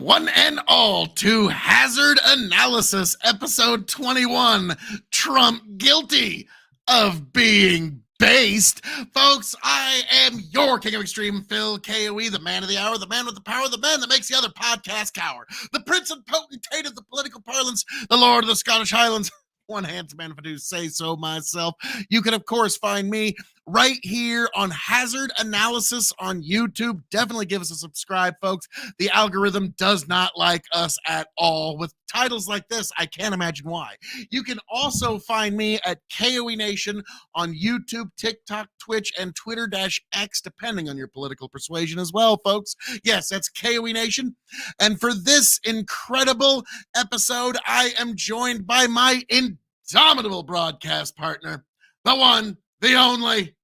one and all to Hazard Analysis, episode 21, Trump guilty of being based. Folks, I am your King of Extreme, Phil KOE, the man of the hour, the man with the power, the man that makes the other podcast cower, the prince and potentate of the political parlance, the lord of the Scottish Highlands. One handsome man, if I do say so myself. You can, of course, find me right here on Hazard Analysis on YouTube. Definitely give us a subscribe, folks. The algorithm does not like us at all. With titles like this, I can't imagine why. You can also find me at KOE Nation on YouTube, TikTok, Twitch, and Twitter-X, depending on your political persuasion as well, folks. Yes, that's KOE Nation. And for this incredible episode, I am joined by my indomitable broadcast partner, the one, the only,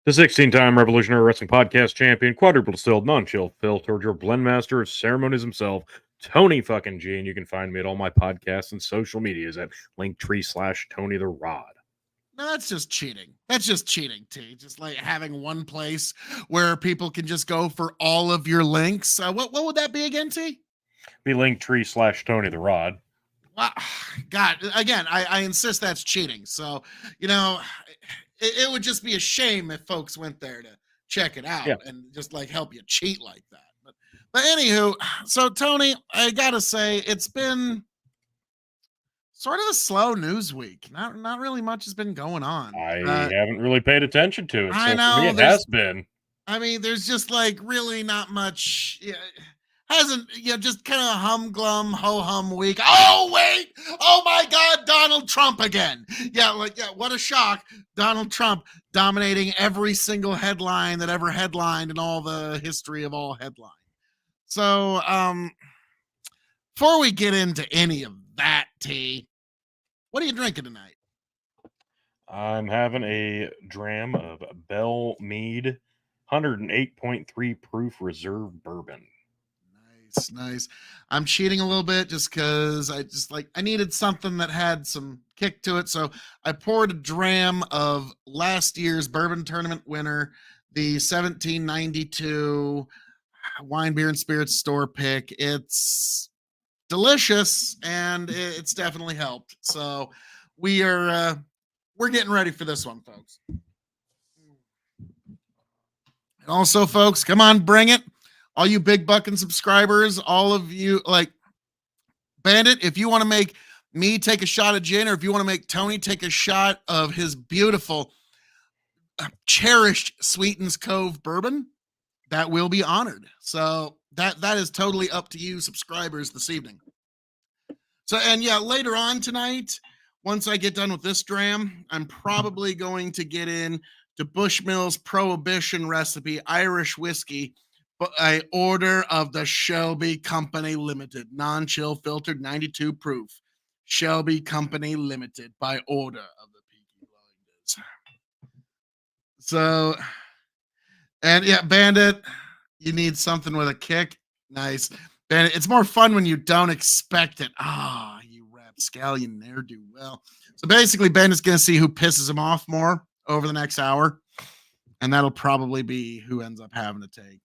the 16-time Revolutionary Wrestling Podcast champion, quadruple distilled, non-chill, filtered, your blend master of ceremonies himself, Tony fucking G, and you can find me at all my podcasts and social medias at Linktree/Tony the Rod. No, that's just cheating. That's just cheating, T. Just like having one place where people can just go for all of your links. What would that be again, T? Be Linktree/Tony the Rod. Well, God, again, I insist that's cheating. So, you know, it would just be a shame if folks went there to check it out and just like help you cheat like that. But anywho, so Tony, I gotta say, it's been sort of a slow news week. Not really much has been going on. I haven't really paid attention to it. So I know for me, it has been. I mean, there's just like really not much. Hasn't, just kind of humglum, ho-hum week. Oh, wait. Oh, my God. Donald Trump again. What a shock. Donald Trump dominating every single headline that ever headlined in all the history of all headlines. So, before we get into any of that, T, what are you drinking tonight? I'm having a dram of Bell Mead 108.3 proof reserve bourbon. Nice. I'm cheating a little bit just because I needed something that had some kick to it. So I poured a dram of last year's bourbon tournament winner, the 1792 wine, beer, and spirits store pick. It's delicious and it's definitely helped. So we're getting ready for this one, folks. And also, folks, come on, bring it. All you big bucking subscribers, all of you, like Bandit, if you want to make me take a shot of gin, or if you want to make Tony take a shot of his beautiful, cherished Sweetens Cove bourbon, that will be honored. So that is totally up to you, subscribers, this evening. So, and later on tonight, once I get done with this dram, I'm probably going to get in to Bushmill's Prohibition recipe Irish whiskey, by order of the Shelby Company Limited, non-chill filtered 92 proof. Shelby Company Limited by order of the Peaky Blinders. So, and Bandit, you need something with a kick. Nice. Bandit, it's more fun when you don't expect it. You rapscallion ne'er-do-well. So basically, Bandit's going to see who pisses him off more over the next hour, and that'll probably be who ends up having to take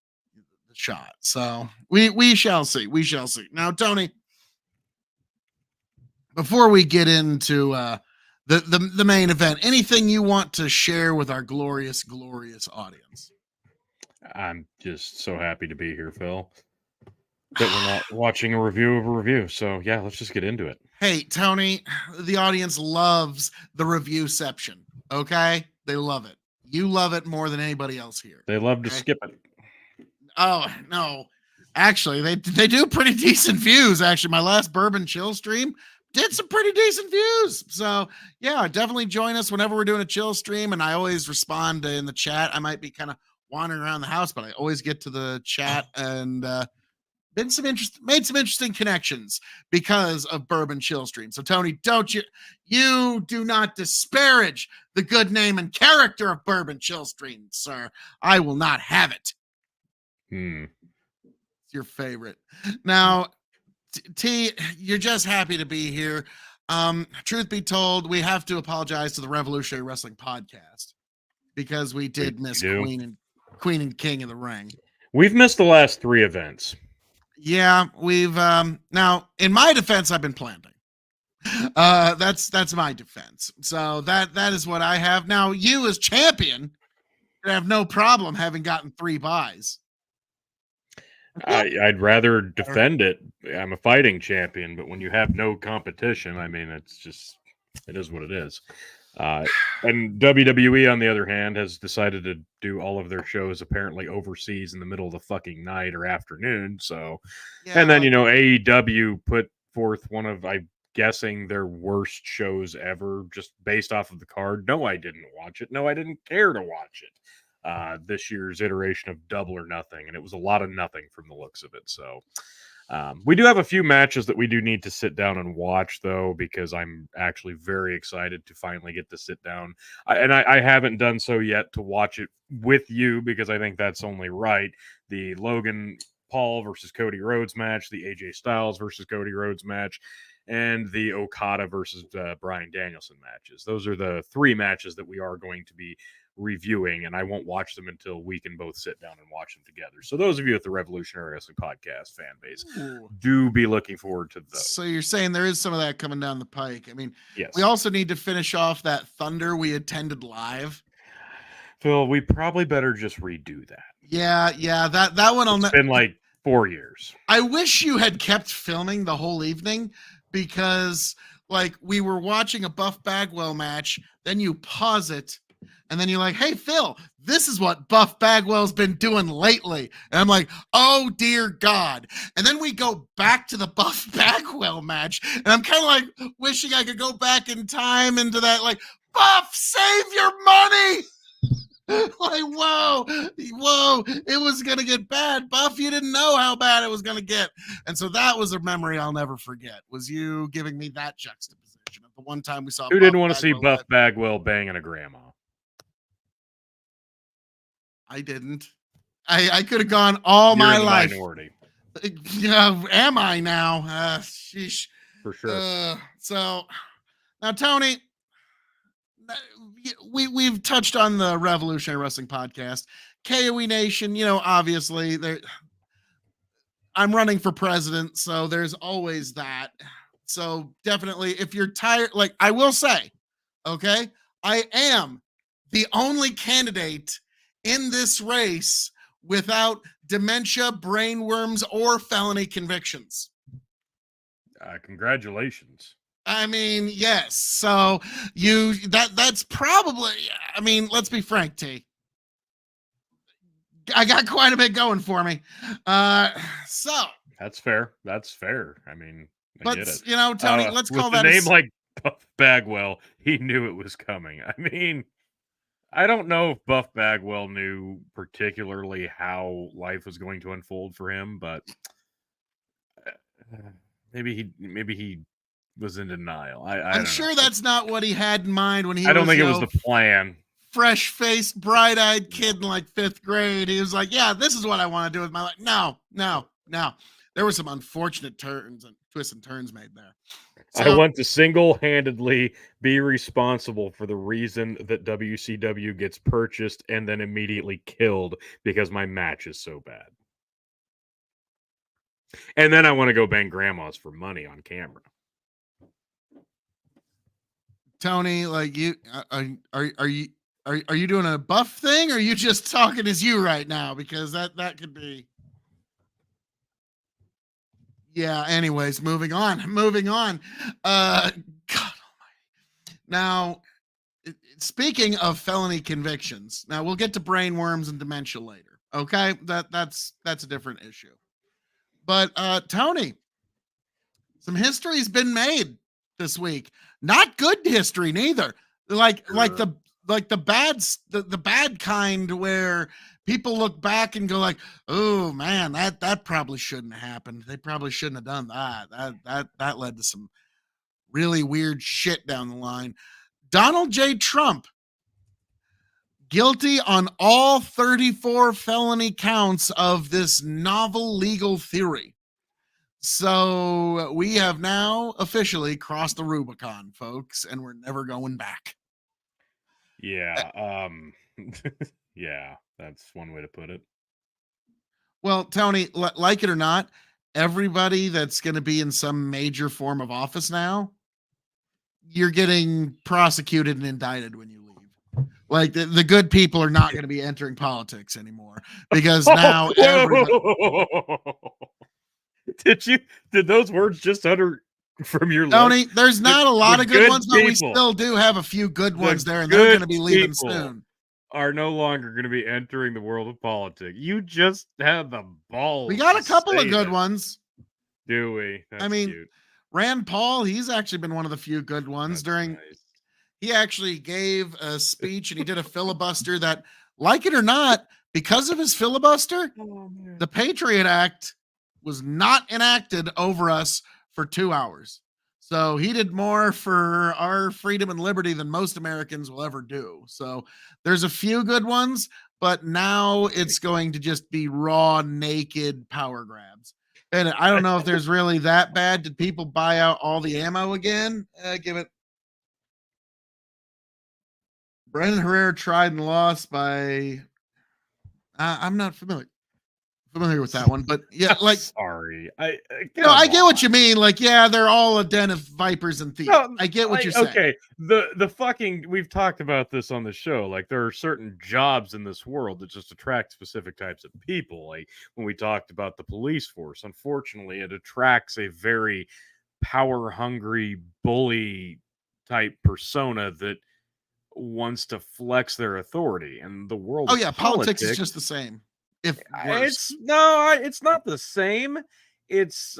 shot. So we shall see. We shall see. Now, Tony, before we get into the main event, anything you want to share with our glorious audience? I'm just so happy to be here, Phil, that we're not watching a review of a review. So let's just get into it. Hey, Tony, the audience loves the review-ception. Okay, they love it. You love it more than anybody else here. They love to skip it. Oh, no. Actually, they do pretty decent views. Actually, my last Bourbon Chill stream did some pretty decent views. So, definitely join us whenever we're doing a chill stream. And I always respond in the chat. I might be kind of wandering around the house, but I always get to the chat and made some interesting connections because of Bourbon Chill stream. So, Tony, you do not disparage the good name and character of Bourbon Chill stream, sir. I will not have it. It's your favorite. Now, T, you're just happy to be here. Truth be told, we have to apologize to the Revolutionary Wrestling Podcast because we did miss Queen and King of the Ring. We've missed the last 3 events. Yeah, we've now in my defense, I've been planting. That's my defense. So that is what I have. Now, you as champion have no problem having gotten 3 buys. I'd rather defend it. I'm a fighting champion, but when you have no competition, I mean, it is what it is. And WWE, on the other hand, has decided to do all of their shows apparently overseas in the middle of the fucking night or afternoon. So, and then, Yeah, AEW put forth one of, I'm guessing, their worst shows ever just based off of the card. No, I didn't watch it. No, I didn't care to watch it. This year's iteration of Double or Nothing, and it was a lot of nothing from the looks of it. So, we do have a few matches that we do need to sit down and watch, though, because I'm actually very excited to finally get to sit down. I haven't done so yet to watch it with you because I think that's only right. The Logan Paul versus Cody Rhodes match, the AJ Styles versus Cody Rhodes match, and the Okada versus Bryan Danielson matches. Those are the 3 matches that we are going to be reviewing, and I won't watch them until we can both sit down and watch them together. So those of you at the Revolutionary Wrestling Podcast fan base, do be looking forward to those. So you're saying there is some of that coming down the pike. I mean, yes. We also need to finish off that Thunder we attended live. Phil, we probably better just redo that. Yeah, that one It's been like 4 years. I wish you had kept filming the whole evening because like we were watching a Buff Bagwell match, then you pause it and then you're like, hey, Phil, this is what Buff Bagwell's been doing lately. And I'm like, oh, dear God. And then we go back to the Buff Bagwell match. And I'm kind of like wishing I could go back in time into that, like, Buff, save your money. Like, whoa, it was going to get bad. Buff, you didn't know how bad it was going to get. And so that was a memory I'll never forget, was you giving me that juxtaposition at the one time we saw. Who didn't want to see Buff Bagwell banging a grandma? I didn't. I could have gone all my life. Minority. Am I now? Sheesh. For sure. So now, Tony, we've touched on the Revolutionary Wrestling Podcast. KOE Nation, obviously I'm running for president, so there's always that. So definitely, if you're tired, like I will say, okay, I am the only candidate in this race without dementia, brainworms, or felony convictions. Congratulations. I mean, yes. So that's probably, I mean, let's be frank, T. I got quite a bit going for me. So that's fair. I mean, I get it. Tony, let's call that a name like Buff Bagwell. He knew it was coming. I mean, I don't know if Buff Bagwell knew particularly how life was going to unfold for him, but maybe he was in denial. I'm sure that's not what he had in mind when he. I don't think it was the plan. Fresh-faced, bright-eyed kid in like 5th grade. He was like, "Yeah, this is what I want to do with my life." No. There were some unfortunate turns and twists and turns made there. So, I want to single-handedly be responsible for the reason that WCW gets purchased and then immediately killed because my match is so bad. And then I want to go bang grandmas for money on camera. Tony, like you are you doing a Buff thing, or are you just talking as you right now? Because that could be. Yeah. Anyways, moving on. God almighty. Now, speaking of felony convictions, now we'll get to brainworms and dementia later. Okay, that's a different issue. But Tony, some history's been made this week. Not good history, neither. Like the bad kind where people look back and go like, oh man, that probably shouldn't have happened. They probably shouldn't have done that. That led to some really weird shit down the line. Donald J. Trump, guilty on all 34 felony counts of this novel legal theory. So we have now officially crossed the Rubicon, folks, and we're never going back. Yeah. Yeah, that's one way to put it. Well, Tony, like it or not, everybody that's going to be in some major form of office now, you're getting prosecuted and indicted when you leave. Like the good people are not going to be entering politics anymore because now everybody. Did those words just utter from your lips? Tony, there's not a lot of good ones, but we people. still do have a few good ones there, and they're going to be leaving soon. Are no longer going to be entering the world of politics. You just had the balls. We got a couple of good ones. Do we? That's I mean, cute. Rand Paul, he's actually been one of the few good ones. Nice. He actually gave a speech and he did a filibuster that, like it or not, because of his filibuster, the Patriot Act was not enacted over us for 2 hours. So he did more for our freedom and liberty than most Americans will ever do. So there's a few good ones, but now it's going to just be raw, naked power grabs. And I don't know if there's really that bad. Did people buy out all the ammo again? Give it. Brendan Herrera tried and lost by. I'm not familiar with that one, but yeah, like sorry, I get what you mean. Like, yeah, they're all a den of vipers and thieves. I get what you're saying. Okay, the fucking we've talked about this on the show. Like, there are certain jobs in this world that just attract specific types of people. Like when we talked about the police force, unfortunately, it attracts a very power hungry bully type persona that wants to flex their authority. And the world. Oh yeah, politics is just the same. It's not the same. It's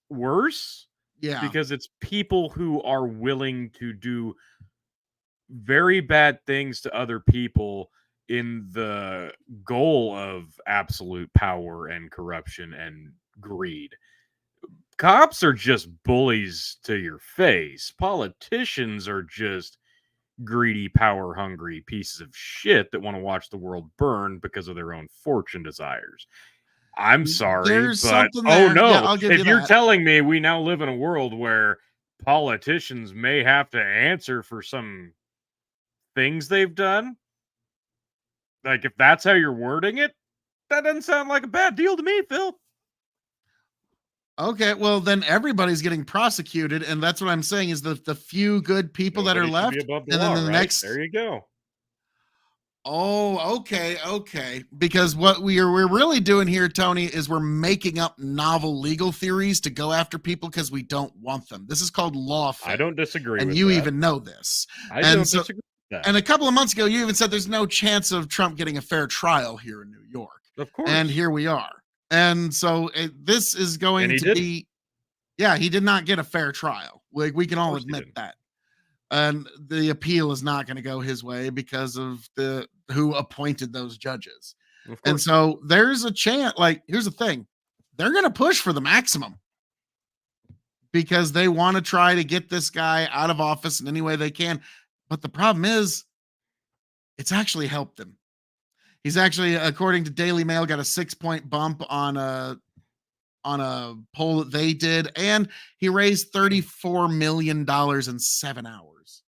worse. Yeah. Because it's people who are willing to do very bad things to other people in the goal of absolute power and corruption and greed. Cops are just bullies to your face. Politicians are just greedy, power hungry pieces of shit that want to watch the world burn because of their own fortune desires. I'm sorry, but oh no, yeah, if you're telling me we now live in a world where politicians may have to answer for some things they've done, like if that's how you're wording it, that doesn't sound like a bad deal to me, Phil. Okay, well then everybody's getting prosecuted, and that's what I'm saying is the few good people that are left, and then the next. There you go. Oh, okay. Because what we're really doing here, Tony, is we're making up novel legal theories to go after people because we don't want them. This is called lawfare. I don't disagree, and you even know this. I don't disagree with that. And a couple of months ago, you even said there's no chance of Trump getting a fair trial here in New York. Of course, and here we are. And so this is going to be, yeah, he did not get a fair trial. Like we can all admit that. And the appeal is not going to go his way because of who appointed those judges. And so there's a chance, like, here's the thing. They're going to push for the maximum because they want to try to get this guy out of office in any way they can. But the problem is it's actually helped him. He's actually, according to Daily Mail, got a 6-point bump on a poll that they did, and he raised $34 million in 7 hours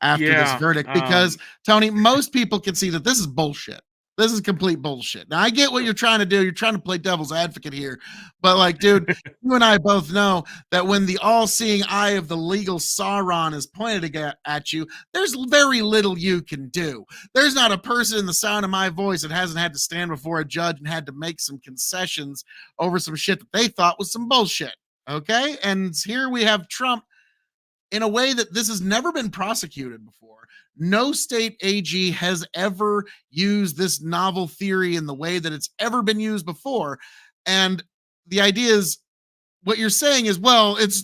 after this verdict. Because Tony, most people can see that this is bullshit. This is complete bullshit. Now, I get what you're trying to do. You're trying to play devil's advocate here. But, like, dude, you and I both know that when the all-seeing eye of the legal Sauron is pointed at you, there's very little you can do. There's not a person in the sound of my voice that hasn't had to stand before a judge and had to make some concessions over some shit that they thought was some bullshit. Okay? And here we have Trump in a way that this has never been prosecuted before. No state AG has ever used this novel theory in the way that it's ever been used before. And the idea is, what you're saying is, well, it's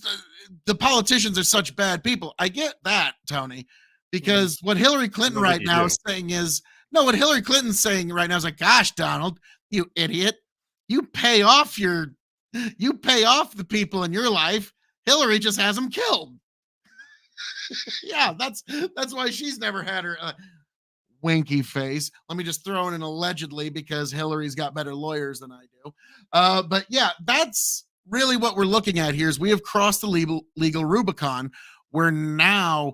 the politicians are such bad people. I get that, Tony, because what Hillary Clinton right now is saying is, no, what Hillary Clinton's saying right now is like, gosh, Donald, you idiot, you pay off the people in your life. Hillary just has them killed. Yeah, that's why she's never had her winky face. Let me just throw in an allegedly because Hillary's got better lawyers than I do. But yeah, that's really what we're looking at here is we have crossed the legal Rubicon where now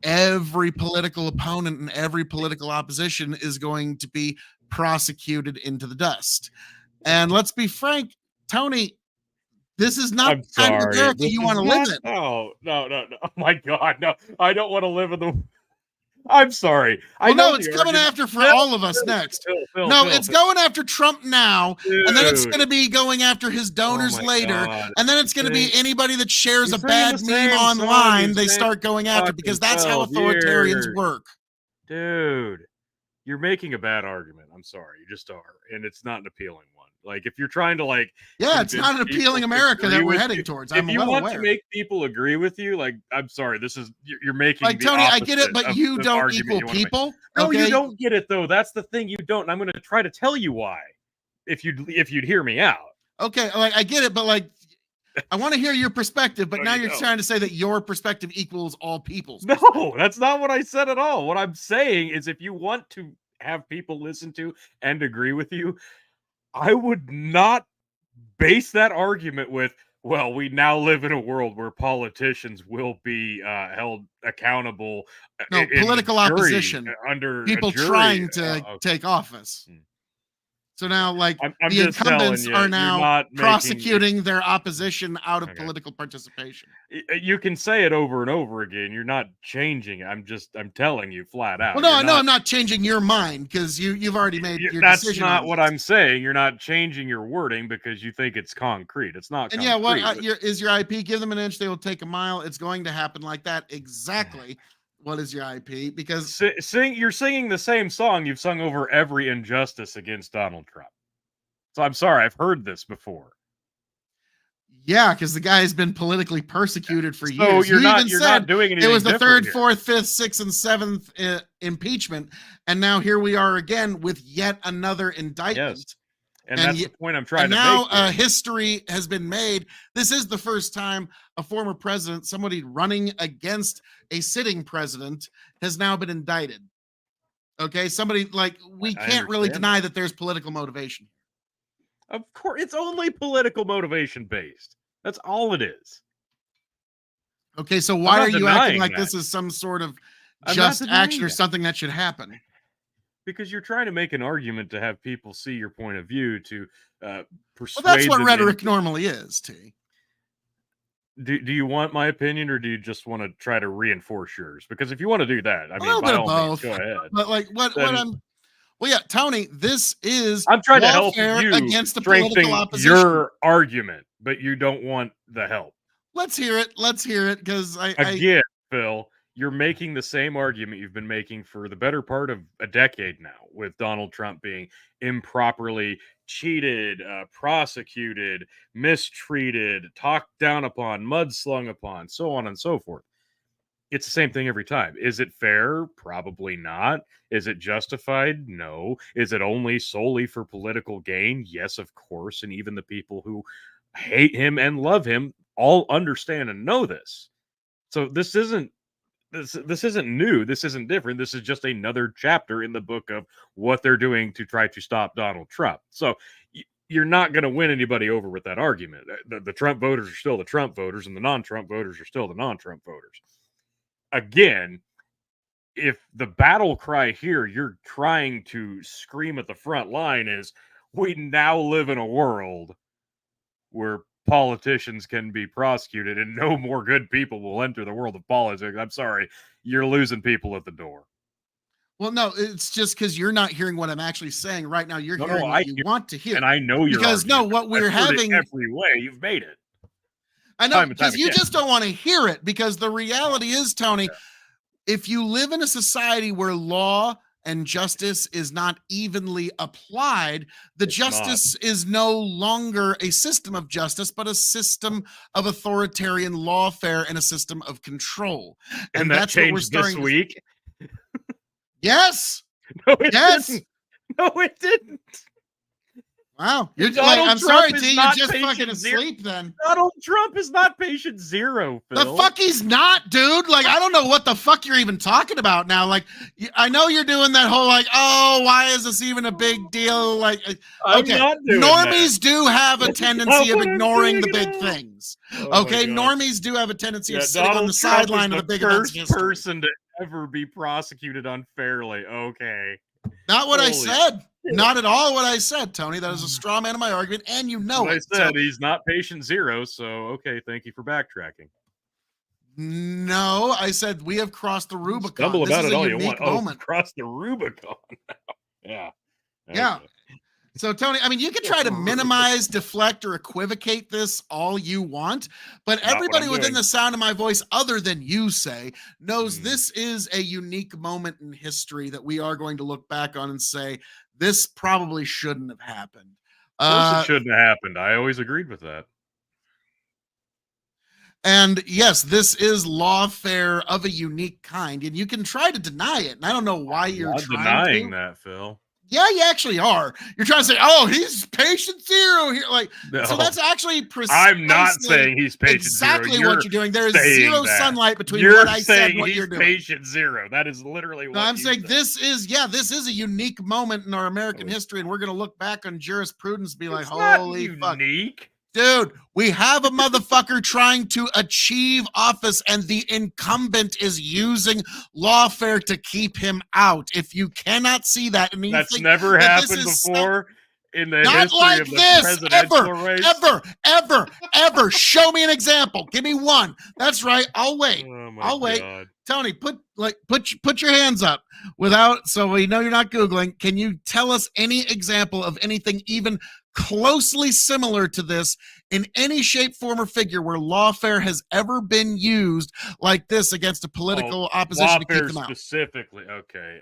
every political opponent and every political opposition is going to be prosecuted into the dust. And let's be frank, Tony, this is not I'm the kind of sorry. America This you is want to live not- in. No. Oh my God, no! I don't want to live in the. I'm sorry. I Well, know no, it's the coming argument. after for Phil, all of us next. Phil, No, Phil, it's Phil. going after Trump now, and then it's Dude. going to be going after his donors Oh my later, God. and then it's going to be anybody that shares You're a singing bad the meme same song online, you've they sang start going after, because fucking that's how 12 authoritarians years. work. Dude, you're making a bad argument. I'm sorry, you just are, and it's not an appealing one. Like, if you're trying to Yeah, it's not an appealing America that we're heading towards. I'm if you well want aware. to make people agree with you, like, I'm sorry, this is you're making Like, the Tony, I get it, opposite but of you the don't argument equal you wanna make. people. No, okay? you don't get it though. That's the thing, you don't. And I'm going to try to tell you why, if you'd hear me out. Okay, like I get it, but like I want to hear your perspective, but No, now you you're don't. trying to say that your perspective equals all people's. No, that's not what I said at all. What I'm saying is, if you want to have people listen to and agree with you, I would not base that argument with, well, we now live in a world where politicians will be held accountable. No, in political jury, opposition. under People a jury. trying to Okay. take office. Hmm. So now, like, I'm the just telling incumbents you, are you're now not making prosecuting their opposition out of Okay. political participation. You can say it over and over again. You're not changing it. I'm telling you flat out. Well, no, You're I know not- I'm not changing your mind, because you've already made your That's decision. not on what this. I'm saying. You're not changing your wording because you think it's concrete. It's not. And concrete. yeah, what is your IP? Give them an inch, they will take a mile. It's going to happen like that. Exactly. What is your IP? Because You're singing the same song you've sung over every injustice against Donald Trump. So I'm sorry, I've heard this before. yeah, because the guy has been politically persecuted for So years. you're You not even you're said not doing anything. it was the different third, here. fourth, fifth, sixth, and seventh impeachment, and now here we are again with yet another indictment. Yes. And that's ye- the point I'm trying And to now make. here. history has been made. This is the first time a former president, somebody running against a sitting president, has now been indicted. Okay, somebody like we I can't really understand deny that there's political motivation. Of course, it's only political motivation based. That's all it is. Okay, so why not are you acting denying like that. this is some sort of I'm not just denying action or that. something that should happen? Because you're trying to make an argument to have people see your point of view to persuade. Well, that's what them rhetoric normally is, T. Do you want my opinion, or do you just want to try to reinforce yours? Because if you want to do that, I mean, little by bit of all means, both. go ahead. But like what Then- I'm well, yeah, Tony, this is I'm trying to help warfare you against the strengthen political opposition. your argument, but you don't want the help. Let's hear it. Let's hear it, because I Again, Phil, you're making the same argument you've been making for the better part of a decade now, with Donald Trump being improperly cheated, prosecuted, mistreated, talked down upon, mudslung upon, so on and so forth. It's the same thing every time. Is it fair? Probably not. Is it justified? No. Is it only solely for political gain? Yes, of course. And even the people who hate him and love him all understand and know this. So this isn't new. This isn't different. This is just another chapter in the book of what they're doing to try to stop Donald Trump. So you're not going to win anybody over with that argument. The Trump voters are still the Trump voters, and the non-Trump voters are still the non-Trump voters. Again, if the battle cry here you're trying to scream at the front line is, we now live in a world where politicians can be prosecuted and no more good people will enter the world of politics, I'm sorry, you're losing people at the door. well, no, it's just because you're not hearing what I'm actually saying right now. You're No, hearing I what you hear- want to hear. And I know you're Because no, what we're having, every way you've made it. I know, time and time because you again. just don't want to hear it. Because the reality is, Tony, if you live in a society where law and justice is not evenly applied, the It's justice is no longer a system of justice, but a system of authoritarian lawfare and a system of control. And that that's what we're changed this starting to- week. Yes. No, it Yes. didn't. No, it didn't. Wow. You're Donald like, I'm Trump sorry, is T. You're not just patient fucking zero. asleep then. Donald Trump is not patient zero, Phil. The fuck he's not, dude. Like, I don't know what the fuck you're even talking about now. Like, I know you're doing that whole like, oh, why is this even a big deal? Like, I'm okay, not doing normies do have a That's tendency not of what I'm ignoring the doing big at all. things. that. Oh my Okay, God. normies do have a tendency Yeah, of sitting on Donald the Trump is sideline of the big events first of history. person to ever be prosecuted unfairly. Okay. Not what I Holy- said. not at all what I said, Tony. That is a straw man of my argument, and you know What I it. said, he's not patient zero, so okay, thank you for backtracking. No, I said we have crossed the Rubicon. Stumble This about is it a all you unique want. moment. Oh, cross the Rubicon. Yeah. Yeah. Okay. So, Tony, I mean, you can try to minimize, deflect, or equivocate this all you want, but Not what everybody I'm within doing. the sound of my voice, other than you say, knows Mm. this is a unique moment in history that we are going to look back on and say, this probably shouldn't have happened. Of course it shouldn't have happened. I always agreed with that. And yes, this is lawfare of a unique kind, and you can try to deny it. And I don't know why you're not trying denying to. that, Phil. Yeah, you actually are. You're trying to say, "Oh, he's patient zero here." Like, No. so that's actually precisely I'm not saying he's patient exactly zero. what you're doing. There is saying zero that. sunlight between You're what I said saying and what he's you're doing. patient zero. That is literally what No, I'm you saying said. this is a unique moment in our American history, and we're going to look back on jurisprudence and be like, It's not "Holy fuck, unique. dude, we have a motherfucker trying to achieve office, and the incumbent is using lawfare to keep him out." If you cannot see that, and you That's think never that this happened is before in the not history like of the this, presidential race. ever. Show me an example. Give me one. That's right. I'll wait. Oh my I'll wait. God. Tony, put your hands up without, so we know you're not Googling. Can you tell us any example of anything even closely similar to this in any shape, form, or figure where lawfare has ever been used like this against a political opposition to keep them out? Specifically, okay.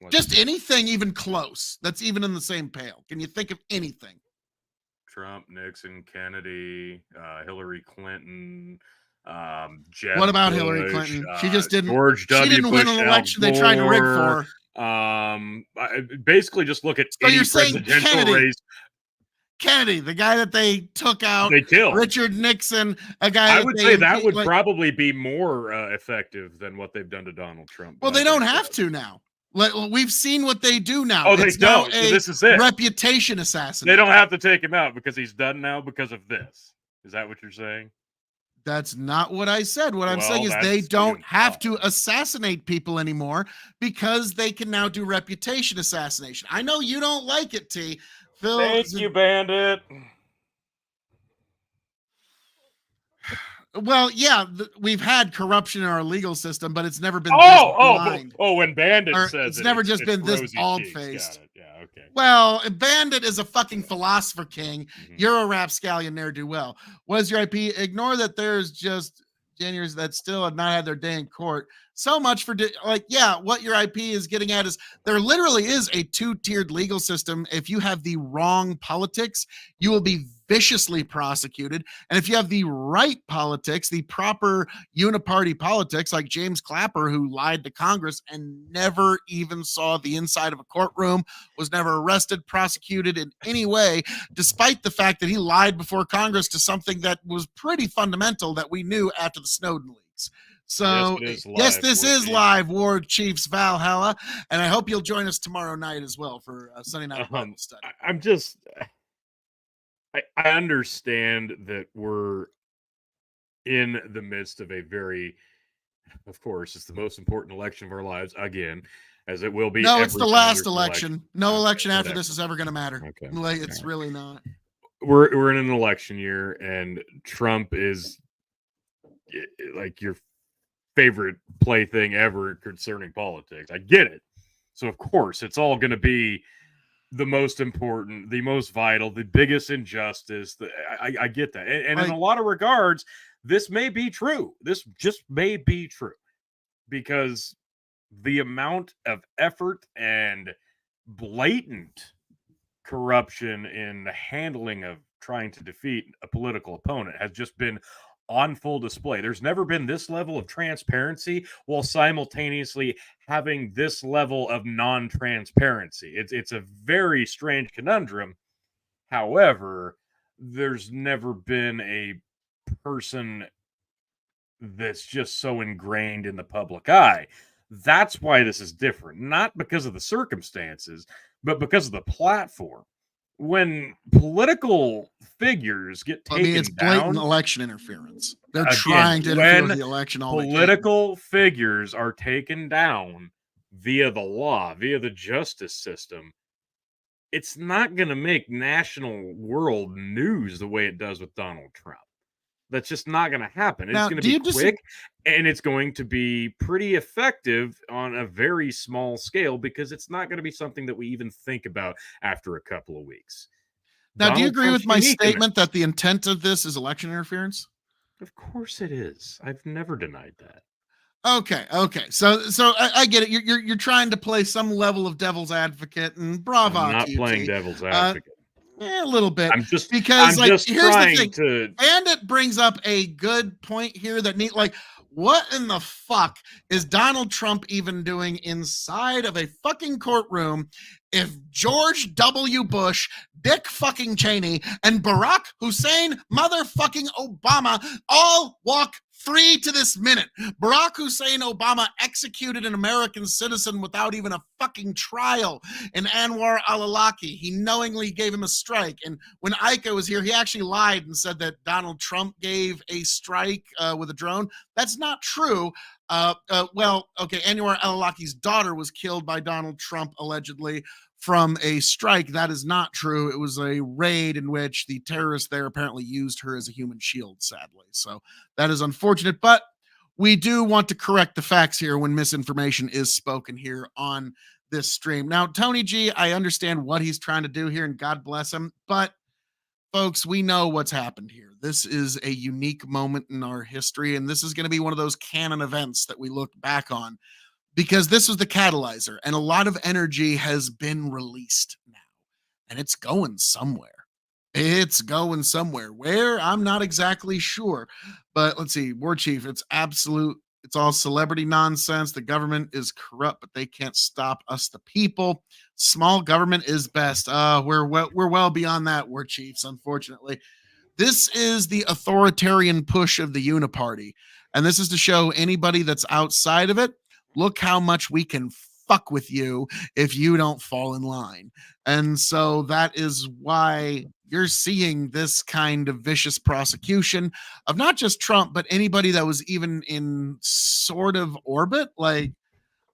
Just anything even close that's even in the same pale. Can you think of anything? Trump, Nixon, Kennedy, Hillary Clinton, Jeb What about Bush, Hillary Clinton? She just didn't. George W. She didn't win Bush, an election they tried to rig for. Basically, just look at any you're saying presidential Kennedy. race. Kennedy, the guy that they took out, they killed. Richard Nixon, a guy. I would say that would probably be more effective than what they've done to Donald Trump. Well, they don't have to now. We've seen what they do now. Oh, they don't. So this is it. Reputation assassination. They don't have to take him out because he's done now because of this. Is that what you're saying? That's not what I said. What I'm saying is they don't have to assassinate people anymore because they can now do reputation assassination. I know you don't like it, T. Phil, thank you, Bandit. Well, yeah, we've had corruption in our legal system, but it's never been when Bandit says it's never just been this bald-faced. Yeah, okay. Well, Bandit is a fucking philosopher king. Mm-hmm. You're a rapscallion ne'er-do-well. What is your IP? Ignore that there's just January's that still have not had their day in court. So much for what your IP is getting at is there literally is a two-tiered legal system. If you have the wrong politics, you will be viciously prosecuted. And if you have the right politics, the proper uniparty politics, like James Clapper, who lied to Congress and never even saw the inside of a courtroom, was never arrested, prosecuted in any way, despite the fact that he lied before Congress to something that was pretty fundamental that we knew after the Snowden leaks. So, yes, this is live War Chiefs Valhalla, and I hope you'll join us tomorrow night as well for Sunday Night Bible Study. I understand that we're in the midst of a very, of course, it's the most important election of our lives, again, as it will be. No, it's the last election. No election after this is ever going to matter. Okay. It's really not. We're in an election year, and Trump is like your favorite plaything ever concerning politics. I get it. So, of course, it's all going to be the most important, the most vital, the biggest injustice. I get that. And in a lot of regards, this may be true. This just may be true because the amount of effort and blatant corruption in the handling of trying to defeat a political opponent has just been on full display. There's never been this level of transparency while simultaneously having this level of non-transparency. It's a very strange conundrum. However, there's never been a person that's just so ingrained in the public eye. That's why this is different, not because of the circumstances, but because of the platform. When political figures get taken it's blatant down, election interference. They're trying to interfere with the election. Political figures are taken down via the law, via the justice system. it's not going to make national world news the way it does with Donald Trump. That's just not going to happen. It's Now, going to do be you just quick, and it's going to be pretty effective on a very small scale because it's not going to be something that we even think about after a couple of weeks. now do you Donald agree Trump's with my unique in that. statement that the intent of this is election interference? Of course it is. I've never denied that. Okay. So I get it. You're trying to play some level of devil's advocate, and I'm brava to not you, playing T. devil's Uh, advocate. a little bit, I'm just because I'm like just here's the trying thing. to Bandit brings up a good point here that like, what in the fuck is Donald Trump even doing inside of a fucking courtroom if George W. Bush, Dick fucking Cheney, and Barack Hussein motherfucking Obama all walk free to this minute? Barack Hussein Obama executed an American citizen without even a fucking trial in Anwar al-Awlaki. He knowingly gave him a strike. And when Ika was here, he actually lied and said that Donald Trump gave a strike with a drone. That's not true. Anwar al-Awlaki's daughter was killed by Donald Trump, allegedly, from a strike. That is not true. It was a raid in which the terrorists there apparently used her as a human shield, sadly. So that is unfortunate, but we do want to correct the facts here when misinformation is spoken here on this stream. Now, Tony G, I understand what he's trying to do here, and God bless him, but folks, we know what's happened here. This is a unique moment in our history, and this is going to be one of those canon events that we look back on, because this was the catalyzer, and a lot of energy has been released now, and it's going somewhere. It's going somewhere. Where? I'm not exactly sure. But let's see, War Chief, it's all celebrity nonsense. The government is corrupt, but they can't stop us, the people. Small government is best. We're well beyond that, War Chiefs, unfortunately. This is the authoritarian push of the Uniparty. And this is to show anybody that's outside of it, look how much we can fuck with you if you don't fall in line. And so that is why you're seeing this kind of vicious prosecution of not just Trump, but anybody that was even in sort of orbit. Like,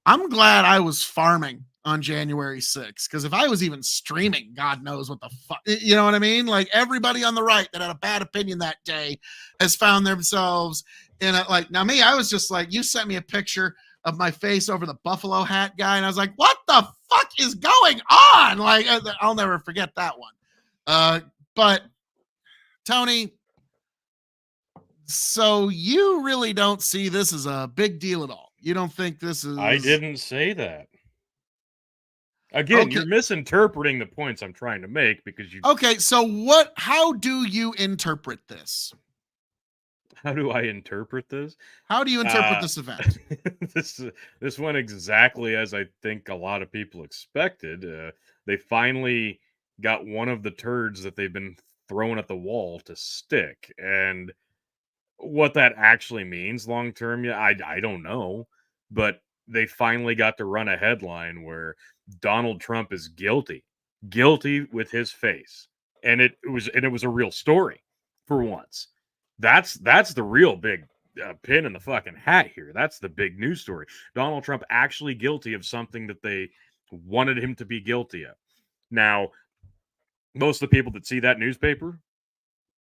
I'm glad I was farming on January 6th, because if I was even streaming, God knows what the fuck, you know what I mean? Like, everybody on the right that had a bad opinion that day has found themselves in a, like, now me, I was just like, you sent me a picture of my face over the buffalo hat guy, and I was like, what the fuck is going on? Like, I'll never forget that one. But Tony, so you really don't see this as a big deal at all? You don't think this is... I didn't say that. Again, you're misinterpreting the points I'm trying to make because you... Okay, so how do you interpret this? How do I interpret this? How do you interpret this event? This went exactly as I think a lot of people expected. They finally got one of the turds that they've been throwing at the wall to stick. And what that actually means long term, I don't know. But they finally got to run a headline where Donald Trump is guilty with his face. And it was a real story for once. That's the real big pin in the fucking hat here. That's the big news story. Donald Trump actually guilty of something that they wanted him to be guilty of. Now, most of the people that see that newspaper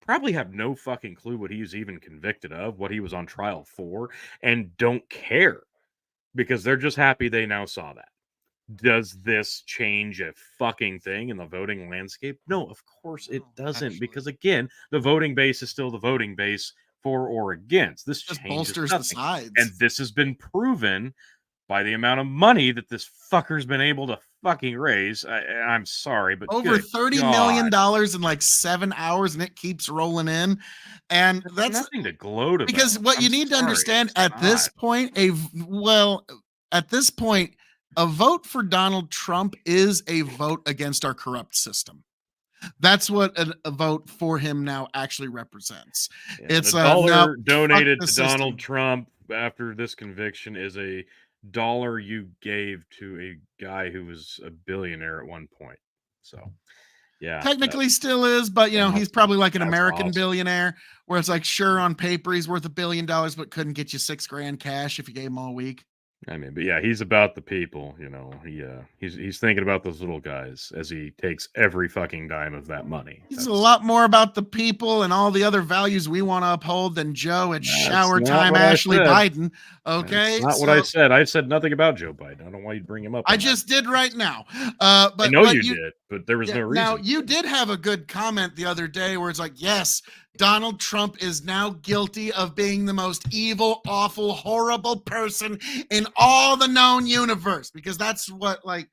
probably have no fucking clue what he was even convicted of, what he was on trial for, and don't care because they're just happy they now saw that. Does this change a fucking thing in the voting landscape? No, of course it doesn't, because again, the voting base is still the voting base for or against. This just bolsters nothing. The sides. And this has been proven by the amount of money that this fucker's been able to fucking raise. I'm sorry, but over $30 million in like 7 hours, and it keeps rolling in. And that's nothing to gloat about. Because what you need to understand at this point, at this point, a vote for Donald Trump is a vote against our corrupt system. That's what a vote for him now actually represents. Yeah, it's a dollar donated to Donald Trump after this conviction is a dollar you gave to a guy who was a billionaire at one point. So, yeah, technically still is, but he's probably like an American billionaire, where it's like, sure, on paper he's worth $1 billion, but couldn't get you $6,000 cash if you gave him all week. I mean, but yeah, he's about the people, you know. He's thinking about those little guys as he takes every fucking dime of that money. He's a lot more about the people and all the other values we want to uphold than Joe at That's shower not time what I Ashley said. Biden. That's Okay, not what I so said. I said nothing about Joe Biden. I don't know why you'd bring him up I on that. just did right now. I But know what you you did, but there was yeah, no now reason. you did have a good comment the other day where it's like, yes, Donald Trump is now guilty of being the most evil, awful, horrible person in all the known universe, because that's what like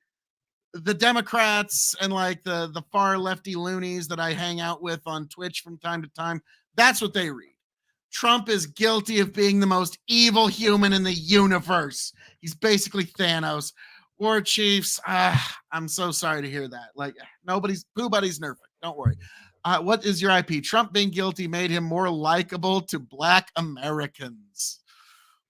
the Democrats and like the far lefty loonies that I hang out with on Twitch from time to time, that's what they read. Trump is guilty of being the most evil human in the universe. He's basically Thanos. War Chiefs, I'm so sorry to hear that. Like Pooh Buddy's nerfing. Don't worry. What is your IP? Trump being guilty made him more likable to Black Americans.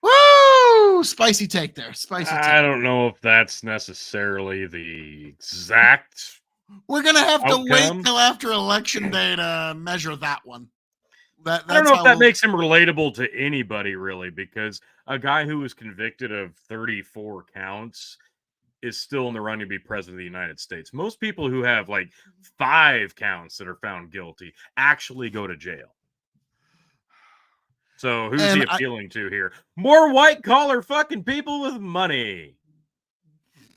Woo! Spicy take there. Spicy take. I don't know if that's necessarily the exact We're gonna have to wait outcome. till after election day to measure that one. I don't That's know if how that we'll, makes him relatable to anybody, really, because a guy who was convicted of 34 counts is still in the running to be president of the United States. Most people who have like 5 counts that are found guilty actually go to jail. So who's he appealing to here? More white collar fucking people with money.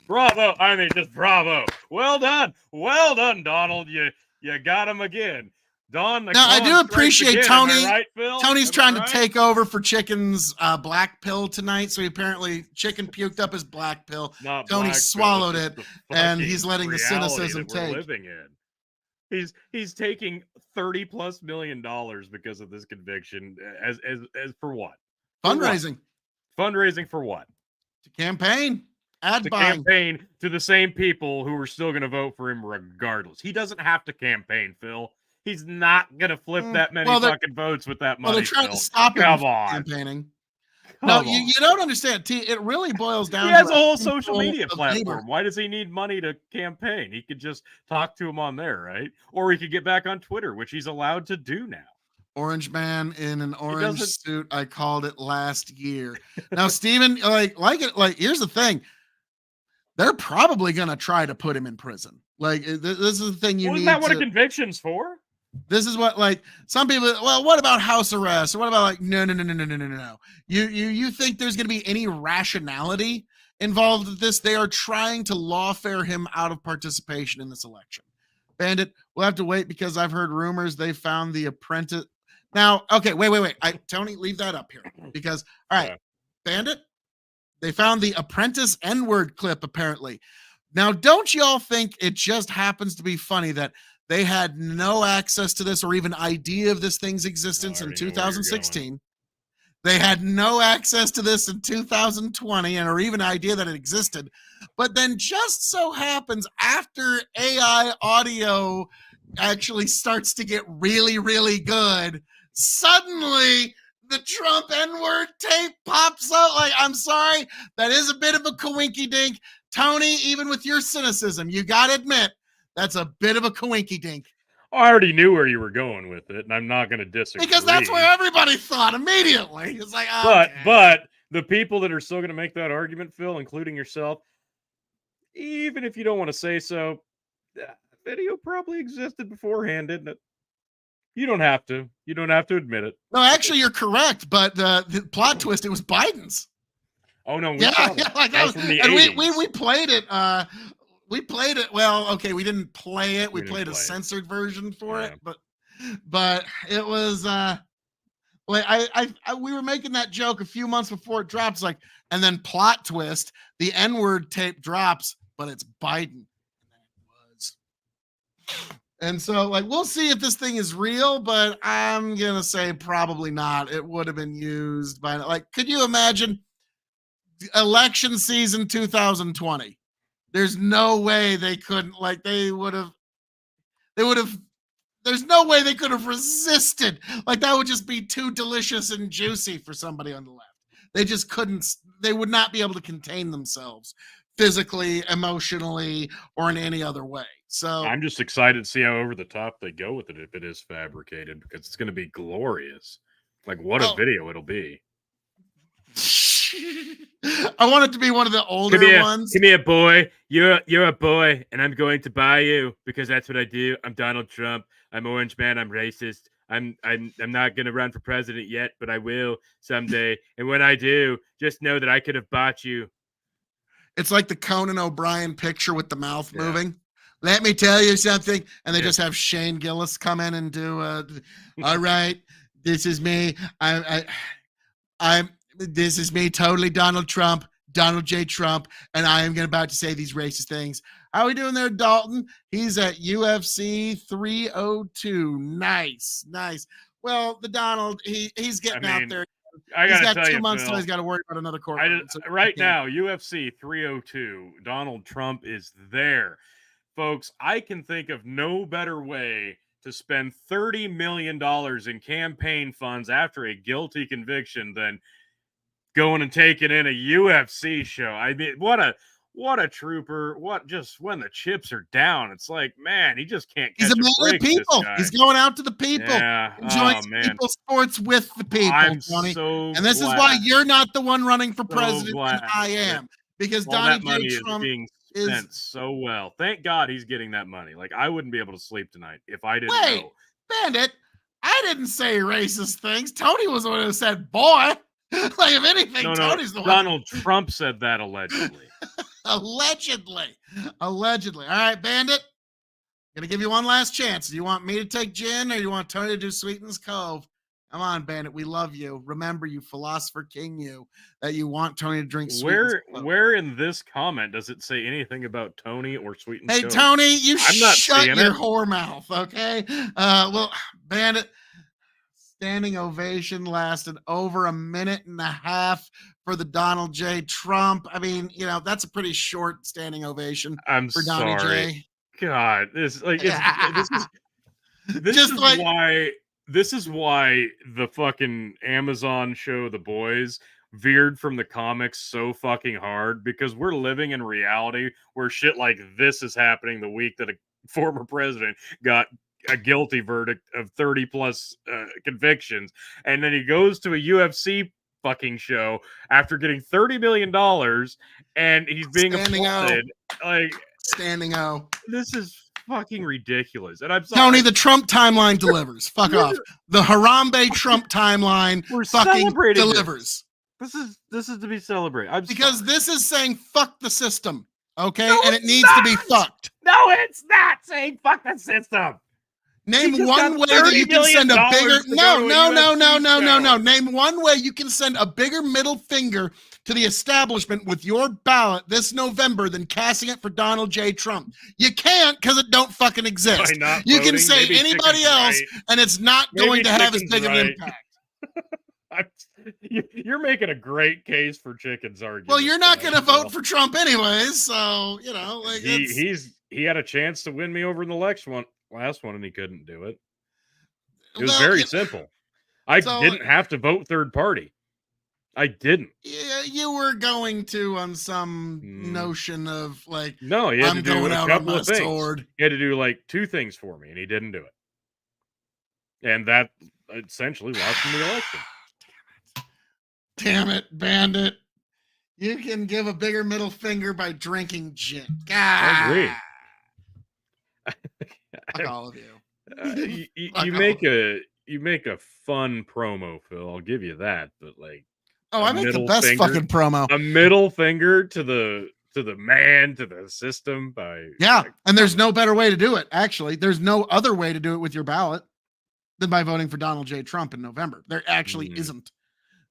Bravo. I mean, just bravo. Well done. Well done, Donald. You got him again. Don. Now I do appreciate again, Tony. right, Phil? Tony's trying to take over for Chicken's black pill tonight. So apparently Chicken puked up his black pill. Tony swallowed it, and he's letting the cynicism take. Living in. He's taking $30+ million because of this conviction. As for what? Fundraising. Fundraising for what? To campaign. Ad buying. Campaign to the same people who are still going to vote for him regardless. He doesn't have to campaign, Phil. He's not going to flip that many fucking votes with that money. Well, they're trying to stop him from campaigning. No, you don't understand. It really boils down to he has a whole social media platform. Why does he need money to campaign? He could just talk to him on there, right? Or he could get back on Twitter, which he's allowed to do now. Orange man in an orange suit. I called it last year. Now, Steven, here's the thing. They're probably going to try to put him in prison. Like, this is the thing you need. Isn't that what a conviction's for? This is what, like, some people, well, what about house arrest? Or what about, like, no. You think there's going to be any rationality involved with this? They are trying to lawfare him out of participation in this election. Bandit, we'll have to wait because I've heard rumors they found The Apprentice. Now, okay, wait. Tony, leave that up here because, all right, Bandit, they found the Apprentice N-word clip, apparently. Now, don't y'all think it just happens to be funny that they had no access to this or even idea of this thing's existence in 2016? They had no access to this in 2020 or even idea that it existed. But then just so happens after AI audio actually starts to get really, really good, suddenly the Trump N-word tape pops up. Like, I'm sorry, that is a bit of a coinky dink. Tony, even with your cynicism, you got to admit, that's a bit of a coinky dink. I already knew where you were going with it, and I'm not going to disagree. Because that's where everybody thought immediately. It's like, okay. But the people that are still going to make that argument, Phil, including yourself, even if you don't want to say so, that video probably existed beforehand, didn't it? You don't have to. You don't have to admit it. No, actually, you're correct. But the plot twist, it was Biden's. Oh no! Like that was from the 80s. We played it. We played it. Well, okay, we didn't play it. We played a censored version for it, but it was like we were making that joke a few months before it drops. Like, and then plot twist, the N-word tape drops, but it's Biden. And so, like, we'll see if this thing is real, but I'm gonna say probably not. It would have been used by, like, could you imagine election season 2020? There's no way they couldn't, like, there's no way they could have resisted. Like, that would just be too delicious and juicy for somebody on the left. They just couldn't, they would not be able to contain themselves physically, emotionally, or in any other way. So I'm just excited to see how over the top they go with it if it is fabricated, because it's going to be glorious. Like, what a video it'll be. I want it to be one of the older ones. Come here, boy. You're a boy, and I'm going to buy you because that's what I do. I'm Donald Trump. I'm Orange Man. I'm racist. I'm not going to run for president yet, but I will someday. And when I do, just know that I could have bought you. It's like the Conan O'Brien picture with the mouth moving. Let me tell you something. And they just have Shane Gillis come in and do, all right, this is me. This is me, totally Donald Trump, Donald J. Trump, and I am about to say these racist things. How are we doing there, Dalton? He's at UFC 302. Nice. Well, the Donald, he's getting out there. He's got 2 months till he's got to worry about another court. Right now, UFC 302, Donald Trump is there. Folks, I can think of no better way to spend $30 million in campaign funds after a guilty conviction than going and taking in a UFC show. I mean, what a trooper. Just when the chips are down, it's like, man, he just can't catch a man of the people. He's going out to the people. Yeah. Enjoying people's sports with the people, Tony. And this is why you're not the one running for president, and I am. Because Donald J. Trump is spent so well. Thank God he's getting that money. Like, I wouldn't be able to sleep tonight if I didn't know. Bandit, I didn't say racist things. Tony was the one who said boy. Like, if anything, Tony's the one. Donald Trump said that allegedly. Allegedly. All right, Bandit. I'm going to give you one last chance. Do you want me to take gin or you want Tony to do Sweetens Cove? Come on, Bandit. We love you. Remember, you philosopher king, that you want Tony to drink Sweetens Cove. Where in this comment does it say anything about Tony or Sweetens Cove? Hey, Tony, you shut your whore mouth, okay? Well, Bandit, standing ovation lasted over 1.5 minutes for the Donald J. Trump. I mean, that's a pretty short standing ovation for Donald J. God, this is why the fucking Amazon show The Boys veered from the comics so fucking hard, because we're living in reality where shit like this is happening the week that a former president got a guilty verdict of 30 plus convictions, and then he goes to a UFC fucking show after getting $30 million and he's being applauded. Like, standing O. This is fucking ridiculous. And I'm sorry, Tony, the Trump timeline delivers. Fuck off. The Harambe Trump timeline fucking delivers. This is to be celebrated. Because this is saying fuck the system. Okay? No, and it needs to be fucked. No, it's not saying fuck the system. Name one way that you can send a bigger no. Name one way you can send a bigger middle finger to the establishment with your ballot this November than casting it for Donald J. Trump. You can't, because it don't fucking exist. You can say anybody else, and it's not going to have as big of an impact. You're making a great case for Chicken's argument. Well, you're not going to vote for Trump anyways, so he had a chance to win me over in the last one, and he couldn't do it. It was very simple. I didn't have to vote third party. I didn't. Yeah, you were going to on some notion of like, no, he had I'm to do going a out couple on my of things. sword. He had to do like 2 things for me, and he didn't do it. And that essentially lost him the election. Damn it, Bandit. You can give a bigger middle finger by drinking gin. I agree. Fuck all of you. You make a fun promo, Phil. I'll give you that. But like, I make the best fucking promo. A middle finger to the man, to the system. And there's no better way to do it. Actually, there's no other way to do it with your ballot than by voting for Donald J. Trump in November. There actually isn't.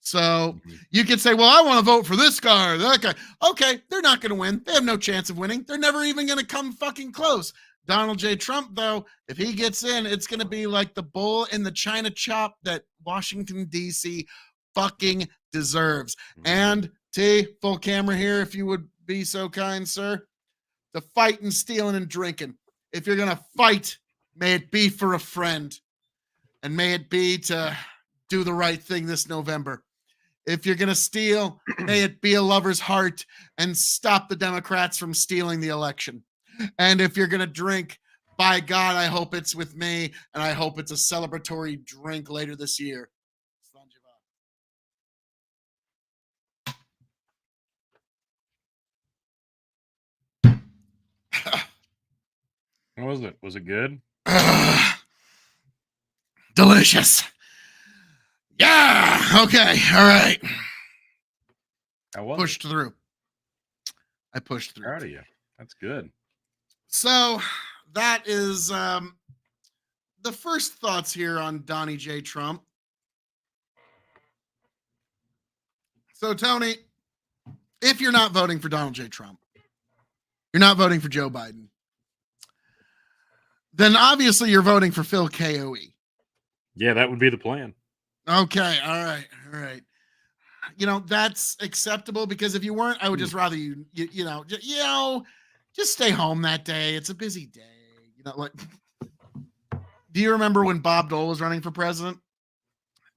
So you could say, well, I want to vote for this guy or that guy. Okay, they're not going to win. They have no chance of winning. They're never even going to come fucking close. Donald J. Trump, though, if he gets in, it's going to be like the bull in the China chop that Washington, D.C. fucking deserves. And T, full camera here, if you would be so kind, sir. The fighting, stealing, and drinking. If you're going to fight, may it be for a friend. And may it be to do the right thing this November. If you're going to steal, may it be a lover's heart and stop the Democrats from stealing the election. And if you're going to drink, by God, I hope it's with me, and I hope it's a celebratory drink later this year. What was it? Was it good? Delicious. Yeah. Okay. All right. How was Pushed through. I pushed it? through. Proud of you. That's good. So that is the first thoughts here on Donnie J. Trump. So, Tony, if you're not voting for Donald J. Trump, you're not voting for Joe Biden, then obviously you're voting for Phil KOE. Yeah, that would be the plan. Okay. All right. All right. You know, that's acceptable because if you weren't, I would just rather you just stay home that day. It's a busy day. You know, like, do you remember when Bob Dole was running for president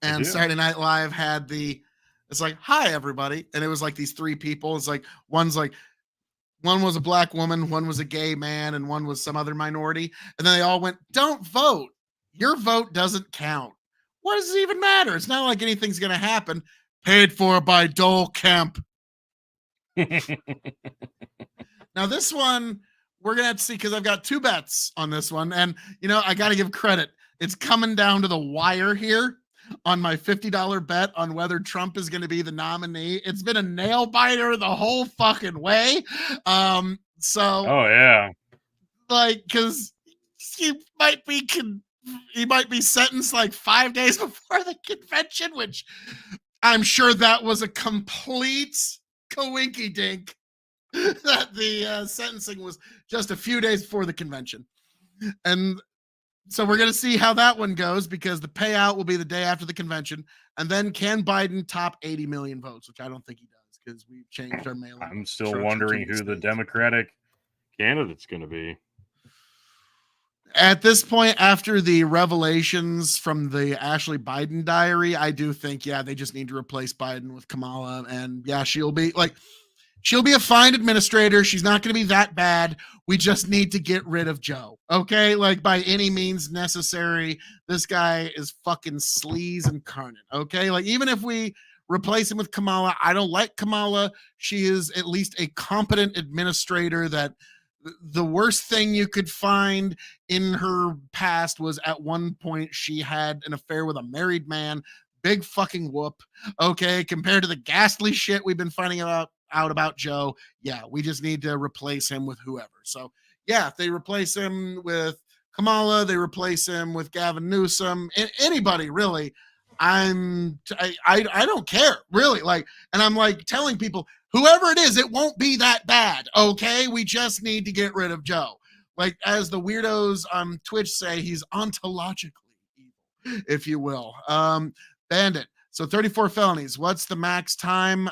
and Saturday Night Live had it's like, hi, everybody. And it was like these three people. It's like, one was a black woman, one was a gay man, and one was some other minority. And then they all went, don't vote. Your vote doesn't count. What does it even matter? It's not like anything's going to happen. Paid for by Dole Kemp. Now, this one, we're going to have to see because I've got two bets on this one. And, you know, I got to give credit. It's coming down to the wire here on my $50 bet on whether Trump is going to be the nominee. It's been a nail biter the whole fucking way. Oh, yeah. Like, because he might be sentenced like 5 days before the convention, which I'm sure that was a complete coinky dink that the sentencing was just a few days before the convention. And so we're going to see how that one goes because the payout will be the day after the convention. And then can Biden top 80 million votes, which I don't think he does because we've changed our mail. I'm still wondering who the Democratic candidate's going to be. At this point, after the revelations from the Ashley Biden diary, I do think, yeah, they just need to replace Biden with Kamala. And yeah, she'll be a fine administrator. She's not going to be that bad. We just need to get rid of Joe. Okay. Like by any means necessary. This guy is fucking sleaze incarnate. Okay. Like even if we replace him with Kamala, I don't like Kamala. She is at least a competent administrator that the worst thing you could find in her past was at one point she had an affair with a married man. Big fucking whoop. Okay. Compared to the ghastly shit we've been finding out about Joe. Yeah, we just need to replace him with whoever. So yeah, if they replace him with Kamala, they replace him with Gavin Newsom, anybody really. I don't care really. Like, and I'm like telling people, whoever it is, it won't be that bad. Okay. We just need to get rid of Joe. Like as the weirdos on Twitch say, he's ontologically evil, if you will. Bandit. So 34 felonies. What's the max time?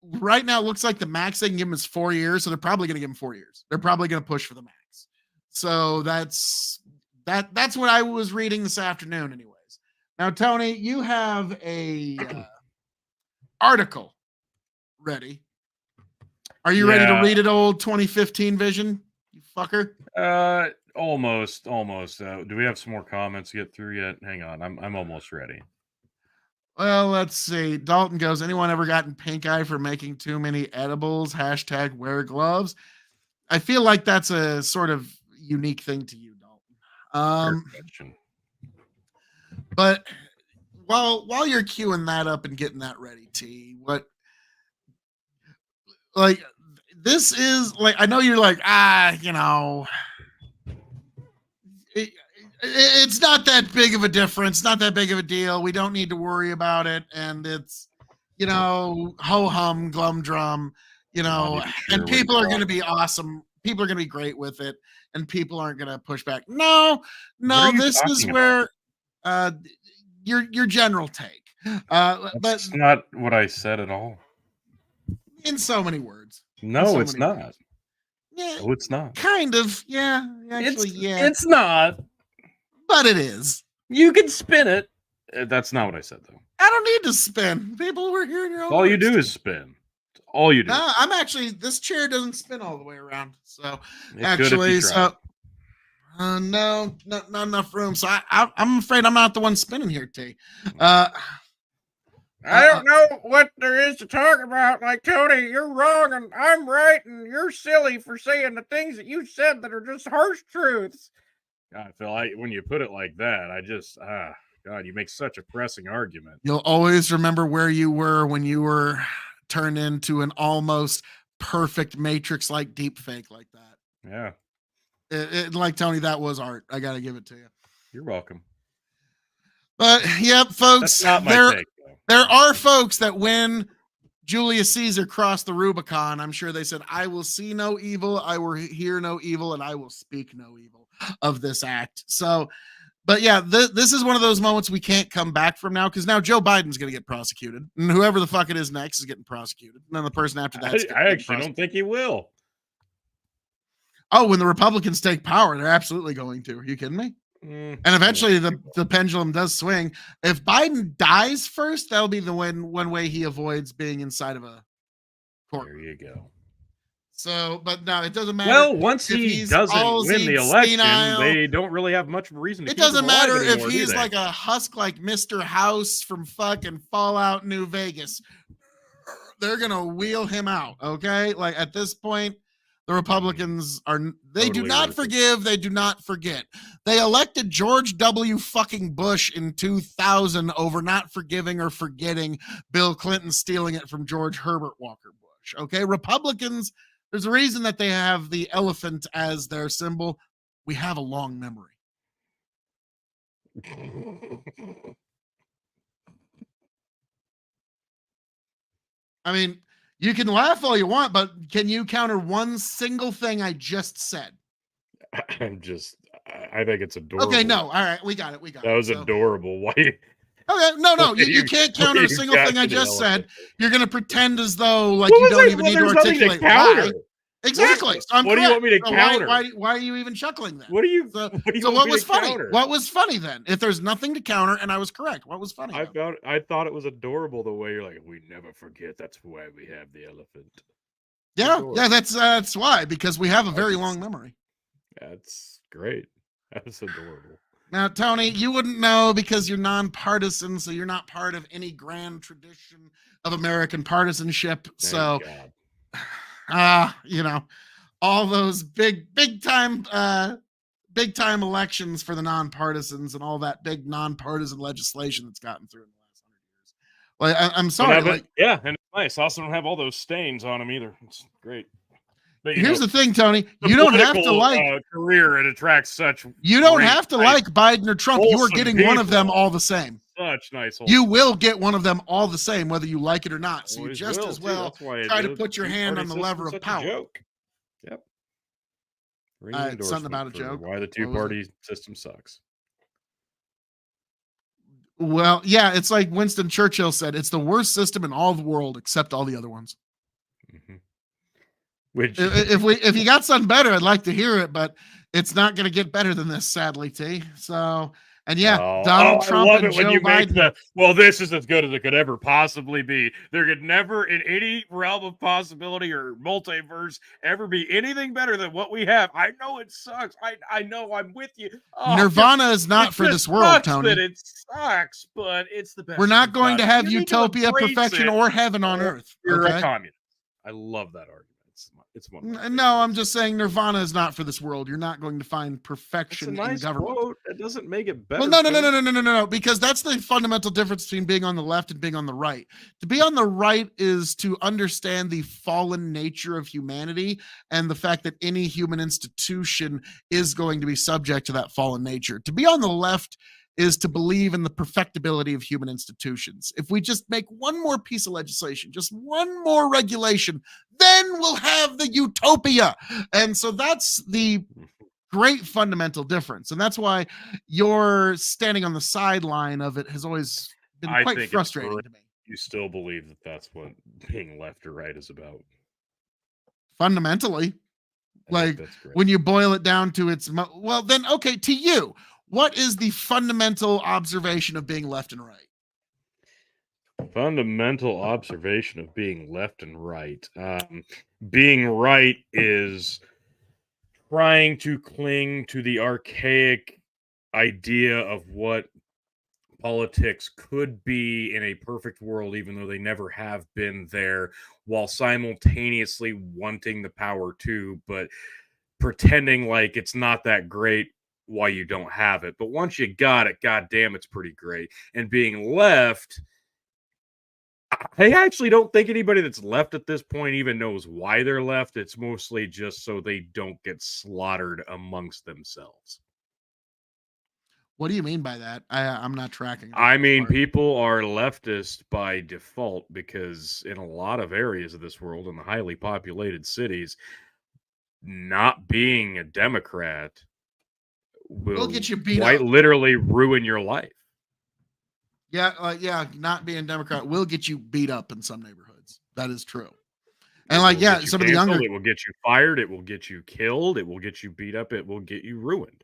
Right now it looks like the max they can give him is 4 years, so they're probably going to give him 4 years. They're probably going to push for the max. So that's what I was reading this afternoon anyways. Now, Tony, you have a article ready. Are you ready to read it, old 2015 vision, you fucker? Almost. Do we have some more comments to get through yet? Hang on. I'm almost ready. Well, let's see. Dalton goes, anyone ever gotten pink eye for making too many edibles? # wear gloves. I feel like that's a sort of unique thing to you, Dalton. But while you're queuing that up and getting that ready, T, this is like, I know you're like, it's not that big of a difference, not that big of a deal. We don't need to worry about it. And it's, ho hum, glum drum, and people are going to be awesome. People are going to be great with it. And people aren't going to push back. No, this is where your general take. That's not what I said at all. In so many words. No, it's not. Words. Yeah, no, it's not. Kind of. Yeah. Actually, yeah. It's not. But it is. You can spin it. That's not what I said, though. I don't need to spin. People were hearing your own all words. You do is spin. It's all you do. No, I'm actually, this chair doesn't spin all the way around. So actually, no, not enough room. So I'm afraid I'm not the one spinning here, T. I don't know what there is to talk about. Like, Tony, you're wrong and I'm right, and you're silly for saying the things that you said that are just harsh truths. God, Phil, when you put it like that, God, you make such a pressing argument. You'll always remember where you were when you were turned into an almost perfect Matrix-like deep fake like that. Yeah. Like, Tony, that was art. I got to give it to you. You're welcome. But, yep, folks, That's not my take, there are folks that when Julius Caesar crossed the Rubicon, I'm sure they said, I will see no evil, I will hear no evil, and I will speak no evil of this act. So, but yeah, this is one of those moments we can't come back from now, because now Joe Biden's going to get prosecuted, and whoever the fuck it is next is getting prosecuted. And then the person after that, I actually don't think he will. Oh, when the Republicans take power, they're absolutely going to. Are you kidding me? And eventually the pendulum does swing. If Biden dies first, that'll be the one way he avoids being inside of a court. There you go. So, but no, it doesn't matter. Well, once he doesn't win the election, they don't really have much reason to. It doesn't matter if he's like a husk like Mr. House from fucking Fallout New Vegas. They're gonna wheel him out, okay? Like, at this point, the Republicans do not forgive, they do not forget. They elected George W. fucking Bush in 2000 over not forgiving or forgetting Bill Clinton stealing it from George Herbert Walker Bush. Okay, Republicans, there's a reason that they have the elephant as their symbol. We have a long memory. I mean, you can laugh all you want, but can you counter one single thing I just said? I think it's adorable. Okay, no. All right, we got it. That was adorable. Why? Okay, no. You can't counter a single thing I just said. You're going to pretend as though like you don't even need to articulate why. Exactly. What do you want me to counter? Why are you even chuckling then? So what was funny? What was funny then? If there's nothing to counter and I was correct, what was funny? I thought it was adorable the way you're like, we never forget. That's why we have the elephant. Yeah, that's why, because we have a very long memory. That's great. That's adorable. Now, Tony, you wouldn't know because you're nonpartisan, so you're not part of any grand tradition of American partisanship. Thank God. All those big time elections for the nonpartisans and all that big nonpartisan legislation that's gotten through in the last 100 years. Like, I'm sorry. Yeah, and it's nice. I also don't have all those stains on them either. It's great. But here's the thing, Tony. You don't have to like career. It attracts such. You don't have to like Biden or Trump. You are getting one of them all the same. Such nice. You will get one of them all the same, whether you like it or not. So you just as well try to put your hand on the lever of power. Yep. Something about a joke. Why the two-party system sucks. Well, yeah, it's like Winston Churchill said, it's the worst system in all the world except all the other ones. Mm-hmm. Which, if you got something better, I'd like to hear it, but it's not going to get better than this, sadly, T. So, and Donald Trump and Joe Biden. This is as good as it could ever possibly be. There could never, in any realm of possibility or multiverse, ever be anything better than what we have. I know it sucks. I know I'm with you. Nirvana is not for this world, Tony. It sucks, but it's the best. We're not going to have utopia, perfection, or heaven on earth. You're a communist. I love that argument. It's one. No, I'm just saying Nirvana is not for this world. You're not going to find perfection in government. Quote. It doesn't make it better. Well, no, because that's the fundamental difference between being on the left and being on the right. To be on the right is to understand the fallen nature of humanity and the fact that any human institution is going to be subject to that fallen nature. To be on the left is to believe in the perfectibility of human institutions. If we just make one more piece of legislation, just one more regulation, then we'll have the utopia. And so that's the great fundamental difference. And that's why your standing on the sideline of it has always been quite frustrating to me. You still believe that that's what being left or right is about? Fundamentally. Like, when you boil it down to its, well, then, okay, to you, what is the fundamental observation of being left and right? Fundamental observation of being left and right. Being right is trying to cling to the archaic idea of what politics could be in a perfect world, even though they never have been there, while simultaneously wanting the power too, but pretending like it's not that great while you don't have it. But once you got it, goddamn, it's pretty great. And being left, I actually don't think anybody that's left at this point even knows why they're left. It's mostly just so they don't get slaughtered amongst themselves. What do you mean by that? I'm not tracking. I mean, people are leftist by default because in a lot of areas of this world, in the highly populated cities, not being a Democrat will get you beat quite up. literally ruin your life. Yeah, not being Democrat will get you beat up in some neighborhoods. That is true. And some of the younger, it will get you fired, it will get you killed, it will get you beat up, it will get you ruined.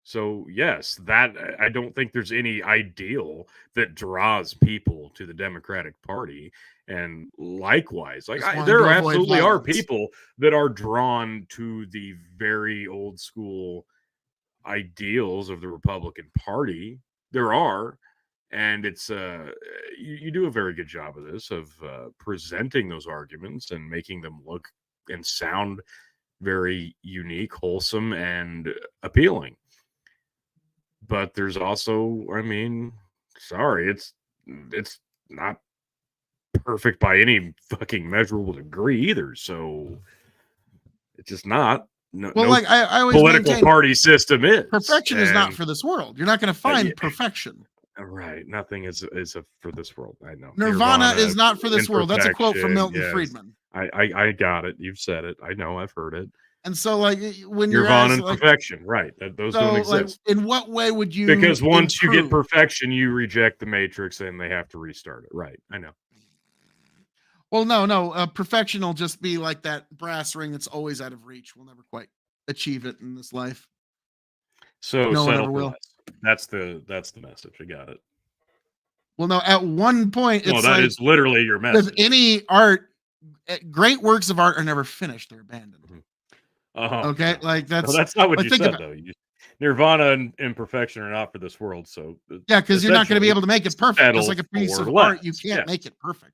So yes, that I don't think there's any ideal that draws people to the Democratic Party. And likewise, there absolutely are people that are drawn to the very old school ideals of the Republican Party. There are, and it's you do a very good job of this, of presenting those arguments and making them look and sound very unique, wholesome, and appealing. But there's also, I mean, sorry, it's not perfect by any fucking measurable degree either. So it's just not. I always political party system is. Perfection is not for this world. You're not going to find perfection. Right. Nothing is for this world. I know. Nirvana is not for this world. That's a quote from Milton Friedman. I got it. You've said it. I know. I've heard it. And so, when you're Nirvana and perfection, right? Those don't exist. In what way would you? Because once you get perfection, you reject the Matrix, and they have to restart it. Right? I know. Well, no. Perfection will just be like that brass ring that's always out of reach. We'll never quite achieve it in this life. So no one ever will. That's the message. I got it. Well, no. At one point, it's that is literally your message. With any art, great works of art are never finished; they're abandoned. Mm-hmm. Okay, that's not what you said though. Nirvana and imperfection are not for this world. So because you're not going to be able to make it perfect. Just like a piece of art, you can't make it perfect.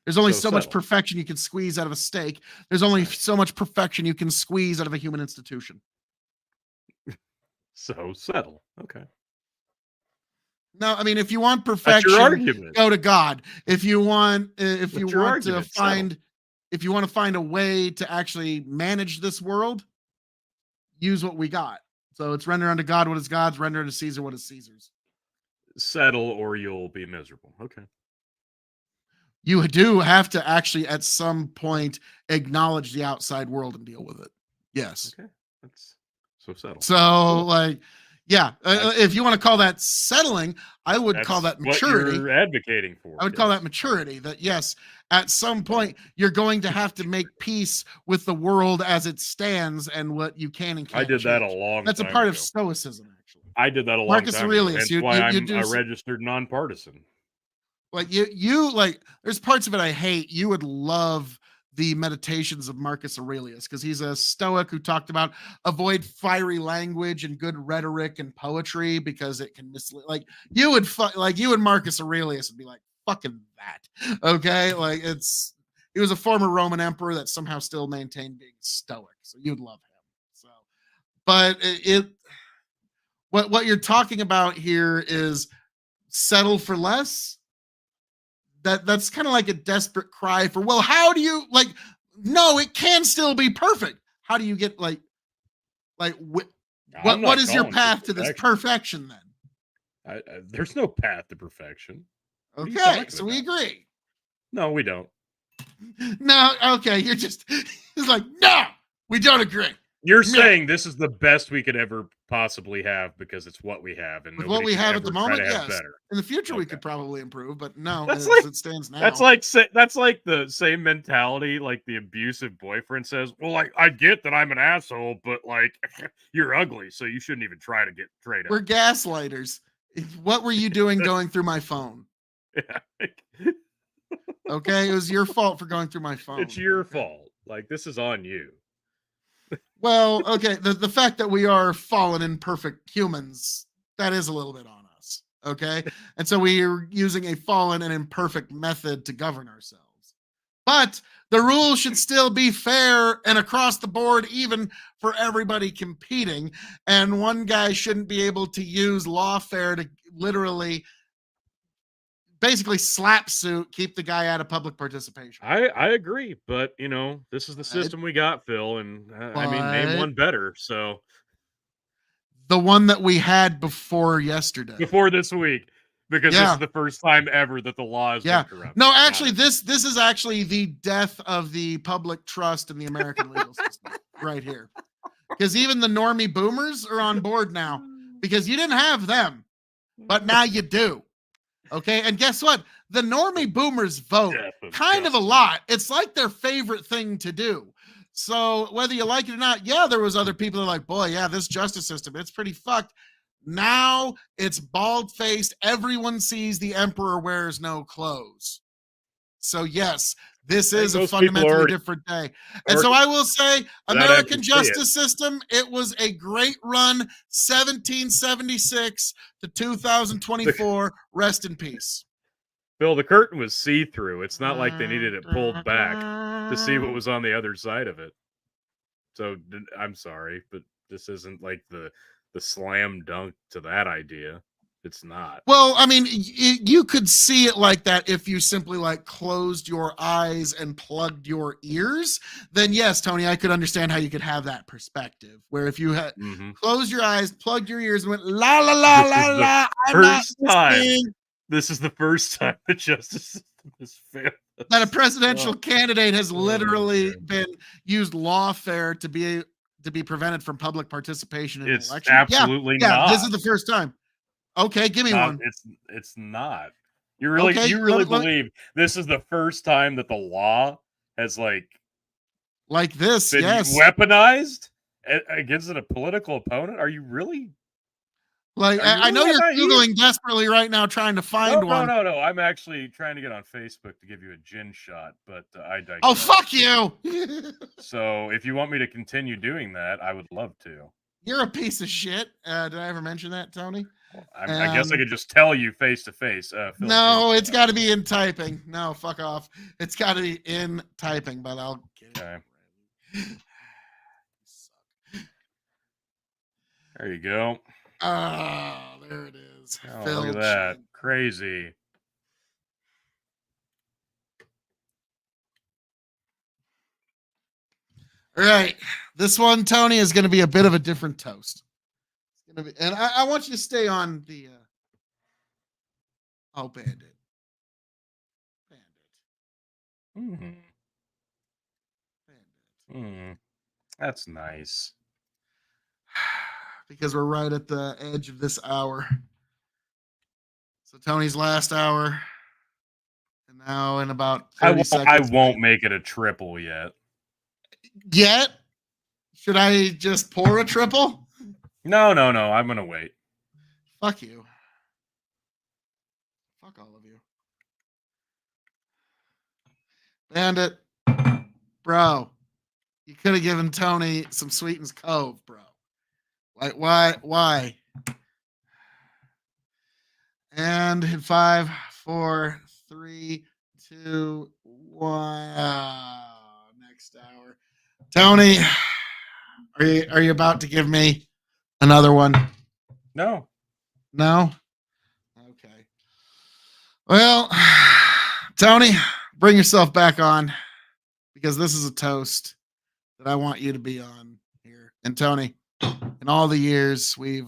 There's only so much perfection you can squeeze out of a steak. There's only so much perfection you can squeeze out of a human institution. So settle. Okay. No, I mean, if you want perfection, go to God. If you want to find a way to actually manage this world, use what we got. So it's render unto God what is God's, render unto Caesar what is Caesar's. Settle or you'll be miserable. Okay. You do have to actually at some point acknowledge the outside world and deal with it. Yes. Okay. That's so settle. So if you want to call that settling, I would call that maturity. What you're advocating for. I would call that maturity. That yes, at some point you're going to have to make peace with the world as it stands and what you can and can't. I did that a long time ago. That's a part of stoicism, actually. I did that a long time ago. That's why I'm a registered nonpartisan. Like you there's parts of it I hate. You would love the meditations of Marcus Aurelius because he's a Stoic who talked about avoid fiery language and good rhetoric and poetry because it can mislead. You and Marcus Aurelius would be like fucking that. Okay, he was a former Roman emperor that somehow still maintained being Stoic, so you'd love him. So, but what you're talking about here is settle for less. That's kind of like a desperate cry for, well, how do you no, it can still be perfect. How do you get what is your path to this perfection then? There's no path to perfection. Okay, so we agree. No, we don't. No, okay, it's no, we don't agree. You're saying this is the best we could ever possibly have because it's what we have, and what we have at the moment, yes. Better. In the future, we could probably improve, but no, as it stands now. That's like the same mentality. Like the abusive boyfriend says, "Well, I get that I'm an asshole, but you're ugly, so you shouldn't even try to get straight up." We're gaslighters. What were you doing going through my phone? Yeah. Okay, it was your fault for going through my phone. It's your fault. This is on you. Well, okay, the fact that we are fallen imperfect humans, that is a little bit on us. Okay. And so we are using a fallen and imperfect method to govern ourselves. But the rules should still be fair and across the board, even for everybody competing. And one guy shouldn't be able to use lawfare to literally basically slap suit, keep the guy out of public participation. I agree, but this is the But, system we got, Phil, and I mean, name but one better. So the one that we had before yesterday. before this week, because this Yeah. is the first time ever that the law has Yeah. been corrupt. No, Got actually, it. this is actually the death of the public trust in the American legal system right here. Because even the normie boomers are on board now because you didn't have them, but now you do. Okay. And guess what? The normie boomers vote Death of kind of a justice. lot. It's like their favorite thing to do. So whether you like it or not, yeah, there was other people that are like, boy, yeah, this justice system, it's pretty fucked. Now it's bald faced. Everyone sees the emperor wears no clothes. So yes, this I think is a most people fundamentally already- different day. And so I will say, That American empty, see it. justice system, it was a great run, 1776 to 2024. Rest in peace. Phil, the curtain was see-through. It's not like they needed it pulled back to see what was on the other side of it. So I'm sorry, but this isn't like the slam dunk to that idea. It's not. Well, I mean, you could see it like that if you simply like closed your eyes and plugged your ears. Then yes, Tony, I could understand how you could have that perspective. Where if you had closed your eyes, plugged your ears, and went la la la This la is the la, I'm not first time. listening, This is the first time the justice system has failed. that a presidential candidate has Oh, literally man. been used lawfare to be prevented from public participation in It's an election. absolutely yeah, not. this is the first time. Okay, give me one. It's not. You really Okay, you really let me- believe this is the first time that the law has like this, been yes. weaponized against a political opponent? Are you really? Like, Are you I know really you're naive? Googling desperately right now trying to find one. No. I'm actually trying to get on Facebook to give you a gin shot, but I digress. Oh, fuck you. So if you want me to continue doing that, I would love to. You're a piece of shit. Did I ever mention that, Tony? I guess I could just tell you face to face. No, it's got to be in typing. No, fuck off. It's got to be in typing, but I'll get Okay. it. There you go. Oh, there it is. Oh, Phil look at that. Chin. Crazy. All right. This one, Tony, is going to be a bit of a different toast. It's going to be, and I want you to stay on the. Oh, Bandit. Mm. Bandit. That's nice. Because we're right at the edge of this hour. So Tony's last hour. And now in about 30 seconds. I won't make it a triple yet. Yet? Should I just pour a triple? No. I'm going to wait. Fuck you. Fuck all of you. Bandit. Bro. You could have given Tony some Sweetens Cove, bro. Like, why? And in 5, 4, 3, 2, 1. Next hour. Tony, are you about to give me another one? No. No? Okay. Well, Tony, bring yourself back on because this is a toast that I want you to be on here. And Tony, in all the years we've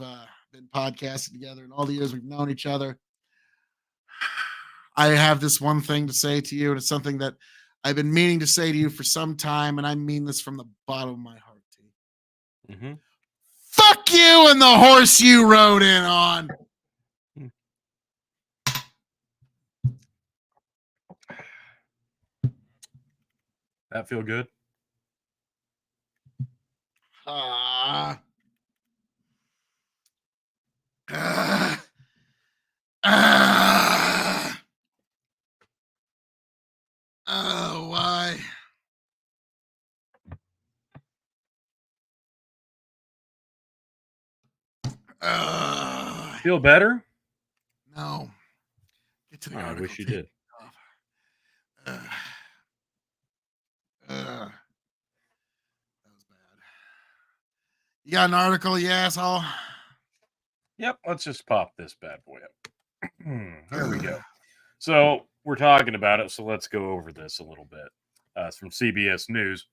been podcasting together, and all the years we've known each other, I have this one thing to say to you, and it's something that I've been meaning to say to you for some time, and I mean this from the bottom of my heart, T. Mm-hmm. Fuck you and the horse you rode in on. That feel good? Oh, why? Feel better? No. Get to the I article. wish you Take did. it off. That was bad. You got an article, you asshole? Yep, let's just pop this bad boy up. Here we go. So we're talking about it, so let's go over this a little bit. It's from CBS News.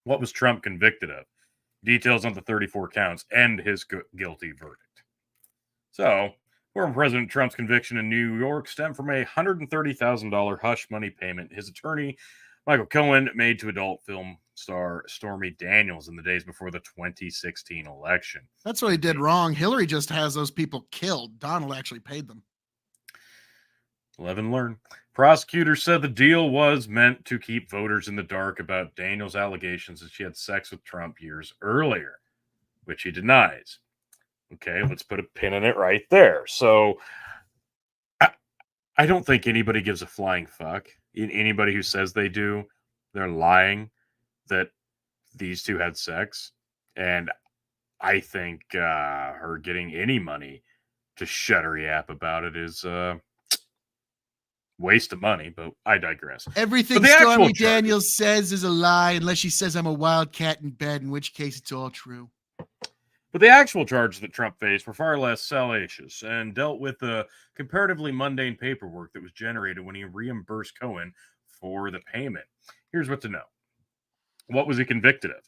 What was Trump convicted of? Details on the 34 counts and his guilty verdict. So, former President Trump's conviction in New York stemmed from a $130,000 hush money payment his attorney, Michael Cohen, made to adult film star Stormy Daniels in the days before the 2016 election. That's what he did wrong. Hillary just has those people killed. Donald actually paid them. 11 learn. Prosecutors said the deal was meant to keep voters in the dark about Daniels' allegations that she had sex with Trump years earlier, which he denies. Okay, let's put a pin in it right there. So I don't think anybody gives a flying fuck. Anybody who says they do, they're lying that these two had sex. And I think her getting any money to shut her yap about it is waste of money, but I digress. Everything Stormy Daniels says is a lie unless she says I'm a wildcat in bed, in which case it's all true. But the actual charges that Trump faced were far less salacious and dealt with the comparatively mundane paperwork that was generated when he reimbursed Cohen for the payment. Here's what to know. What was he convicted of?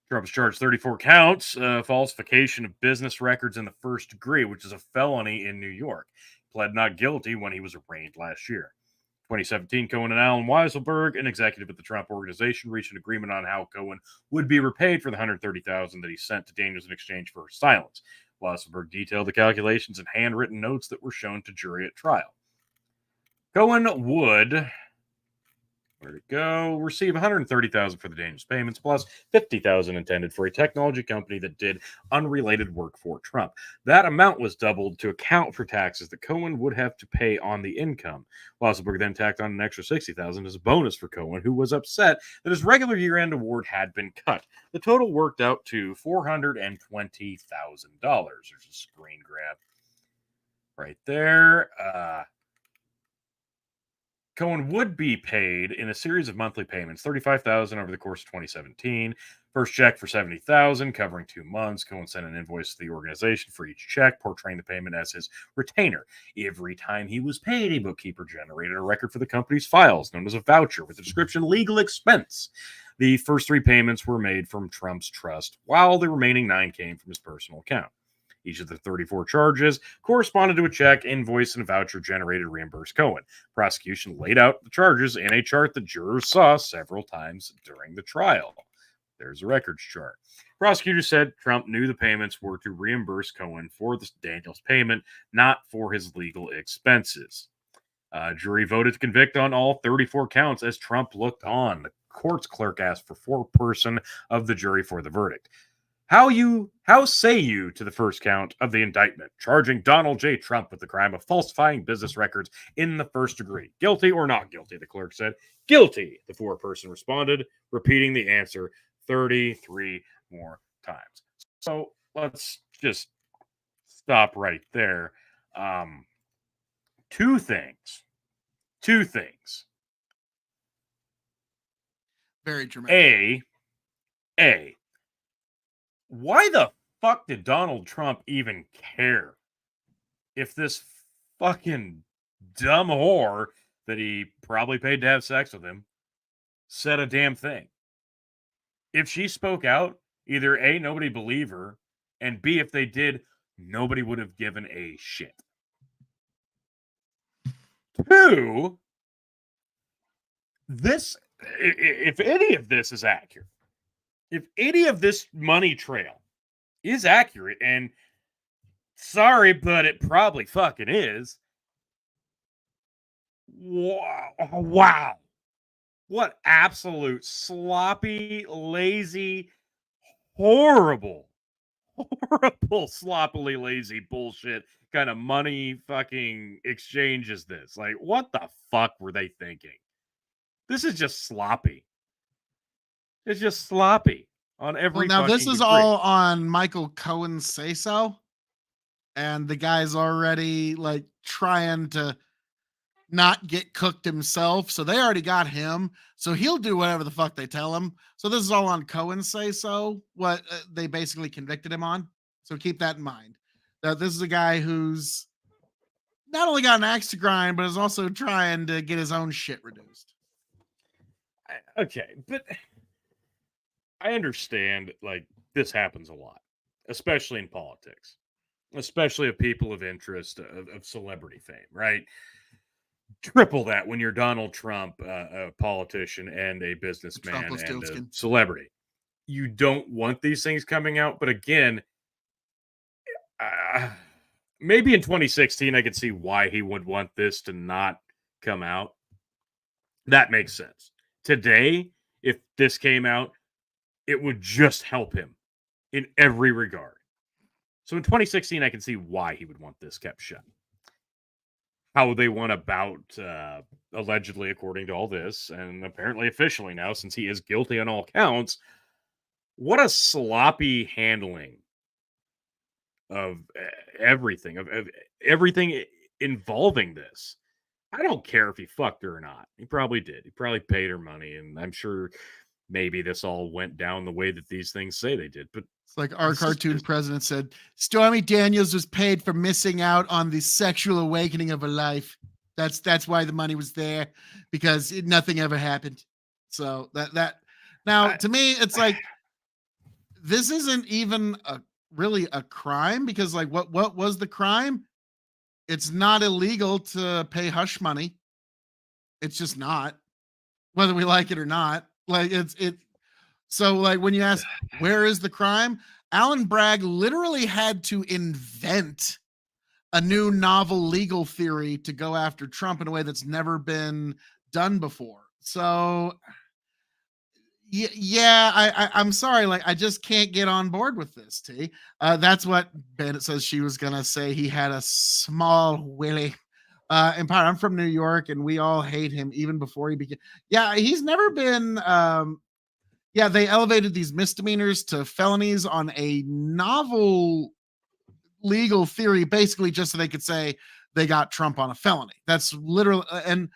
Trump was charged 34 counts, falsification of business records in the first degree, which is a felony in New York. Pled not guilty when he was arraigned last year. 2017, Cohen and Alan Weisselberg, an executive at the Trump Organization, reached an agreement on how Cohen would be repaid for the $130,000 that he sent to Daniels in exchange for her silence. Weisselberg detailed the calculations and handwritten notes that were shown to jury at trial. Cohen would, where'd it go, receive $130,000 for the Daniels payments, plus $50,000 intended for a technology company that did unrelated work for Trump. That amount was doubled to account for taxes that Cohen would have to pay on the income. Weisselberg then tacked on an extra $60,000 as a bonus for Cohen, who was upset that his regular year-end award had been cut. The total worked out to $420,000. There's a screen grab right there. Cohen would be paid in a series of monthly payments, $35,000 over the course of 2017. First check for $70,000, covering 2 months. Cohen sent an invoice to the organization for each check, portraying the payment as his retainer. Every time he was paid, a bookkeeper generated a record for the company's files, known as a voucher, with the description legal expense. The first 3 payments were made from Trump's trust, while the remaining 9 came from his personal account. Each of the 34 charges corresponded to a check, invoice, and a voucher generated to reimburse Cohen. Prosecution laid out the charges in a chart that jurors saw several times during the trial. There's a records chart. Prosecutors said Trump knew the payments were to reimburse Cohen for the Daniels payment, not for his legal expenses. Jury voted to convict on all 34 counts as Trump looked on. The court's clerk asked for 4% of the jury for the verdict. How say you to the first count of the indictment, charging Donald J. Trump with the crime of falsifying business records in the first degree? Guilty or not guilty, the clerk said. Guilty, the foreperson responded, repeating the answer 33 more times. So let's just stop right there. Two things. Very dramatic. A. Why the fuck did Donald Trump even care if this fucking dumb whore that he probably paid to have sex with him said a damn thing? If she spoke out, either A, nobody believed her, and B, if they did, nobody would have given a shit. 2, if any of this is accurate, if any of this money trail is accurate, and sorry, but it probably fucking is. Wow. What absolute sloppy, lazy, horrible, sloppily lazy bullshit kind of money fucking exchange is this? Like, what the fuck were they thinking? This is just sloppy. It's just sloppy on every. Well, now this is all on Michael Cohen's say so. and the guy's already like trying to not get cooked himself. So they already got him. So he'll do whatever the fuck they tell him. So this is all on Cohen's say so, what they basically convicted him on. So keep that in mind. That this is a guy who's not only got an axe to grind, but is also trying to get his own shit reduced. Okay, but I understand, like, this happens a lot, especially in politics, especially of people of interest, of celebrity fame, right? Triple that when you're Donald Trump, a politician and a businessman and a Trumpelstiltskin. celebrity. You don't want these things coming out, but again, uh, maybe in 2016, I could see why he would want this to not come out. That makes sense. Today, if this came out, it would just help him in every regard. So in 2016, I can see why he would want this kept shut. How they went about, allegedly, according to all this, and apparently officially now, since he is guilty on all counts, what a sloppy handling of everything, of everything involving this. I don't care if he fucked her or not. He probably did. He probably paid her money, and I'm sure maybe this all went down the way that these things say they did. But It's like our cartoon president said, Stormy Daniels was paid for missing out on the sexual awakening of her life. That's why the money was there, because nothing ever happened. So that now to me, it's like this isn't even really a crime, because like what was the crime? It's not illegal to pay hush money. It's just not, whether we like it or not. Like it. So like when you ask where is the crime, Alan Bragg literally had to invent a new novel legal theory to go after Trump in a way that's never been done before. So yeah, I'm sorry, like I just can't get on board with this. T. That's what Bennett says she was gonna say. He had a small willy. Empire. I'm from New York, and we all hate him even before he became. Yeah, he's never been. Yeah, they elevated these misdemeanors to felonies on a novel legal theory, basically just so they could say they got Trump on a felony. That's literally. And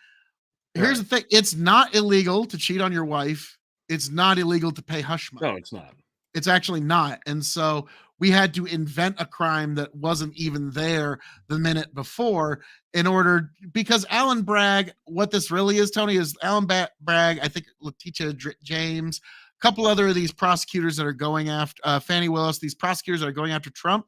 here's the thing: it's not illegal to cheat on your wife. It's not illegal to pay hush money. no, it's not. It's actually not. And so we had to invent a crime that wasn't even there the minute before in order, because Alan Bragg, what this really is, Tony, is Alan Bragg, I think Letitia James, a couple other of these prosecutors that are going after Fannie Willis, these prosecutors that are going after Trump,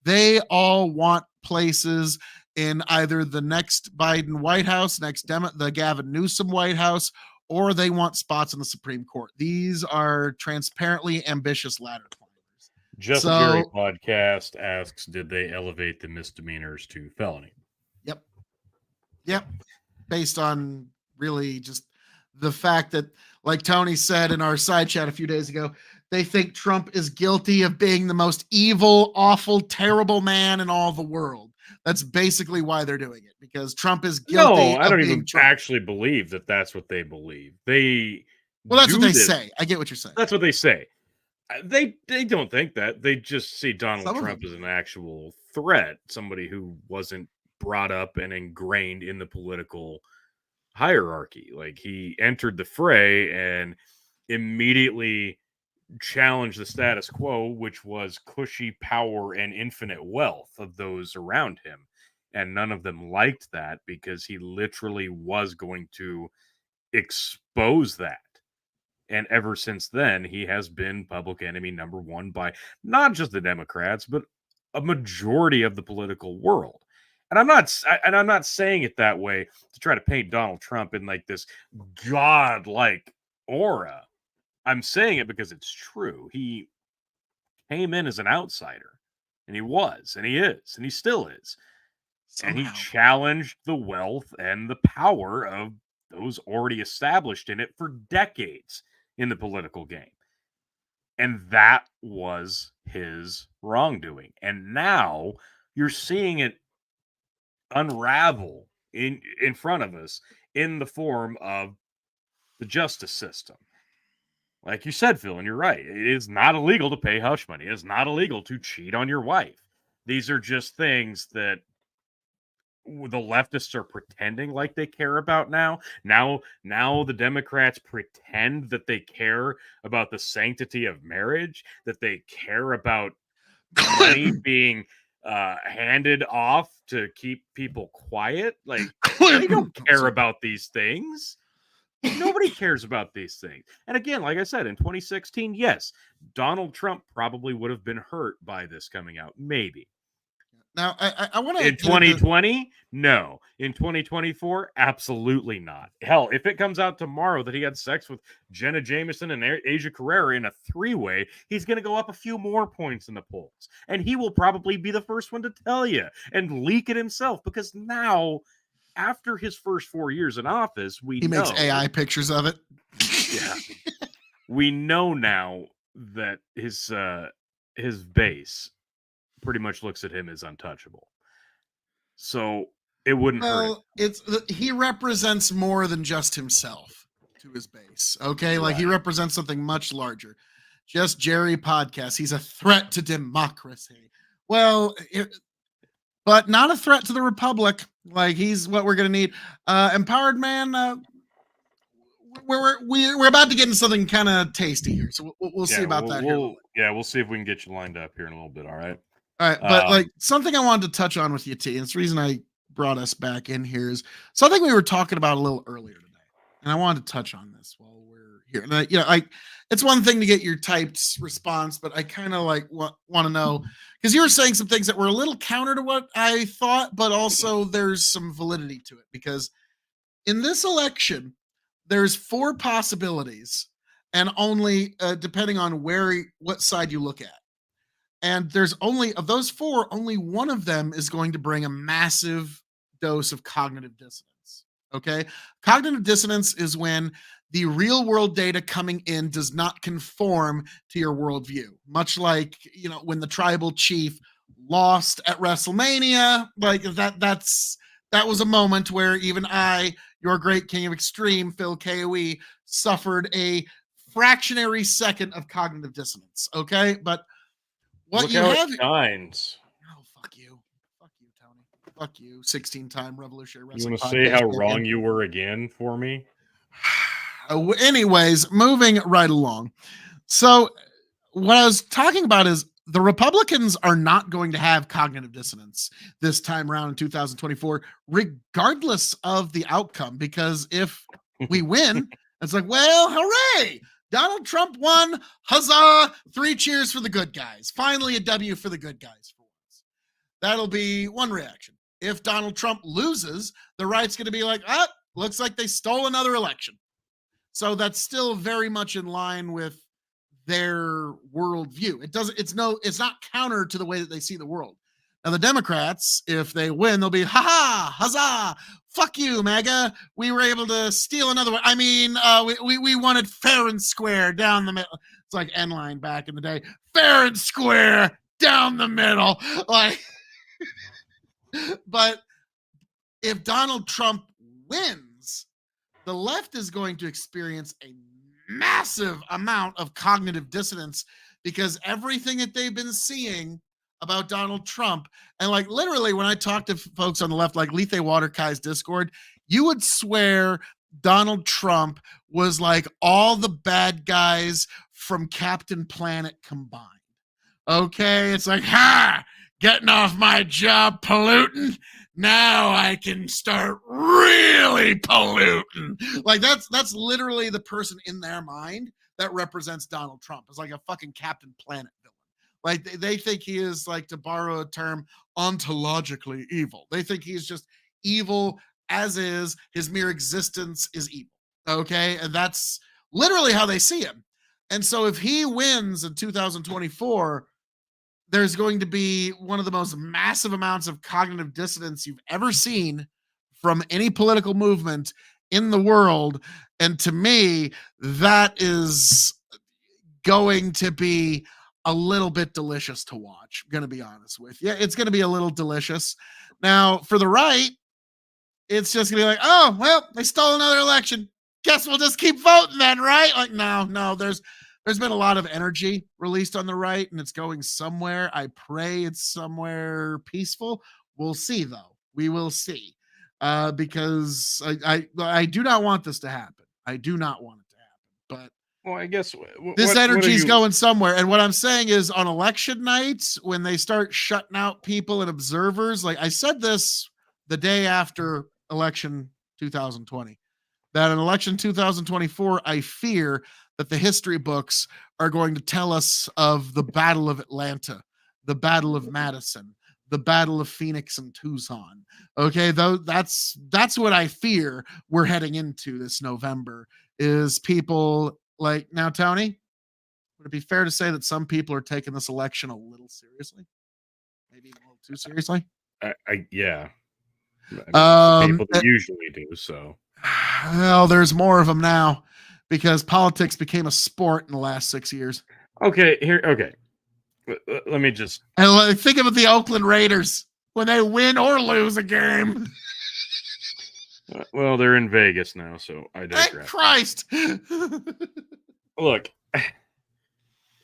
they all want places in either the next Biden White House, the Gavin Newsom White House, or they want spots in the Supreme Court. These are transparently ambitious ladder climbers. Just Jerry podcast asks, did they elevate the misdemeanors to felony? Yep. Based on really just the fact that, like Tony said in our side chat a few days ago, they think Trump is guilty of being the most evil, awful, terrible man in all the world. That's basically why they're doing it, because Trump is guilty. No, I don't even actually believe that that's what they believe. That's what they say. I get what you're saying. That's what they say. They don't think that. They just see Donald Trump as an actual threat, somebody who wasn't brought up and ingrained in the political hierarchy. Like, he entered the fray and immediately challenged the status quo, which was cushy power and infinite wealth of those around him. And none of them liked that, because he literally was going to expose that. And ever since then, he has been public enemy number one by not just the Democrats, but a majority of the political world. And I'm not saying it that way to try to paint Donald Trump in like this godlike aura. I'm saying it because it's true. He came in as an outsider, and he was, and he is, and he still is. Somehow. And he challenged the wealth and the power of those already established in it for decades in the political game. And that was his wrongdoing. And now you're seeing it unravel in front of us in the form of the justice system. Like you said, Phil, and you're right. It is not illegal to pay hush money. It is not illegal to cheat on your wife. These are just things that the leftists are pretending like they care about now. Now the Democrats pretend that they care about the sanctity of marriage, that they care about money being handed off to keep people quiet. Like, they don't care about these things. Nobody cares about these things. And again, like I said, in 2016, yes, Donald Trump probably would have been hurt by this coming out. Maybe. Now, I want to. In 2020, no. In 2024, absolutely not. Hell, if it comes out tomorrow that he had sex with Jenna Jameson and Asia Carrera in a three-way, he's going to go up a few more points in the polls. And he will probably be the first one to tell you and leak it himself, because now, after his first 4 years in office, he makes AI pictures of it. Yeah. We know now that his base pretty much looks at him as untouchable. So it wouldn't hurt him. He represents more than just himself to his base. Okay, like he represents something much larger. Just Jerry podcast. He's a threat to democracy. Well, but not a threat to the republic. Like, he's what we're gonna need. Empowered man. We're about to get into something kind of tasty here, so we'll see about that. We'll see if we can get you lined up here in a little bit. All right. All right, but like something I wanted to touch on with you, T, and it's the reason I brought us back in here is something we were talking about a little earlier today, and I wanted to touch on this while we're here. And it's one thing to get your typed response, but I kind of like want to know, because you were saying some things that were a little counter to what I thought, but also there's some validity to it, because in this election, there's 4 possibilities, and only depending on what side you look at. And there's only, of those 4, only one of them is going to bring a massive dose of cognitive dissonance. Okay. Cognitive dissonance is when the real world data coming in does not conform to your worldview. Much like, when the tribal chief lost at WrestleMania, like that was a moment where even I, your great king of extreme, Phil KOE, suffered a fractionary second of cognitive dissonance. Okay. But what you have shines. Oh, fuck you, Tony. Fuck you, 16-time Revolutionary You Wrestling. want to say how wrong you were again for me? Anyways, moving right along. So, what I was talking about is the Republicans are not going to have cognitive dissonance this time around in 2024, regardless of the outcome. Because if we win, it's like, well, hooray! Donald Trump won. Huzzah! 3 cheers for the good guys. Finally, a W for the good guys for once. That'll be one reaction. If Donald Trump loses, the right's going to be like, looks like they stole another election. So that's still very much in line with their worldview. It's not counter to the way that they see the world. Now, the Democrats, if they win, they'll be, huzzah, fuck you, MAGA. We were able to steal another one. I mean, we won it fair and square down the middle. It's like N-Line back in the day. Fair and square down the middle. Like, but if Donald Trump wins, the left is going to experience a massive amount of cognitive dissonance, because everything that they've been seeing about Donald Trump, and like literally when I talk to folks on the left, like Lethe Waterkai's Discord, you would swear Donald Trump was like all the bad guys from Captain Planet combined. Okay, it's like, getting off my job polluting. Now I can start really polluting. Like that's literally the person in their mind that represents Donald Trump. It's like a fucking Captain Planet villain. Like they think he is, like, to borrow a term, ontologically evil. They think he's just evil as is. His mere existence is evil. Okay. And that's literally how they see him. And so if he wins in 2024, there's going to be one of the most massive amounts of cognitive dissonance you've ever seen from any political movement in the world. And to me, that is going to be a little bit delicious to watch. I'm going to be honest with you. It's going to be a little delicious. Now, for the right, it's just going to be like, oh, well, they stole another election. Guess we'll just keep voting then, right? Like, no, there's there's been a lot of energy released on the right, and it's going somewhere. I pray it's somewhere peaceful. We'll see, though. We will see, because I do not want this to happen. I do not want it to happen. But Well, I guess this what energy are is you? going somewhere. And what I'm saying is, on election nights, when they start shutting out people and observers, like I said this the day after election 2020, that in election 2024, I fear that the history books are going to tell us of the Battle of Atlanta, the Battle of Madison, the Battle of Phoenix and Tucson. Okay, though that's what I fear we're heading into this November, is people like, now, Tony, would it be fair to say that some people are taking this election a little seriously? Maybe a little too seriously? Yeah. I mean, it's the people that it- usually do so. Well, there's more of them now because politics became a sport in the last 6 years. Okay, let me just. And think of the Oakland Raiders when they win or lose a game. Well, they're in Vegas now, so I Thank digress. Christ. Look,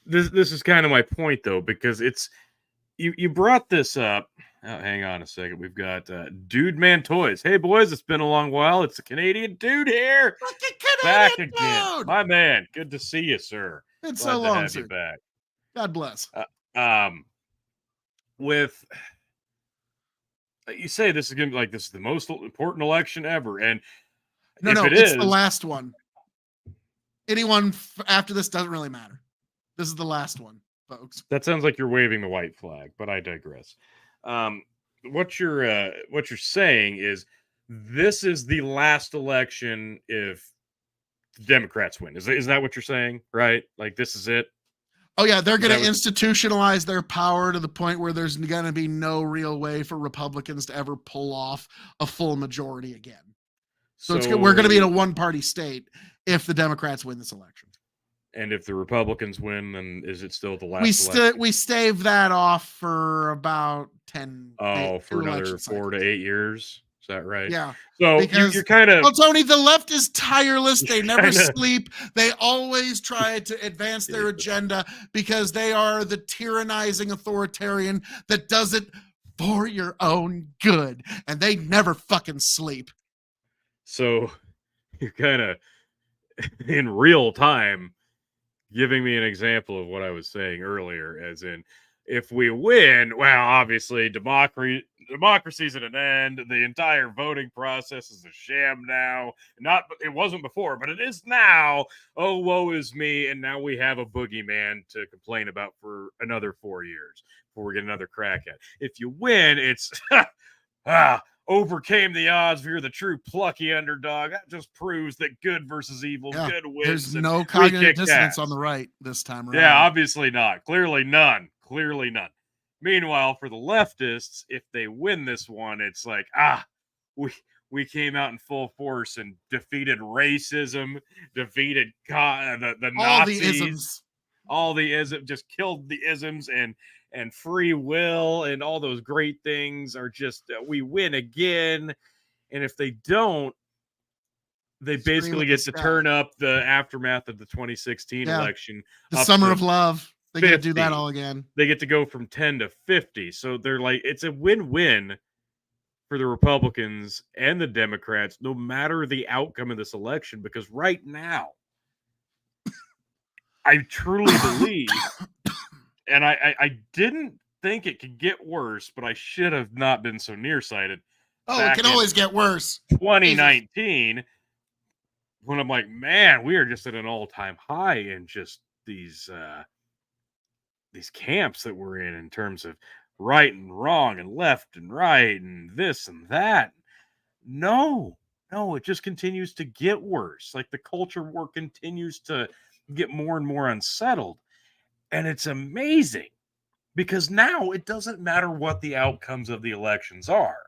this is kind of my point, though, because it's you brought this up. Oh, hang on a second. We've got Dude Man Toys. Hey, boys, it's been a long while. It's a Canadian dude here. Back again. Dude. My man. Good to see you, sir. It's Glad so to long, have sir. you back. God bless. With you say this is gonna be like this is the most important election ever, and No, it it's is the last one. Anyone after this doesn't really matter. This is the last one, folks. that sounds like you're waving the white flag, but I digress. What you're saying is this is the last election if the Democrats win. Is that what you're saying? Right? Like this is it? Oh, yeah, they're going that to what- institutionalize their power to the point where there's going to be no real way for Republicans to ever pull off a full majority again. So we're going to be in a one-party state if the Democrats win this election. And if the Republicans win, then is it still the last election? We stave that off for about 10 for another election 4 to cycles. 8 years. Is that right? Yeah. So Because- you're kind of Well, Tony, the left is tireless. They never Kinda. sleep. They always try to advance their agenda because they are the tyrannizing authoritarian that does it for your own good. And they never fucking sleep. so you're kind of in real time giving me an example of what I was saying earlier, as in if we win, well, obviously democracy's at an end. The entire voting process is a sham now. It wasn't before, but it is now. Oh, woe is me. And now we have a boogeyman to complain about for another 4 years before we get another crack at. If you win, it's overcame the odds. You're the true plucky underdog. That just proves that good versus evil, Yeah, good wins. There's and no we cognitive kick dissonance ass. on the right this time around. Yeah, obviously not. Clearly none. Meanwhile, for the leftists, if they win this one, it's like, we came out in full force and defeated racism, defeated the all Nazis, the isms. all the isms, just killed the isms and free will and all those great things are just we win again. And if they don't, they Scream basically at get the to sky. turn up the aftermath of the 2016 Yeah. election. The up summer to of love. They got to do that 50. all again. They get to go from 10 to 50. So they're like, it's a win-win for the Republicans and the Democrats, no matter the outcome of this election, because right now, I truly believe, and I didn't think it could get worse, but I should have not been so nearsighted. Oh, Back it can in always get worse. 2019, when I'm like, man, we are just at an all-time high in just these camps that we're in terms of right and wrong and left and right and this and that. No, it just continues to get worse. Like the culture war continues to get more and more unsettled. And it's amazing because now it doesn't matter what the outcomes of the elections are.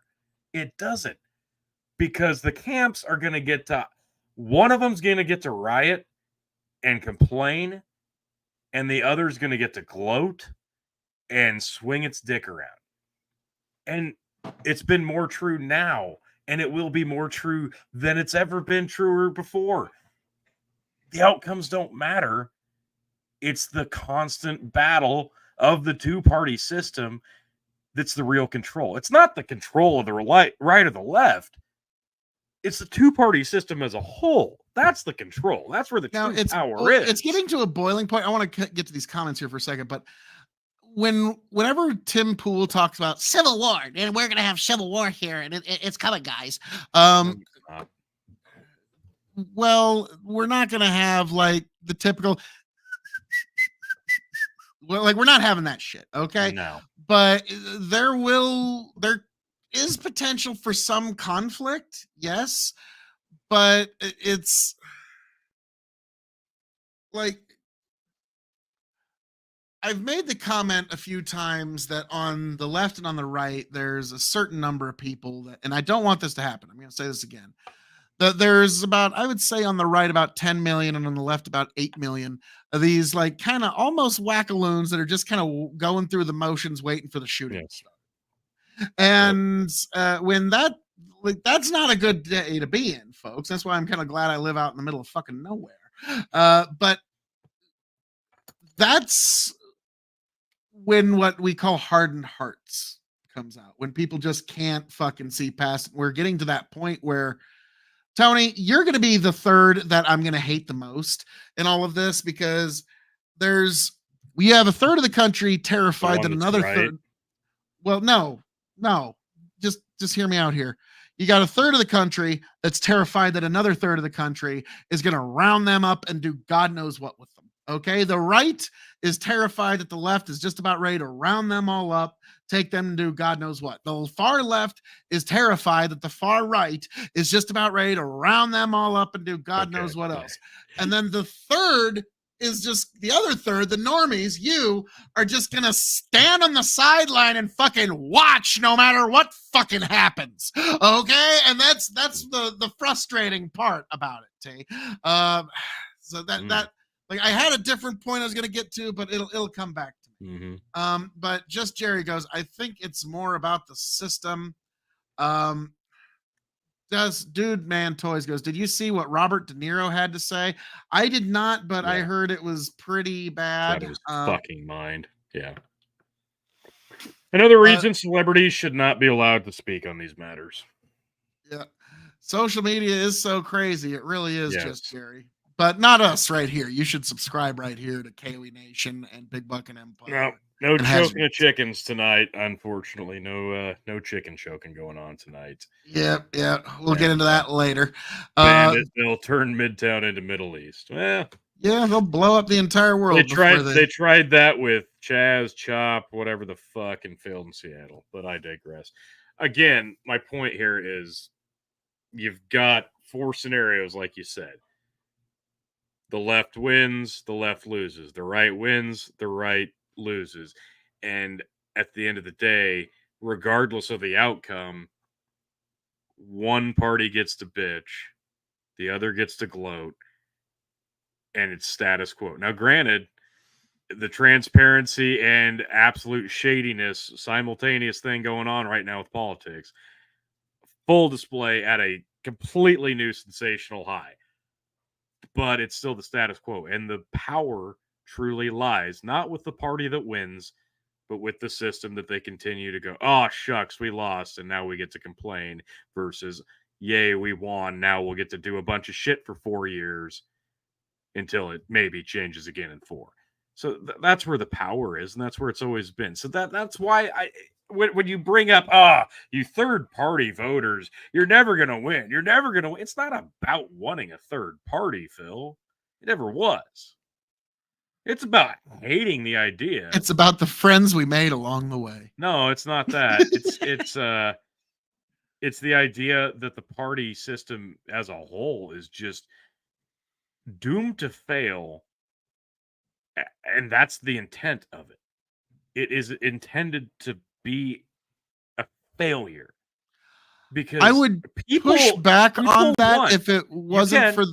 It doesn't, because the camps are going to get to, one of them's going to get to riot and complain, and the other's going to get to gloat and swing its dick around. And it's been more true now, and it will be more true than it's ever been truer before. The outcomes don't matter. It's the constant battle of the two-party system that's the real control. It's not the control of the right or the left. It's the two-party system as a whole. That's the control. That's where the true power is. It's getting to a boiling point. I want to get to these comments here for a second, but whenever Tim Pool talks about civil war, and we're going to have civil war here, and it's coming, guys. Well, we're not going to have like the typical. Well, like we're not having that shit, okay? No. But there is potential for some conflict, yes, but it's like I've made the comment a few times that on the left and on the right, there's a certain number of people that, and I don't want this to happen. I'm going to say this again. That there's about, I would say on the right, about 10 million and on the left, about 8 million of these like kind of almost wackaloons that are just kind of going through the motions, waiting for the shooting. Yes. And when that's not a good day to be in, folks. That's why I'm kind of glad I live out in the middle of fucking nowhere. But that's when what we call hardened hearts comes out, when people just can't fucking see past it. We're getting to that point where, Tony, you're going to be the third that I'm going to hate the most in all of this, because we have a third of the country terrified that another third. Well, no, just hear me out here. You got a third of the country that's terrified that another third of the country is going to round them up and do God knows what with them. Okay. The right is terrified that the left is just about ready to round them all up, take them and do God knows what. The far left is terrified that the far right is just about ready to round them all up and do God knows what else. And then the third is just the other third, the normies. You are just going to stand on the sideline and fucking watch no matter what fucking happens. Okay. And that's the frustrating part about it, T. So that like I had a different point I was going to get to, but it'll come back to me. Mm-hmm. But just Jerry goes, I think it's more about the system. Dude Man Toys goes, did you see what Robert De Niro had to say? I did not, but I heard it was pretty bad. Out of his fucking mind. Yeah. Another reason celebrities should not be allowed to speak on these matters. Yeah. Social media is so crazy. It really is, just Jerry. But not us right here. You should subscribe right here to KOE Nation and Big Buck and Empire. No choking of chickens tonight. Unfortunately, no chicken choking going on tonight. Yeah. We'll get into that later. They'll turn Midtown into Middle East. Well, yeah, they'll blow up the entire world. They tried that with Chaz, Chop, whatever the fuck, and failed in Seattle. But I digress. Again, my point here is you've got four scenarios, like you said. The left wins, the left loses. The right wins, the right loses. And at the end of the day, regardless of the outcome, one party gets to bitch, the other gets to gloat, and it's status quo. Now, granted, the transparency and absolute shadiness, simultaneous thing going on right now with politics, full display at a completely new sensational high. But it's still the status quo. And the power truly lies not with the party that wins, but with the system that they continue to go, oh, shucks, we lost, and now we get to complain, versus, yay, we won, now we'll get to do a bunch of shit for 4 years until it maybe changes again in 4. So that's where the power is, and that's where it's always been. So that's why when you bring up, you third-party voters, you're never going to win. You're never going to win. It's not about wanting a third party, Phil. It never was. It's about hating the idea. It's about the friends we made along the way. No, it's not that. It's the idea that the party system as a whole is just doomed to fail, and that's the intent of it. It is intended to be a failure, because I would push back on that if it wasn't for.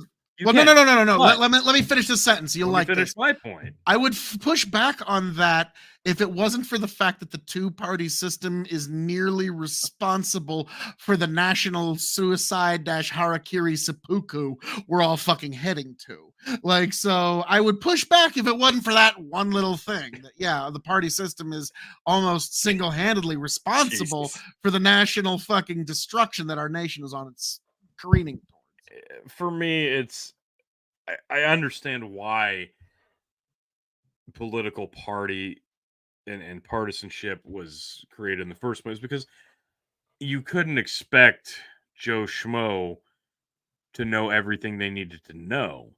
Well, no. Let me finish this sentence. You'll like finish this. My point. I would push back on that if it wasn't for the fact that the two-party system is nearly responsible for the national suicide dash harakiri seppuku we're all fucking heading to. Like, so I would push back if it wasn't for that one little thing. That, yeah, the party system is almost single-handedly responsible Jesus. for the national fucking destruction that our nation is on its careening towards. For me, it's I understand why political party and partisanship was created in the first place, because you couldn't expect Joe Schmo to know everything they needed to know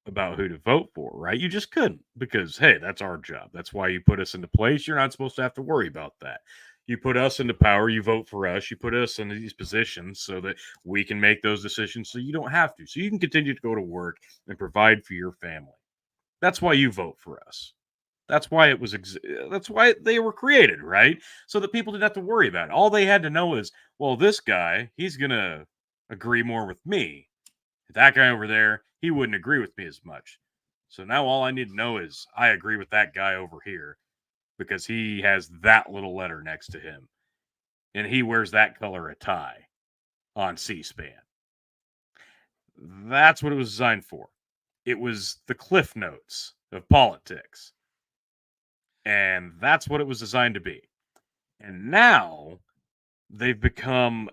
about who to vote for, right? You just couldn't, because hey, that's our job. That's why you put us into place. You're not supposed to have to worry about that. You put us into power, you vote for us, you put us in these positions so that we can make those decisions so you don't have to. So you can continue to go to work and provide for your family. That's why you vote for us. That's why it was. That's why they were created, right? So that people didn't have to worry about it. All they had to know is, well, this guy, he's gonna agree more with me. That guy over there, he wouldn't agree with me as much. So now all I need to know is I agree with that guy over here because he has that little letter next to him, and he wears that color a tie on C-SPAN. That's what it was designed for. It was the Cliff Notes of politics. And that's what it was designed to be. And now they've become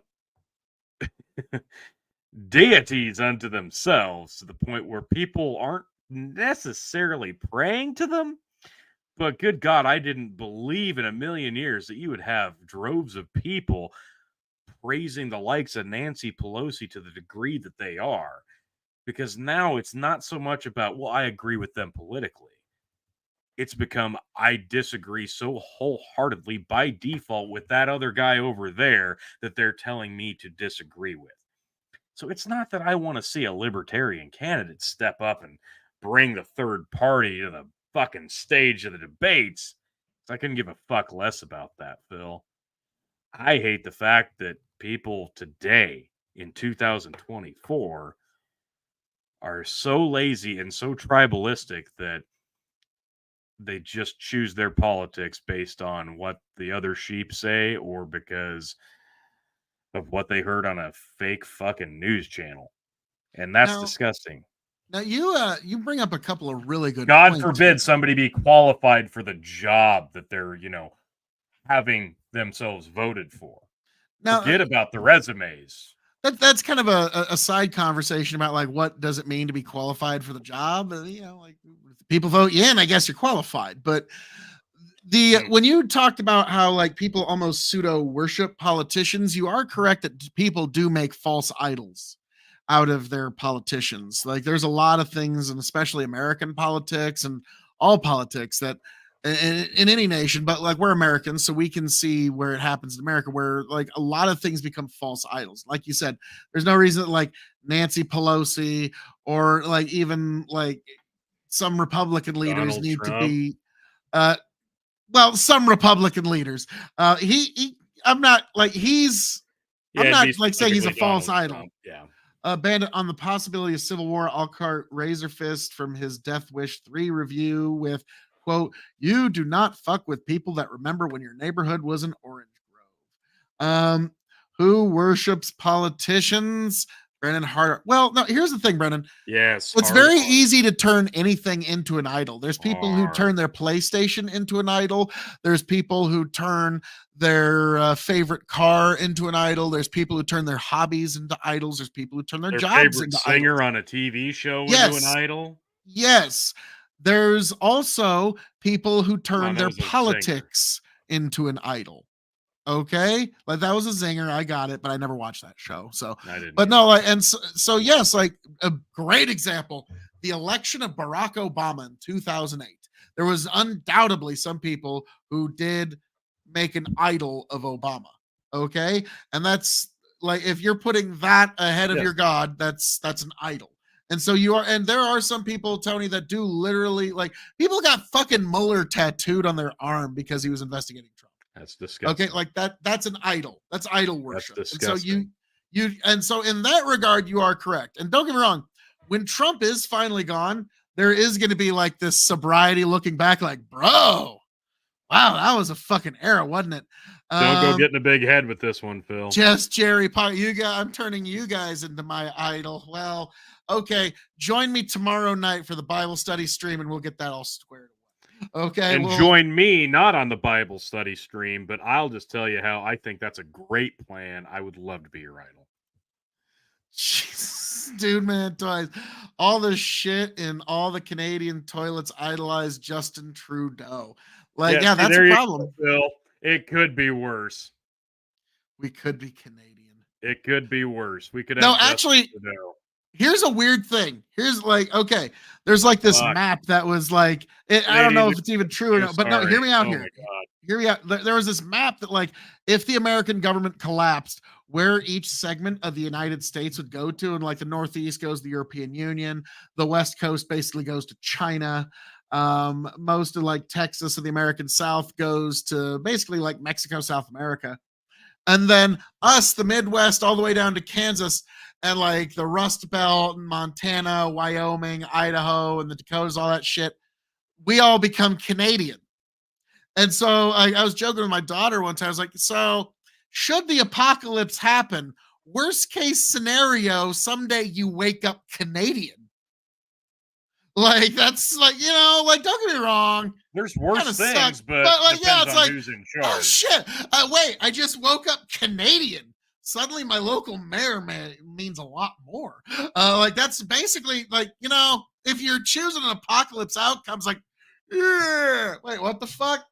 deities unto themselves to the point where people aren't necessarily praying to them. But good God, I didn't believe in a million years that you would have droves of people praising the likes of Nancy Pelosi to the degree that they are. Because now it's not so much about, well, I agree with them politically. It's become, I disagree so wholeheartedly by default with that other guy over there that they're telling me to disagree with. So it's not that I want to see a libertarian candidate step up and bring the third party to the fucking stage of the debates. I couldn't give a fuck less about that, Phil. I hate the fact that people today in 2024 are so lazy and so tribalistic that they just choose their politics based on what the other sheep say or because of what they heard on a fake fucking news channel. And that's Now, disgusting. now you bring up a couple of really good God points forbid here. somebody be qualified for the job that they're, having themselves voted for. Now, Forget about the resumes. that's kind of a side conversation about like what does it mean to be qualified for the job. Like if people vote you in, I guess you're qualified. But when you talked about how like people almost pseudo worship politicians, you are correct that people do make false idols out of their politicians. Like there's a lot of things, and especially American politics and all politics that in any nation, but like we're Americans, so we can see where it happens in America, where like a lot of things become false idols. Like you said, there's no reason that like Nancy Pelosi or like even like some Republican leaders Donald need Trump. to be well, some Republican leaders. I'm not like I'm not like saying he's a false idol. Trump. Yeah. Bandit on the possibility of civil war, Alcart Razor Fist from his Death Wish 3 review with, quote, "You do not fuck with people that remember when your neighborhood was an orange grove." Who worships politicians? Brennan Hart. Well, no, here's the thing, Brennan. Yes. It's very easy to turn anything into an idol. There's people who turn their PlayStation into an idol. There's people who turn their favorite car into an idol. There's people who turn their hobbies into idols. There's people who turn their jobs into singer idols. on a TV show into an idol. Yes. There's also people who turn their politics into an idol. Okay, like that was a zinger. I got it, but I never watched that show. So, I didn't. But no, like, and so yes, like a great example: the election of Barack Obama in 2008. There was undoubtedly some people who did make an idol of Obama. Okay, and that's like if you're putting that ahead of your God, that's an idol. And so you are, and there are some people, Tony, that do literally like people got fucking Mueller tattooed on their arm because he was investigating Trump. That's disgusting. Okay, like that's an idol. That's idol worship. That's disgusting. And so in that regard, you are correct. And don't get me wrong, when Trump is finally gone, there is going to be like this sobriety looking back, like, bro, Wow, that was a fucking era, wasn't it? Don't go getting a big head with this one, Phil. Just Jerry Potter. I'm turning you guys into my idol. Well, okay. Join me tomorrow night for the Bible study stream, and we'll get that all squared away. Okay. And join me not on the Bible study stream, but I'll just tell you how I think that's a great plan. I would love to be your idol. Jesus, dude, man, twice. All the shit in all the Canadian toilets idolize Justin Trudeau. Like, yeah, that's a problem. Phil. It could be worse. We could be Canadian. It could be worse. We could have no, actually. Here's a weird thing. Here's like, okay, there's like this map that was like, I don't know if it's even true or not, but no, hear me out here. Hear me out. There was this map that like, if the American government collapsed, where each segment of the United States would go to, and like the Northeast goes to the European Union, the West Coast basically goes to China. Most of like Texas and the American South goes to basically like Mexico, South America. And then us, the Midwest, all the way down to Kansas and like the Rust Belt and Montana, Wyoming, Idaho, and the Dakotas, all that shit, we all become Canadian. And so I was joking with my daughter one time. I was like, so should the apocalypse happen, worst case scenario, someday you wake up Canadian. Like, that's like, you know, like, don't get me wrong. There's worse things, but like, yeah, it's like, who's in charge. Oh, shit. Wait, I just woke up Canadian. Suddenly my local mayor means a lot more. Like, that's basically like, you know, if you're choosing an apocalypse outcomes, like, yeah, wait, what the fuck?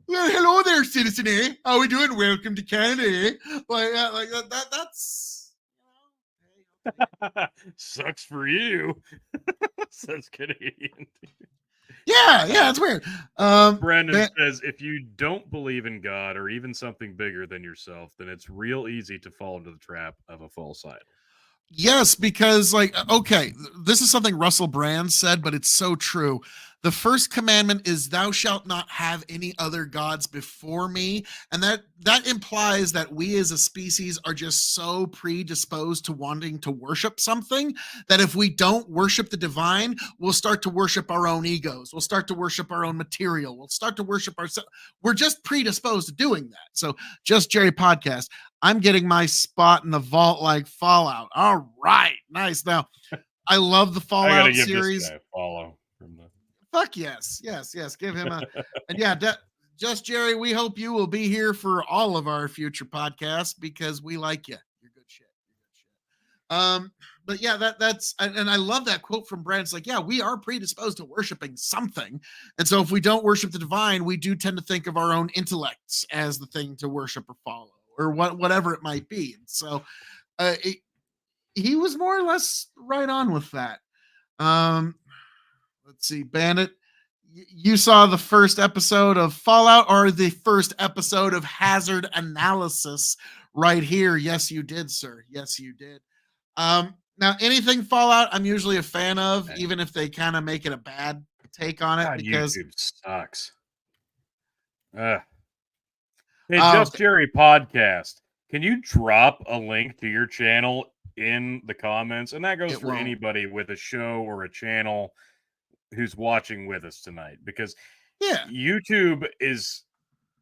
Well, hello there, citizen A. How are we doing? Welcome to Canada. Like that's sucks for you. Says Canadian. Yeah, it's weird. Brandon says, if you don't believe in God or even something bigger than yourself, then it's real easy to fall into the trap of a false idol. Yes, because like, okay, this is something Russell Brand said, but it's so true. The first commandment is thou shalt not have any other gods before me. And that implies that we as a species are just so predisposed to wanting to worship something that if we don't worship the divine, we'll start to worship our own egos. We'll start to worship our own material. We'll start to worship ourselves. We're just predisposed to doing that. So Just Jerry Podcast, I'm getting my spot in the vault like Fallout. All right. Nice. Now, I love the Fallout series. This guy a follow from the... Fuck yes. Give him a... And yeah, Just Jerry, we hope you will be here for all of our future podcasts because we like you. You're good shit. But yeah, that's... And I love that quote from Brad. It's like, yeah, we are predisposed to worshiping something. And so if we don't worship the divine, we do tend to think of our own intellects as the thing to worship or follow, or whatever it might be. And so he was more or less right on with that. Let's see, Bandit, you saw the first episode of Fallout or the first episode of Hazard Analysis right here. Yes, you did, sir. Yes, you did. Now, anything Fallout, I'm usually a fan of, even if they kind of make it a bad take on it. God, because YouTube sucks. Hey, Just Jerry Podcast, can you drop a link to your channel in the comments? And that goes for anybody with a show or a channel who's watching with us tonight, because YouTube is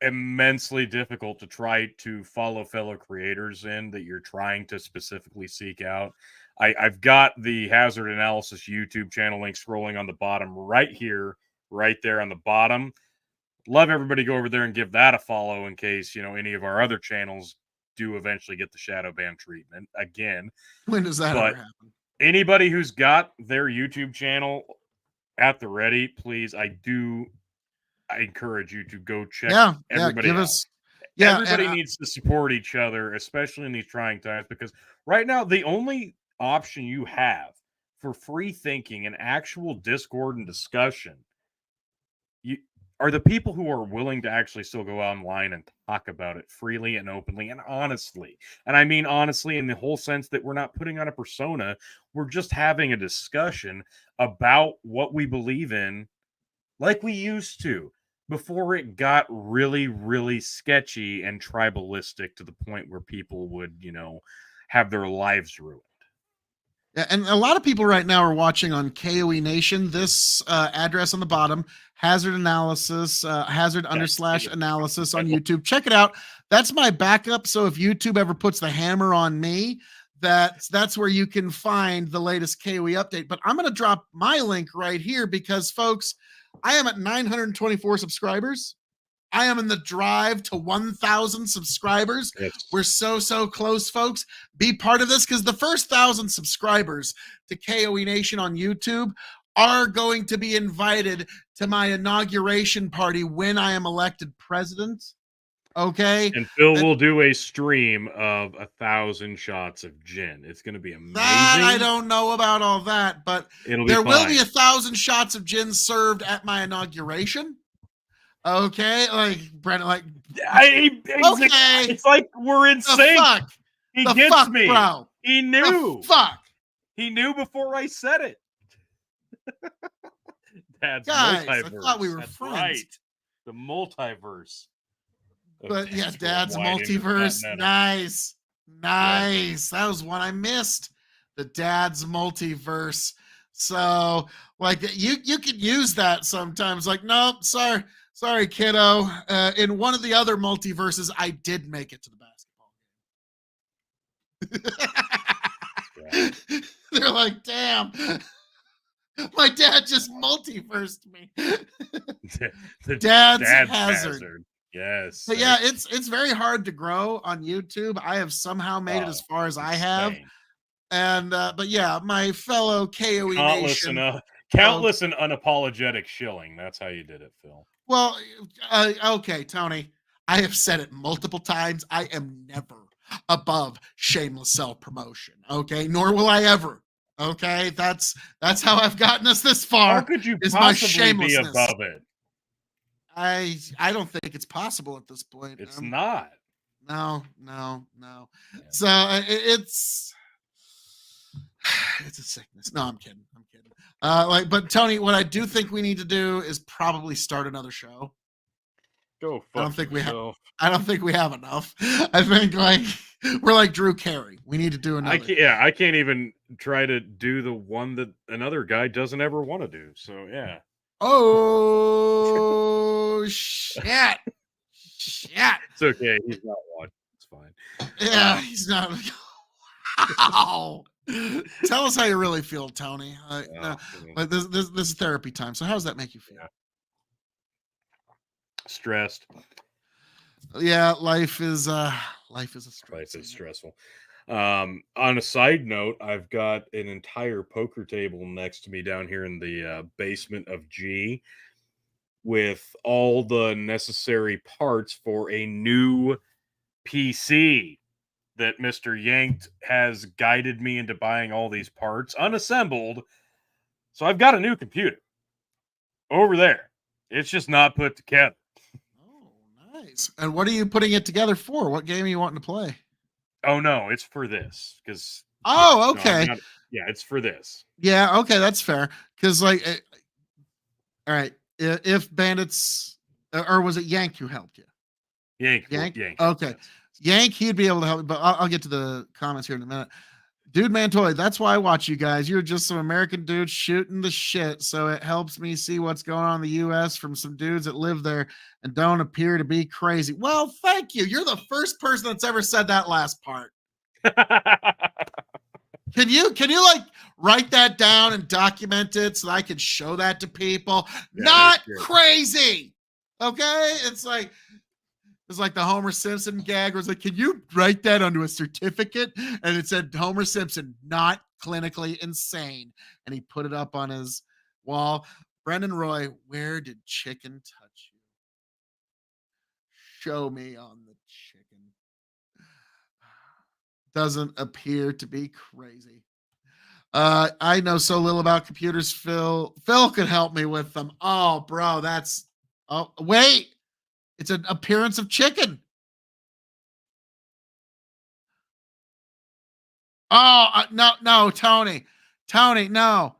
immensely difficult to try to follow fellow creators in that you're trying to specifically seek out. I've got the Hazard Analysis YouTube channel link scrolling on the bottom right here, right there on the bottom. Love everybody go over there and give that a follow in case, you know, any of our other channels do eventually get the shadow ban treatment again. When does that ever happen? Anybody who's got their YouTube channel at the ready, please, I encourage you to go check everybody out. Everybody needs to support each other, especially in these trying times, because right now the only option you have for free thinking and actual discord and discussion are the people who are willing to actually still go online and talk about it freely and openly and honestly. And I mean honestly in the whole sense that we're not putting on a persona. We're just having a discussion about what we believe in like we used to before it got really, really sketchy and tribalistic to the point where people would, you know, have their lives ruined. Yeah, and a lot of people right now are watching on KOE Nation. This address on the bottom, hazard analysis, hazard under slash analysis on YouTube. Check it out. That's my backup. So if YouTube ever puts the hammer on me, that's where you can find the latest KOE update. But I'm going to drop my link right here because, folks, I am at 924 subscribers. I am in the drive to 1,000 subscribers. Yes. We're so close, folks. Be part of this because the first 1,000 subscribers to KOE Nation on YouTube are going to be invited to my inauguration party when I am elected president. Okay. And Phil will do a stream of 1,000 shots of gin. It's going to be amazing. That I don't know about all that, but there will be 1,000 shots of gin served at my inauguration. Okay, like Brent, like okay, it's like we're insane. He gets me, bro. He knew. He knew before I said it. Dad's guys, multiverse. I thought we were That's friends. Right. The multiverse. But yeah, Dad's multiverse. Nice. That was one I missed. The Dad's multiverse. So, like, you could use that sometimes. Like, nope, sorry, kiddo. In one of the other multiverses, I did make it to the basketball game. They're like, damn, my dad just multiversed me. the dad's hazard. Yes. But yeah, it's very hard to grow on YouTube. I have somehow made it as far as I have. And but yeah, my fellow KOE Nation. Countless and unapologetic shilling. That's how you did it, Phil. Well, okay, Tony. I have said it multiple times. I am never above shameless self-promotion. Okay, nor will I ever. Okay, that's how I've gotten us this far. How could you possibly be above it? I don't think it's possible at this point. It's not. No. Yeah. So it's a sickness. No, I'm kidding. But Tony, what I do think we need to do is probably start another show. Go fuck I don't think yourself. I don't think we have enough. I think we're like Drew Carey. We need to do another. I can't even try to do the one that another guy doesn't ever want to do. So yeah. Oh shit! It's okay. He's not watching. It's fine. Yeah, he's not. Wow. Tell us how you really feel, Tony. Like this is therapy time. So how does that make you feel? Yeah. Stressed. Yeah, life is a stress. Life is stressful. On a side note, I've got an entire poker table next to me down here in the basement of G with all the necessary parts for a new PC that Mr. Yanked has guided me into buying all these parts unassembled. So I've got a new computer over there. It's just not put together. Oh, nice. And what are you putting it together for? What game are you wanting to play? Oh no, it's for this because. Oh, okay. No, it's for this. Yeah, okay, that's fair. Because all right, if Bandits or was it Yank who helped you? Yank. Okay, yes. Yank, he'd be able to help me, but I'll get to the comments here in a minute. Dude Mantoy, that's why I watch you guys. You're just some American dudes shooting the shit, so it helps me see what's going on in the U.S. from some dudes that live there and don't appear to be crazy. Well, thank you. You're the first person that's ever said that last part. Can you like write that down and document it so I can show that to people? Yeah, not crazy. Okay? It's like the Homer Simpson gag where it's like, can you write that onto a certificate? And it said Homer Simpson, not clinically insane. And he put it up on his wall. Brendan Roy, where did chicken touch you? Show me on the chicken. Doesn't appear to be crazy. I know so little about computers. Phil could help me with them. Oh, bro, wait. It's an appearance of chicken. Oh, no, Tony, no.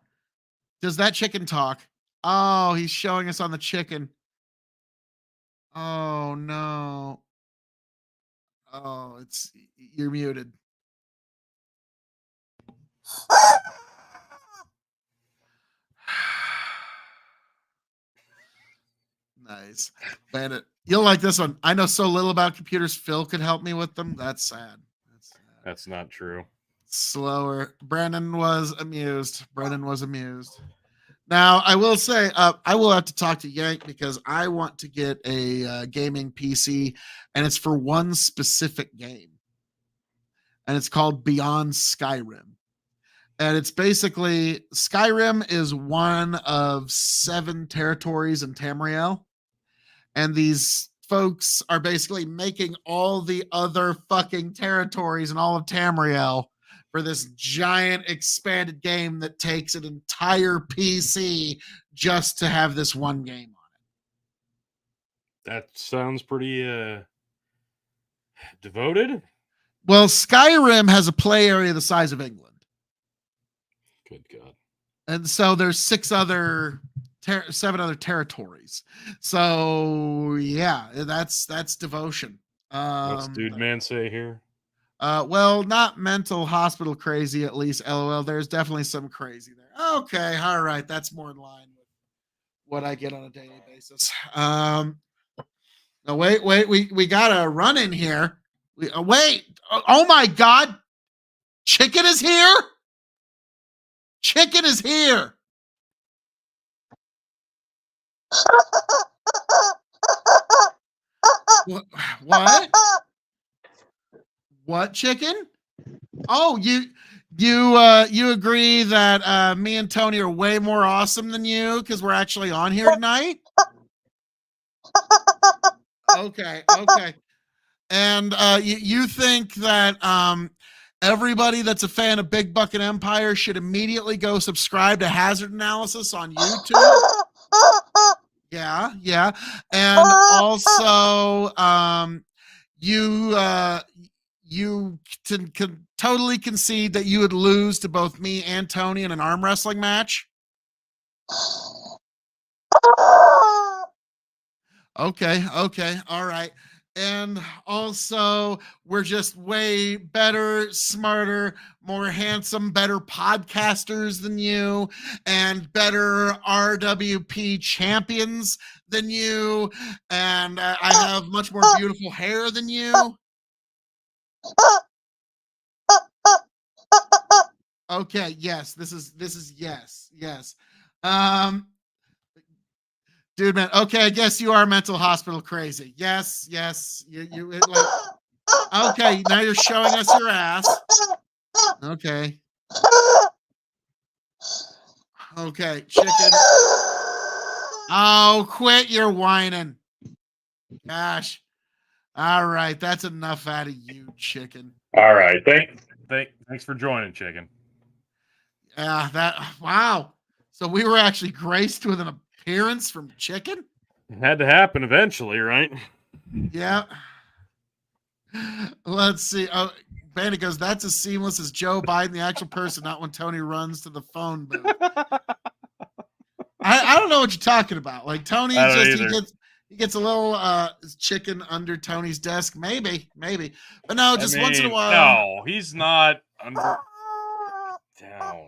Does that chicken talk? Oh, he's showing us on the chicken. Oh, no. Oh, you're muted. Nice. Bandit. You'll like this one. I know so little about computers. Phil could help me with them. That's sad. That's sad. That's not true. Slower. Brandon was amused. Now, I will say, I will have to talk to Yank because I want to get a gaming PC, and it's for one specific game. And it's called Beyond Skyrim. And it's basically, Skyrim is one of 7 territories in Tamriel. And these folks are basically making all the other fucking territories in all of Tamriel for this giant expanded game that takes an entire PC just to have this one game on it. That sounds pretty devoted. Well, Skyrim has a play area the size of England. Good God. And so there's 7 other territories. So yeah, that's devotion. What's Dude Man say here? Well, not mental hospital crazy, at least. LOL. There's definitely some crazy there. Okay, all right, that's more in line with what I get on a daily basis. No, wait, we got a run in here. Wait, oh my God, Chicken is here. Chicken is here. What? What, Chicken? Oh, you agree that me and Tony are way more awesome than you because we're actually on here tonight? Okay. And you think that everybody that's a fan of Big Bucket Empire should immediately go subscribe to Hazard Analysis on YouTube? Yeah. And also, you can totally concede that you would lose to both me and Tony in an arm wrestling match? Okay, all right. And also, we're just way better, smarter, more handsome, better podcasters than you, and better RWP champions than you, and I have much more beautiful hair than you. Okay, yes, this is yes. Dude, man. Okay, I guess you are mental hospital crazy. Yes. You like. Okay, now you're showing us your ass. Okay, Chicken. Oh, quit your whining. Gosh. All right, that's enough out of you, Chicken. All right, thanks for joining, Chicken. Wow. So we were actually graced with an appearance from Chicken? It had to happen eventually, right? Yeah. Let's see. Oh, Bandit goes, that's as seamless as Joe Biden, the actual person, not when Tony runs to the phone booth. I don't know what you're talking about. Like Tony he gets a little chicken under Tony's desk. Maybe. But no, just once in a while. No, he's not under down.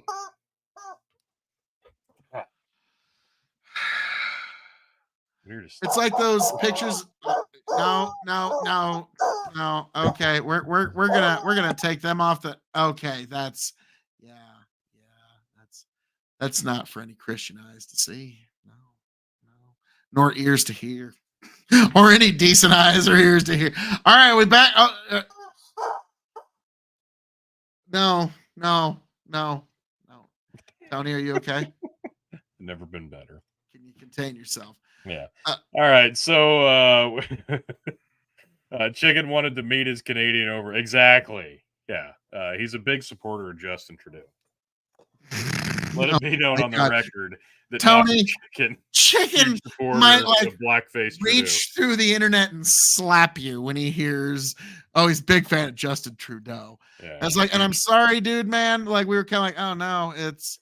It's like those pictures. No. Okay, we're gonna take them off the. Okay, that's that's not for any Christian eyes to see. No, nor ears to hear, or any decent eyes or ears to hear. All right, we back. No. Tony, are you okay? Never been better. Can you contain yourself? Yeah. All right. So Chicken wanted to meet his Canadian over. Exactly. Yeah. He's a big supporter of Justin Trudeau. Let it be known on the record that Tony Chicken might like blackface reach through the internet and slap you when he hears, oh, he's a big fan of Justin Trudeau. Yeah. I was like, and I'm sorry, dude, man. Like we were kind of like, oh no, it's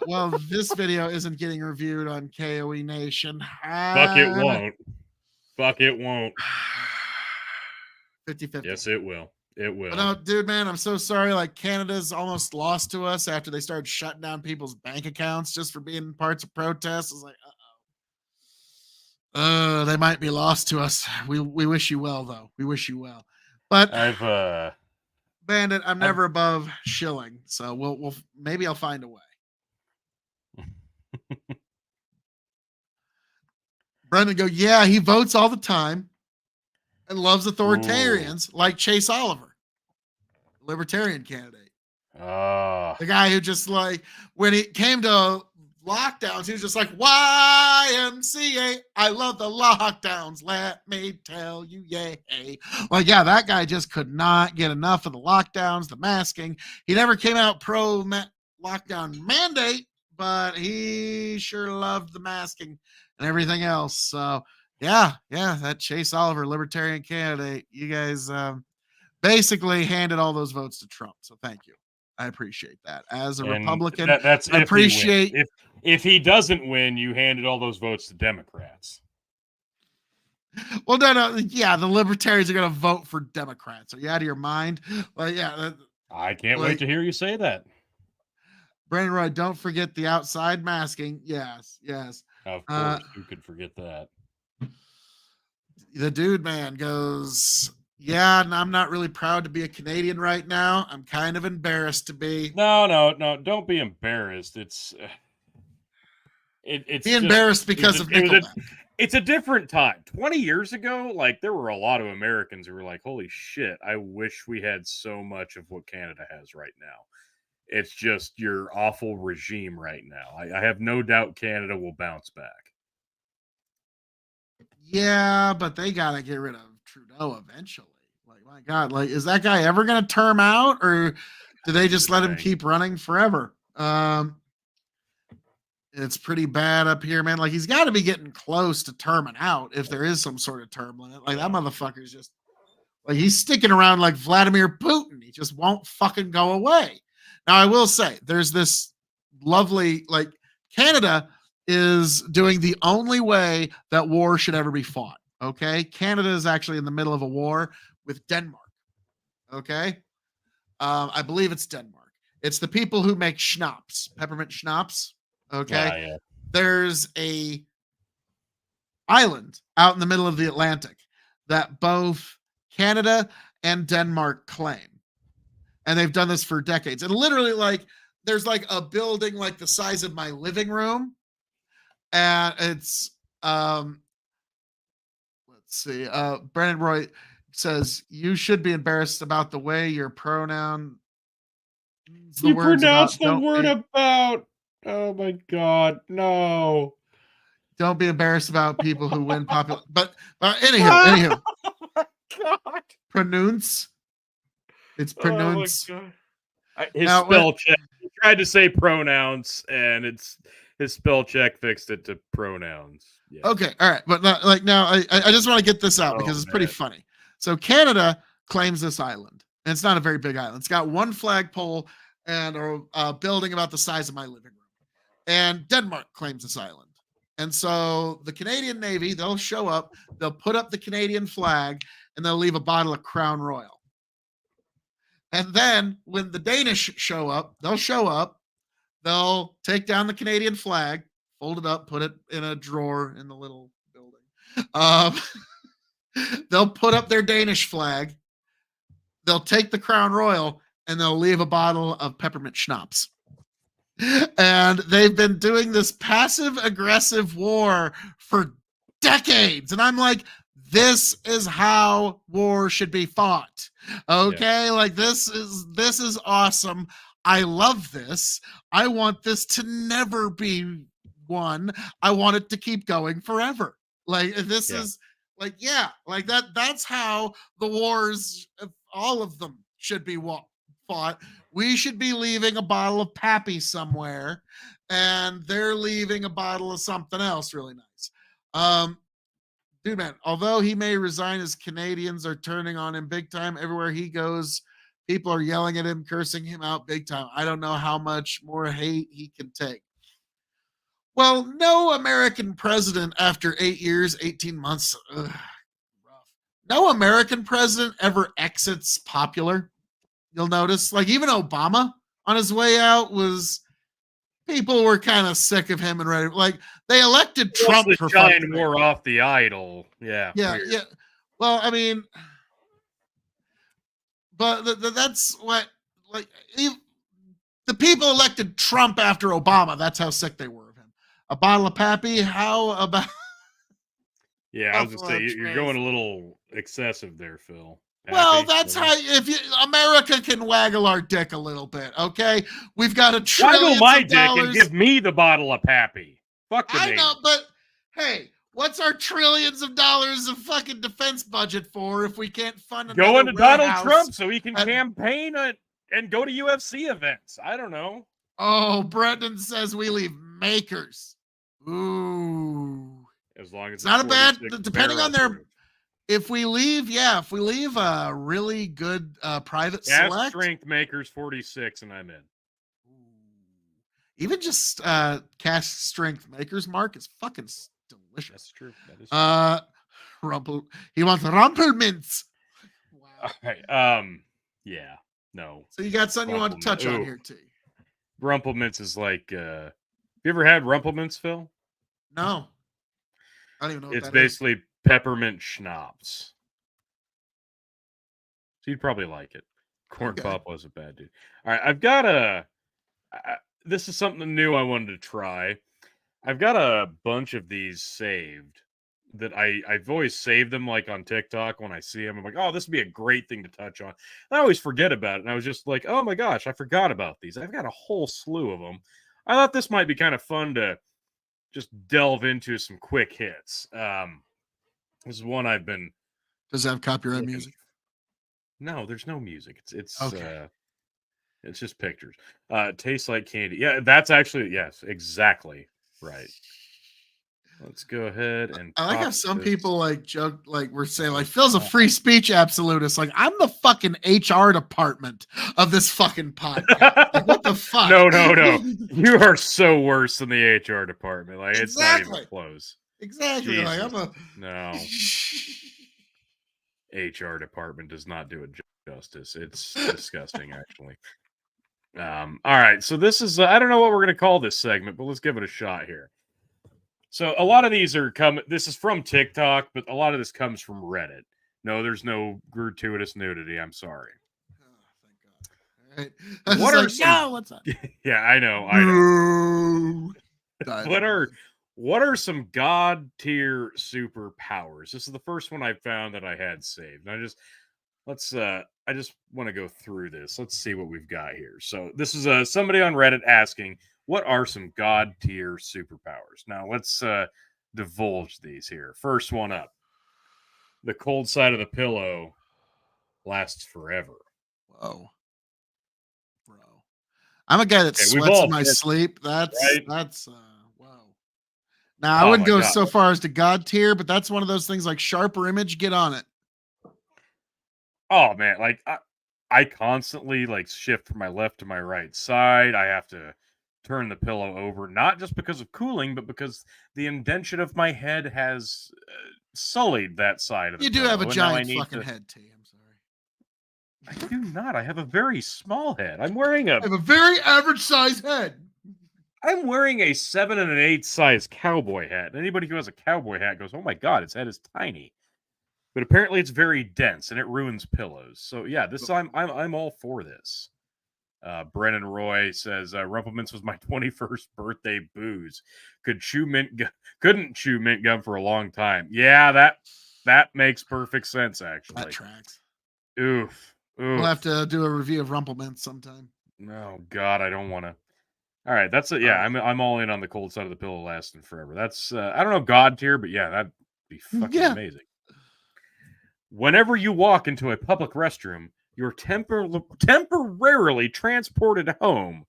well, this video isn't getting reviewed on KOE Nation. Fuck it won't. 50-50. Yes, it will. It will. But no, dude, man, I'm so sorry. Like Canada's almost lost to us after they started shutting down people's bank accounts just for being parts of protests. I was like, They might be lost to us. We wish you well, though. We wish you well. But Bandit, I'm never above shilling, so we'll maybe I'll find a way. Brendan go, yeah, he votes all the time and loves authoritarians like Chase Oliver, libertarian candidate. The guy who just like when it came to lockdowns, he was just like YMCA. I love the lockdowns. Let me tell you, yay. Like, yeah, that guy just could not get enough of the lockdowns, the masking. He never came out pro lockdown mandate, but he sure loved the masking and everything else. So yeah, that Chase Oliver, libertarian candidate, you guys basically handed all those votes to Trump. So thank you. I appreciate that. As a Republican, that's I appreciate. If he doesn't win, you handed all those votes to Democrats. Well, no, yeah, the libertarians are going to vote for Democrats. Are you out of your mind? Like, yeah, I can't wait to hear you say that. Brandon Roy, don't forget the outside masking. Yes. Of course, who could forget that? The dude, man, goes, yeah, and I'm not really proud to be a Canadian right now. I'm kind of embarrassed to be. No, don't be embarrassed. It's be embarrassed because of Nickelback. It's a different time. 20 years ago, like there were a lot of Americans who were like, holy shit, I wish we had so much of what Canada has right now. It's just your awful regime right now. I have no doubt Canada will bounce back. Yeah, but they got to get rid of Trudeau eventually. Like, my God, like, is that guy ever going to term out, or do they just let him keep running forever? It's pretty bad up here, man. Like, he's got to be getting close to terming out if there is some sort of term limit. Like, that motherfucker's just, like, he's sticking around like Vladimir Putin. He just won't fucking go away. Now, I will say, there's this lovely, like, Canada is doing the only way that war should ever be fought. Okay. Canada is actually in the middle of a war with Denmark. Okay. I believe it's Denmark. It's the people who make schnapps, peppermint schnapps. Okay. Yeah. There's a island out in the middle of the Atlantic that both Canada and Denmark claim. And they've done this for decades. And literally, like, there's like a building like the size of my living room. And it's let's see. Brandon Roy says you should be embarrassed about the way your pronoun. You pronounce the word about. Oh my God, no! Don't be embarrassed about people who win popular. But anyhow. Oh my God. Pronounce. It's pronounce. Oh his spell check. He tried to say pronouns, and his spell check fixed it to pronouns. Yeah. Okay, all right, but like now, I just want to get this out because it's pretty funny. So Canada claims this island, and it's not a very big island. It's got one flagpole and a building about the size of my living room. And Denmark claims this island. And so the Canadian Navy, they'll show up, they'll put up the Canadian flag, and they'll leave a bottle of Crown Royal. And then when the Danish show up, they'll take down the Canadian flag, fold it up, put it in a drawer in the little building. They'll put up their Danish flag, they'll take the Crown Royal, and they'll leave a bottle of peppermint schnapps. And they've been doing this passive aggressive war for decades. And I'm like, this is how war should be fought. Okay. Yeah. Like this is awesome. I love this. I want this to never be won. I want it to keep going forever. Like this is like, like that's how the wars, all of them should be fought. We should be leaving a bottle of Pappy somewhere, and they're leaving a bottle of something else really nice. Dude, man, although he may resign, as Canadians are turning on him big time. Everywhere he goes, people are yelling at him, cursing him out big time. I don't know how much more hate he can take. Well, no American president after 8 years, 18 months, rough. No American president ever exits popular. You'll notice, like even Obama on his way out was people were kind of sick of him and ready. Like they elected Plus Trump the for shine fucking more off the idol. Yeah. yeah, weird. yeah. Well, I mean, but that's what like the people elected Trump after Obama. That's how sick they were of him. A bottle of Pappy. How about? Yeah, I was gonna say Buffalo you're Trace. going a little excessive there, Phil. Well, Happy? that's Yeah. how if you America can waggle our dick a little bit, okay? We've got a Waggle trillion my of dick and dollars. give me the bottle of Pappy. Fuck the I name. know, but hey, what's our trillions of dollars of fucking defense budget for if we can't fund another Go into Donald warehouse? Trump so he can at- campaign and go to UFC events. I don't know. Oh, Brendan says we leave makers. Ooh. As long as It's not a bad 46 depending on barrel their proof. if we leave a really good private Gas select strength makers 46 and I'm in. even just cast strength makers mark is fucking delicious. That's true. That is true. Rumple he wants rumpelmints. Wow. All right. Yeah. No. So you got something you want to touch on Ooh. here, T? Rumplemints is like you ever had Rumplemints, Phil? No. I don't even know what It's that is. basically peppermint schnapps. So you'd probably like it. Corn Okay. Pop wasn't bad, dude. All right, I've got this is something new I wanted to try. I've got a bunch of these saved that I've always saved them like on TikTok when I see them. I'm like, oh, this would be a great thing to touch on. And I always forget about it. And I was just like, oh my gosh, I forgot about these. I've got a whole slew of them. I thought this might be kind of fun to just delve into some quick hits. This is one I've been. Does it have copyright looking- music? No, there's no music. It's Okay. it's just pictures. Tastes like candy. Yeah, that's actually yes, exactly right. Let's go ahead and. I like how pop some this. people like joke, like we're saying, like Phil's a free speech absolutist. Like I'm the fucking HR department of this fucking podcast. Like what the fuck? No. You are so worse than the HR department. Like it's not Exactly. even close. Exactly. Like I'm a No. HR department does not do it justice. It's disgusting, actually. All right, so this is I don't know what we're gonna call this segment, but let's give it a shot here. So a lot of these are this is from TikTok, but a lot of this comes from Reddit. No, there's no gratuitous nudity. I'm sorry. Oh, thank God. All right. What are no, what's that? Yeah, I know. What are some god tier superpowers? This is the first one I found that I had saved. And I just want to go through this. Let's see what we've got here. So this is somebody on Reddit asking, what are some god tier superpowers? Now let's divulge these here. First one up. The cold side of the pillow lasts forever. Whoa. Bro. I'm a guy that Okay, we've sweats all in my been- sleep. That's right? wow. Now I Oh wouldn't my go God. so far as to God tier, but that's one of those things like sharper image, get on it. Oh man, like I constantly like shift from my left to my right side. I have to turn the pillow over, not just because of cooling, but because the indention of my head has sullied that side of the You do pillow, have a and now I giant need fucking to- head, T. I'm sorry. I do not. I have a very small head. I'm wearing I have a very average size head. I'm wearing a 7 1/8 size cowboy hat. Anybody who has a cowboy hat goes, "Oh my god, his head is tiny." But apparently it's very dense and it ruins pillows. So yeah, this I'm all for this. Brennan Roy says Rumplemints was my 21st birthday booze. Couldn't chew mint gum for a long time. Yeah, that makes perfect sense actually. That tracks. Oof. We'll have to do a review of Rumplemints sometime. Oh God, I don't want to. All right, that's it. Yeah, I'm all in on the cold side of the pillow lasting forever. That's I don't know god tier, but yeah, that'd be fucking amazing. Whenever you walk into a public restroom, you're temporarily transported home,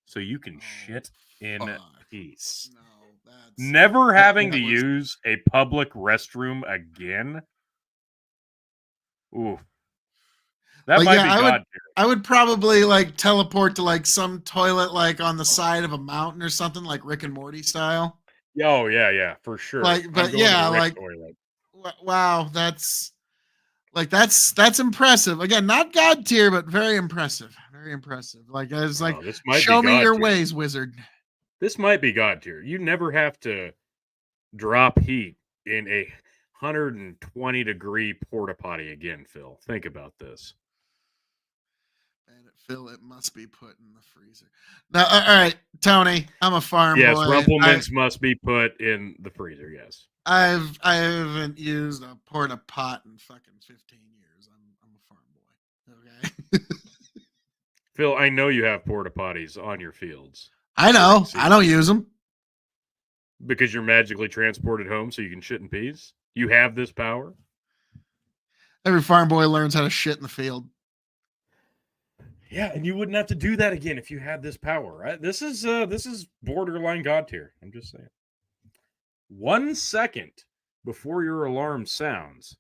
so you can shit in peace. No, that's Never having to was- use a public restroom again. Ooh, that Like, might yeah, be I god would- tier. I would probably like teleport to like some toilet like on the side of a mountain or something like Rick and Morty style. Oh yeah, for sure. Like, I'm but going to yeah, the Rick like- toilet. Wow, that's impressive. Again, not god tier, but very impressive. Very impressive. Like I was like, Oh, this might show be me god your tier. ways, wizard. This might be God tier. You never have to drop heat in a 120-degree porta potty again, Phil. Think about this. And Phil, it must be put in the freezer. Now, all right, Tony, I'm a farm Yes, boy. Rumplemans must be put in the freezer. Yes. I haven't used a porta pot in fucking 15 years. I'm a farm boy. Okay. Phil, I know you have porta potties on your fields I know. I don't use them. because you're magically transported home so you can shit in peace. You have this power. Every farm boy learns how to shit in the field. Yeah, and you wouldn't have to do that again if you had this power, right? This is borderline God tier. I'm just saying. 1 second before your alarm sounds,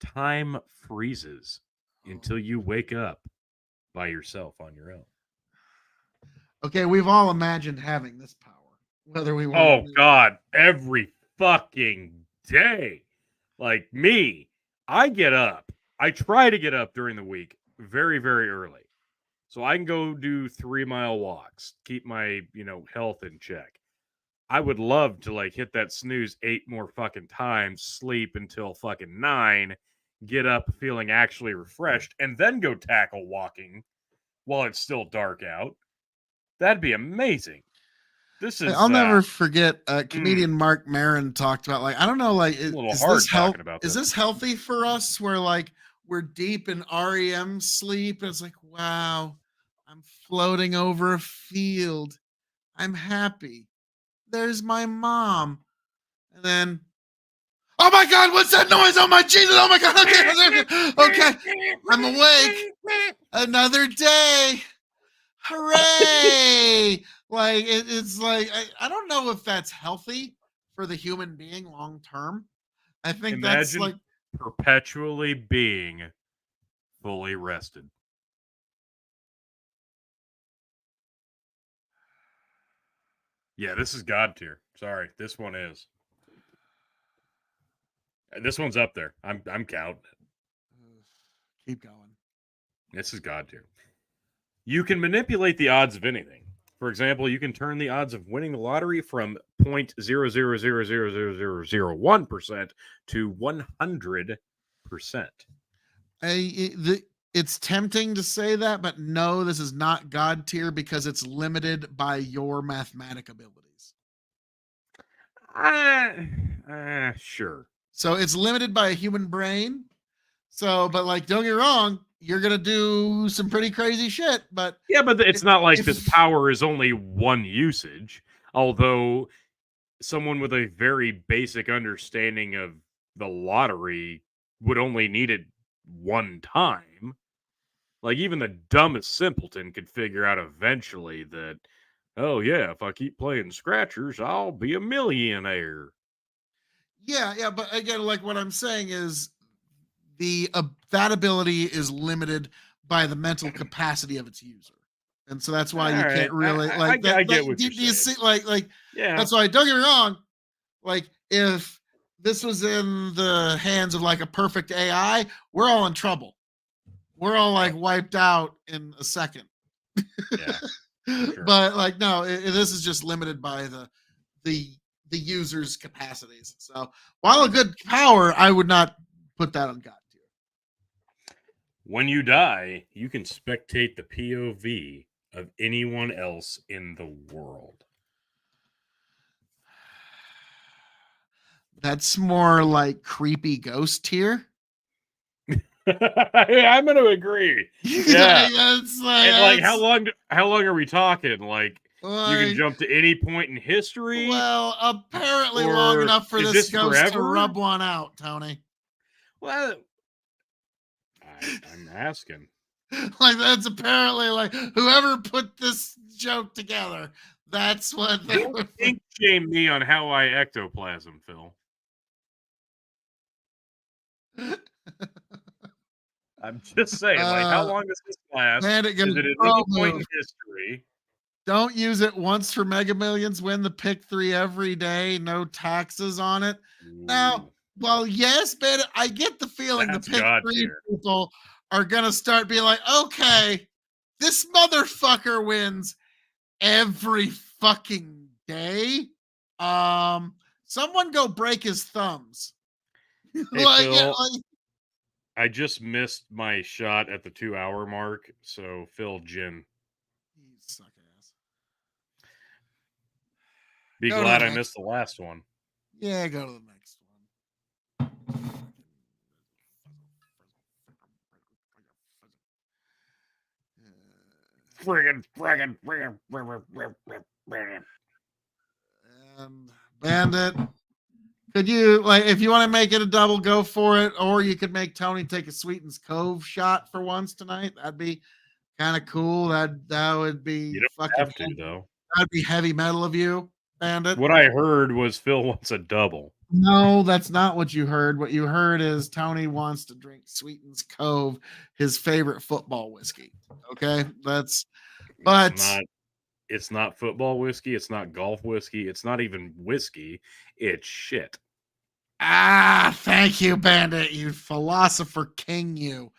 time freezes until you wake up by yourself on your own. Okay, we've all imagined having this power, whether we want. Oh God, every fucking day. Like me, I get up. I try to get up during the week very, very early. So I can go do 3-mile walks, keep my, health in check. I would love to like hit that snooze 8 more fucking times, sleep until fucking 9, get up feeling actually refreshed, and then go tackle walking while it's still dark out. That'd be amazing. This is I'll never forget comedian Mark Maron talked about, like, I don't know, like, is this healthy for us where like we're deep in REM sleep and it's like, wow, I'm floating over a field. I'm happy. There's my mom. And then, oh my God, what's that noise? Oh my Jesus. Oh my God. Okay. I'm awake. Another day. Hooray. Like, it's like, I don't know if that's healthy for the human being long term. I think that's like perpetually being fully rested. Yeah, this is God tier. Sorry, this one is. This one's up there. I'm counting it. Keep going. This is God tier. You can manipulate the odds of anything. For example, you can turn the odds of winning the lottery from 0.0000001% to 100%. It's tempting to say that, but no, this is not God tier because it's limited by your mathematic abilities. Sure. So it's limited by a human brain. So, but like, don't get me wrong, you're gonna do some pretty crazy shit. But yeah, but it's not like this power is only one usage. Although someone with a very basic understanding of the lottery would only need it one time. Like, even the dumbest simpleton could figure out eventually that, oh yeah, if I keep playing scratchers, I'll be a millionaire. Yeah, but again, like, what I'm saying is that ability is limited by the mental capacity of its user, and so that's why you can't really I get what you're saying. You see, like, yeah, that's why. Don't get me wrong. Like, if this was in the hands of like a perfect AI, we're all in trouble. We're all like wiped out in a second. Yeah, sure. But like, no, this is just limited by the user's capacities. So while a good power, I would not put that on God tier. When you die, you can spectate the POV of anyone else in the world. That's more like creepy ghost tier. I'm going to agree. Yeah, it's like how long are we talking? Like you can jump to any point in history. Well, apparently long enough for this ghost to rub one out, Tony. Well, I'm asking. Like, that's apparently like whoever put this joke together. That's what they were. Think shame me on how I ectoplasm, Phil. I'm just saying, like, how long does this last? Is it at any point in history? Don't use it once for Mega Millions. Win the pick 3 every day. No taxes on it. Ooh. Now, well, yes, but I get the feeling the pick 3 people are gonna start being like, okay, this motherfucker wins every fucking day. Someone go break his thumbs. Hey, Like, yeah, Phil, like, I just missed my shot at the 2 hour mark. So, Phil, Jin, you suck ass. be Go to glad the I next missed the last one. Yeah, go to the next one. Friggin'. And Bandit, could you like if you want to make it a double, go for it, or you could make Tony take a Sweetens Cove shot for once tonight. That'd be kind of cool. That would You be don't fucking. have to, though. That'd be heavy metal of you, Bandit. What I heard was Phil wants a double. No, that's not what you heard. What you heard is Tony wants to drink Sweetens Cove, his favorite football whiskey. Okay, but It's not football whiskey. It's not golf whiskey. It's not even whiskey. It's shit. thank you, Bandit, you philosopher king, you.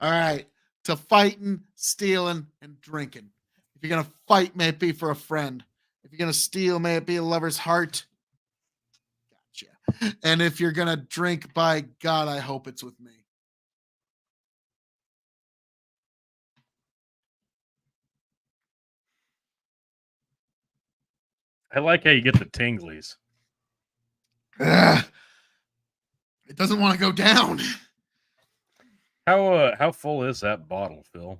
All right, to fighting, stealing, and drinking. If you're gonna fight, may it be for a friend. If you're gonna steal, may it be a lover's heart. Gotcha. And if you're gonna drink, by God, I hope it's with me. I like how you get the tinglies. Ugh. It doesn't want to go down. How full is that bottle, Phil?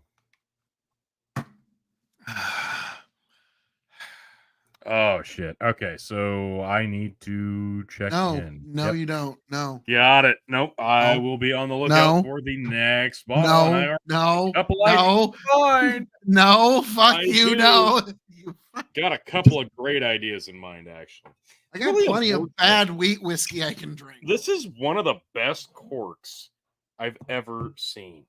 Oh shit. Okay, so I need to check in. No, Yep. you don't. No, Got it. Nope. I No. will be on the lookout No. for the next bottle. And I already no, got a couple ideas. no, Fine. no. Fuck I you, do. no. Got a couple of great ideas in mind, actually. I got Really plenty of important. bad wheat whiskey I can drink. This is one of the best corks I've ever seen.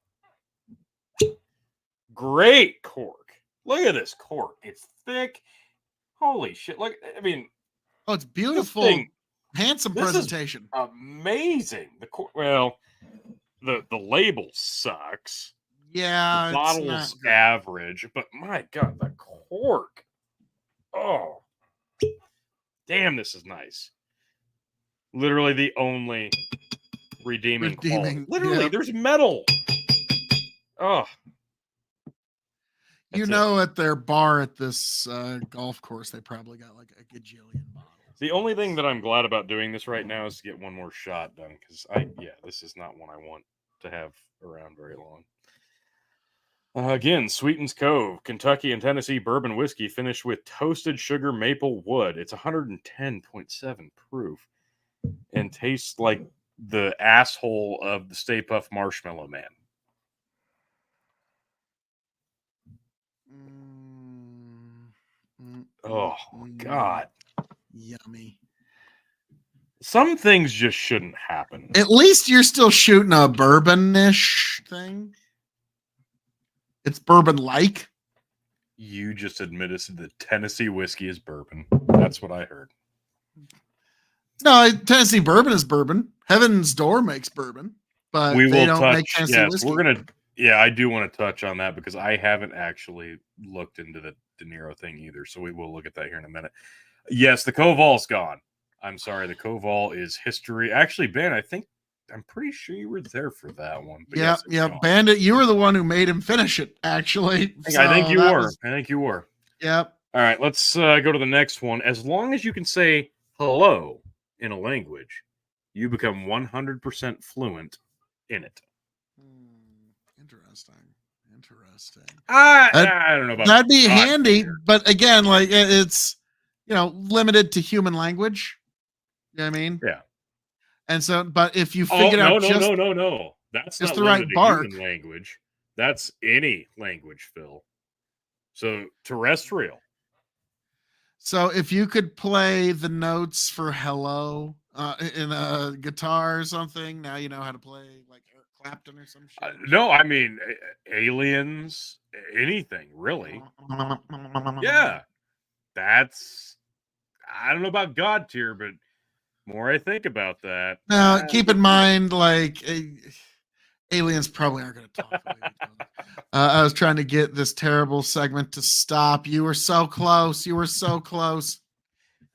Great cork. Look at this cork. It's thick. Holy shit. Look, I mean, Oh, it's this beautiful. thing, Handsome this is presentation. amazing. The well, the label sucks. Yeah, The it's not bottle's great. average, but my god, the cork. Oh. Damn, this is nice. Literally the only redeeming quality. Literally, yep. there's metal. Oh. You That's it. know, at their bar at this golf course, they probably got like a gajillion bottles. The only thing that I'm glad about doing this right now is to get one more shot done, because this is not one I want to have around very long. Again, Sweetens Cove, Kentucky and Tennessee bourbon whiskey finished with toasted sugar maple wood. It's 110.7 proof and tastes like the asshole of the Stay Puft Marshmallow Man. Oh, God. Yummy. Some things just shouldn't happen. At least you're still shooting a bourbon-ish thing. It's bourbon-like. You just admitted that Tennessee whiskey is bourbon. That's what I heard. No, Tennessee bourbon is bourbon. Heaven's Door makes bourbon, but We they will don't touch. make Tennessee Yes, whiskey. we're gonna. Yeah, I do want to touch on that because I haven't actually looked into the De Niro thing either. So we will look at that here in a minute. Yes, the Koval's gone. I'm sorry, the Koval is history. Actually, Ben, I'm pretty sure you were there for that one. But Yeah, yes, it's yeah. gone. Bandit, you were the one who made him finish it, actually. I think you were. I think you were. Yep. All right, let's go to the next one. As long as you can say hello in a language, you become 100% fluent in it. Interesting. I don't know about that'd be God handy, here. but again, like it's limited to human language. You know what I mean? Yeah. And so, but if you figured out no. That's just not the right limited to bark. human language. That's any language, Phil. So terrestrial. So if you could play the notes for hello in a guitar or something, now you know how to play like Eric Clapton or some shit. No, I mean aliens, anything really. Yeah, that's. I don't know about God tier, but more I think about that. Now keep in mind, like Aliens probably aren't going to talk. I was trying to get this terrible segment to stop. You were so close. You were so close.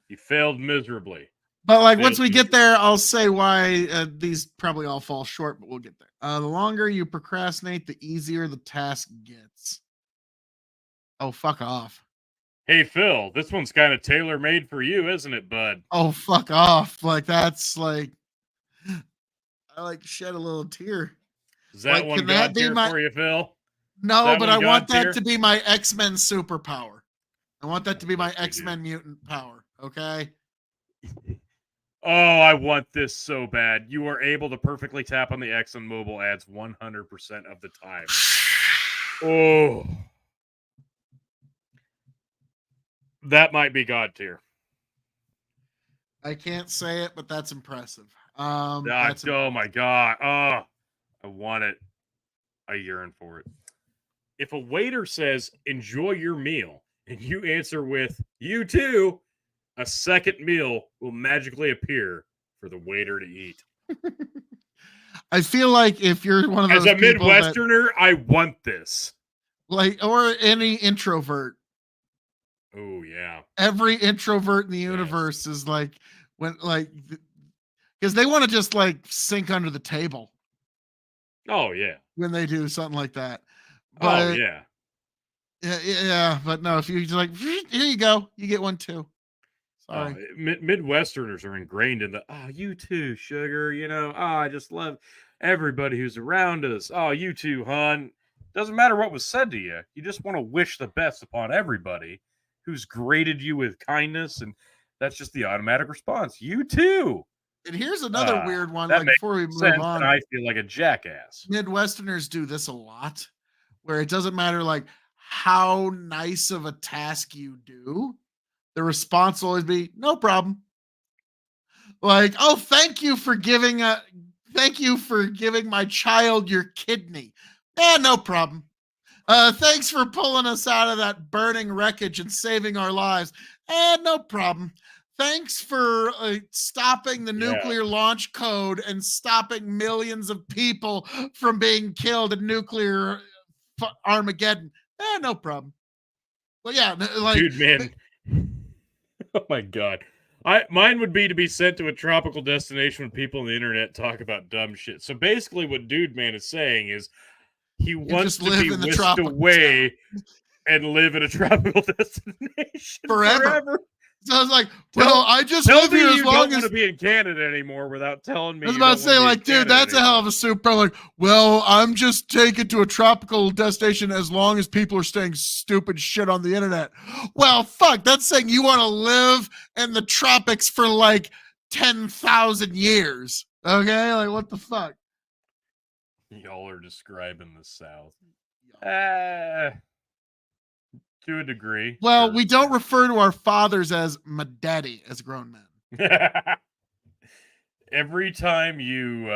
You failed miserably. But like once we get there, I'll say why these probably all fall short, but we'll get there. The longer you procrastinate, the easier the task gets. Oh, fuck off. Hey, Phil, this one's kind of tailor-made for you, isn't it, bud? Oh, fuck off. Like, that's like, I like shed a little tear. Is that like, one God tier for you, Phil? No, but I want that to be my X-Men superpower. I want that to be my X-Men mutant power, okay? Oh, I want this so bad. You are able to perfectly tap on the X on mobile ads 100% of the time. Oh. That might be God tier. I can't say it, but that's impressive. Oh my God. Oh, I want it. I yearn for it. If a waiter says, enjoy your meal, and you answer with, you too, a second meal will magically appear for the waiter to eat. I feel like if you're one of those as a Midwesterner, I want this. Like, or any introvert. Oh, yeah. Every introvert in the universe is like, when, like, because they want to just like sink under the table. Oh, yeah. When they do something like that. But, oh, yeah. Yeah. But no, if you just like, here you go, you get one too. Sorry. Midwesterners are ingrained in the, you too, sugar. You know, I just love everybody who's around us. Oh, you too, hon. Doesn't matter what was said to you. You just want to wish the best upon everybody who's greeted you with kindness, and that's just the automatic response. You too. And here's another weird one. Like before we move on, I feel like a jackass. Midwesterners do this a lot, where it doesn't matter like how nice of a task you do, the response will always be no problem. Like, oh, thank you for giving my child your kidney. No problem. Thanks for pulling us out of that burning wreckage and saving our lives. No problem. Thanks for stopping the nuclear launch code and stopping millions of people from being killed in nuclear Armageddon. No problem. Well, yeah, like, dude, man. Oh my God. Mine would be to be sent to a tropical destination when people on the internet talk about dumb shit. So basically what Dude Man is saying is he wants to be whisked away and live in a tropical destination forever. So I was like, well, I just live here as long as... don't want to be in Canada anymore without telling me. I was about to say, like, dude, that's a hell of a super. Like, well, I'm just taken to a tropical destination as long as people are saying stupid shit on the internet. Well, fuck, that's saying you want to live in the tropics for like 10,000 years. Okay? Like, what the fuck? Y'all are describing the South. To a degree. Well, we don't refer to our fathers as my daddy as grown men. Every time you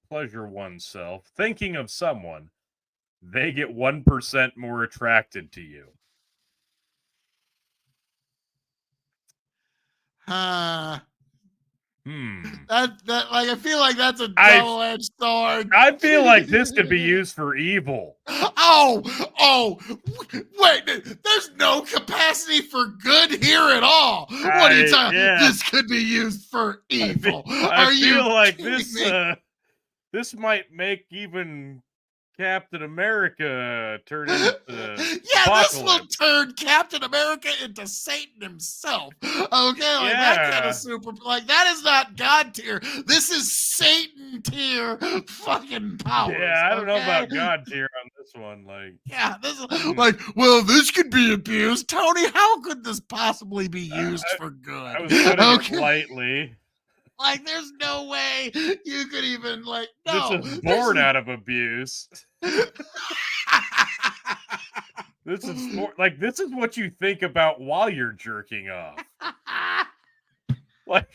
pleasure oneself thinking of someone, they get 1% more attracted to you. That like, I feel like that's a double-edged sword. I feel like this could be used for evil. Oh, wait, there's no capacity for good here at all. What are you talking? Yeah. This could be used for evil. I feel like this might make even Captain America turn into this will turn Captain America into Satan himself. Okay, like that kind of super, like that is not God tier. This is Satan tier fucking powers. Yeah, I don't know about God tier on this one. Like, this is like, well, this could be abused. Tony, how could this possibly be used for good? I was putting it lightly. Like, there's no way you could even, like, no. This is born out of abuse. This is what you think about while you're jerking off. like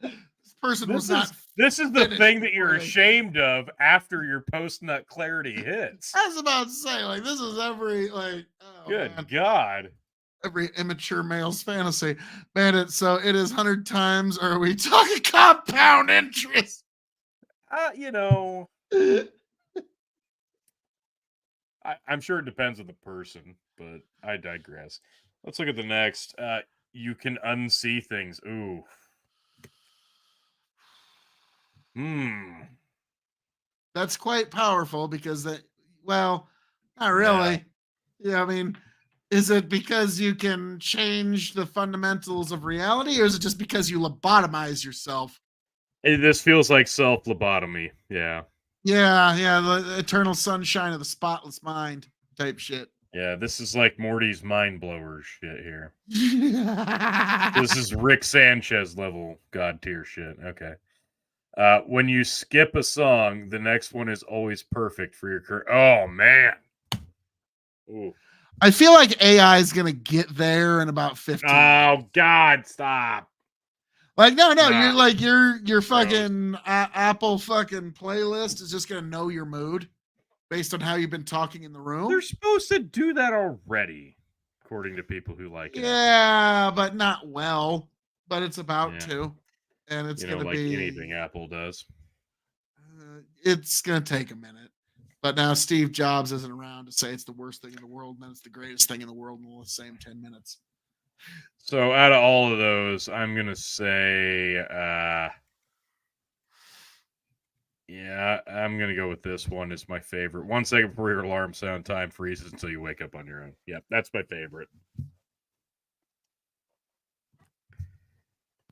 this person was not. This is the thing that you're ashamed of after your post-nut clarity hits. I was about to say, like, this is every, like, good God. Every immature male's fantasy. Bandit, so it is 100 times, or are we talking compound interest? You know, I'm sure it depends on the person, but I digress. Let's look at the next. You can unsee things. Ooh. That's quite powerful because well, not Yeah. really. Yeah, I mean, is it because you can change the fundamentals of reality, or is it just because you lobotomize yourself? This feels like self lobotomy. Yeah. Yeah, the eternal sunshine of the spotless mind type shit. Yeah, this is like Morty's mind blower shit here. This is Rick Sanchez level god tier shit. Okay. When you skip a song, the next one is always perfect for your current. Oh man. Ooh. I feel like AI is gonna get there in about 15. Oh God, stop. Like, no, Nah, you're like your gross. fucking Apple fucking playlist is just gonna know your mood based on how you've been talking in the room. They're supposed to do that already, according to people who like it. Yeah, but not well. But it's about Yeah. to, and it's gonna like be anything Apple does. It's gonna take a minute. But now Steve Jobs isn't around to say it's the worst thing in the world, and then it's the greatest thing in the world in the same 10 minutes. So out of all of those, I'm gonna say, yeah, I'm gonna go with this one. It's my favorite. 1 second before your alarm sound, time freezes until you wake up on your own. Yep, that's my favorite.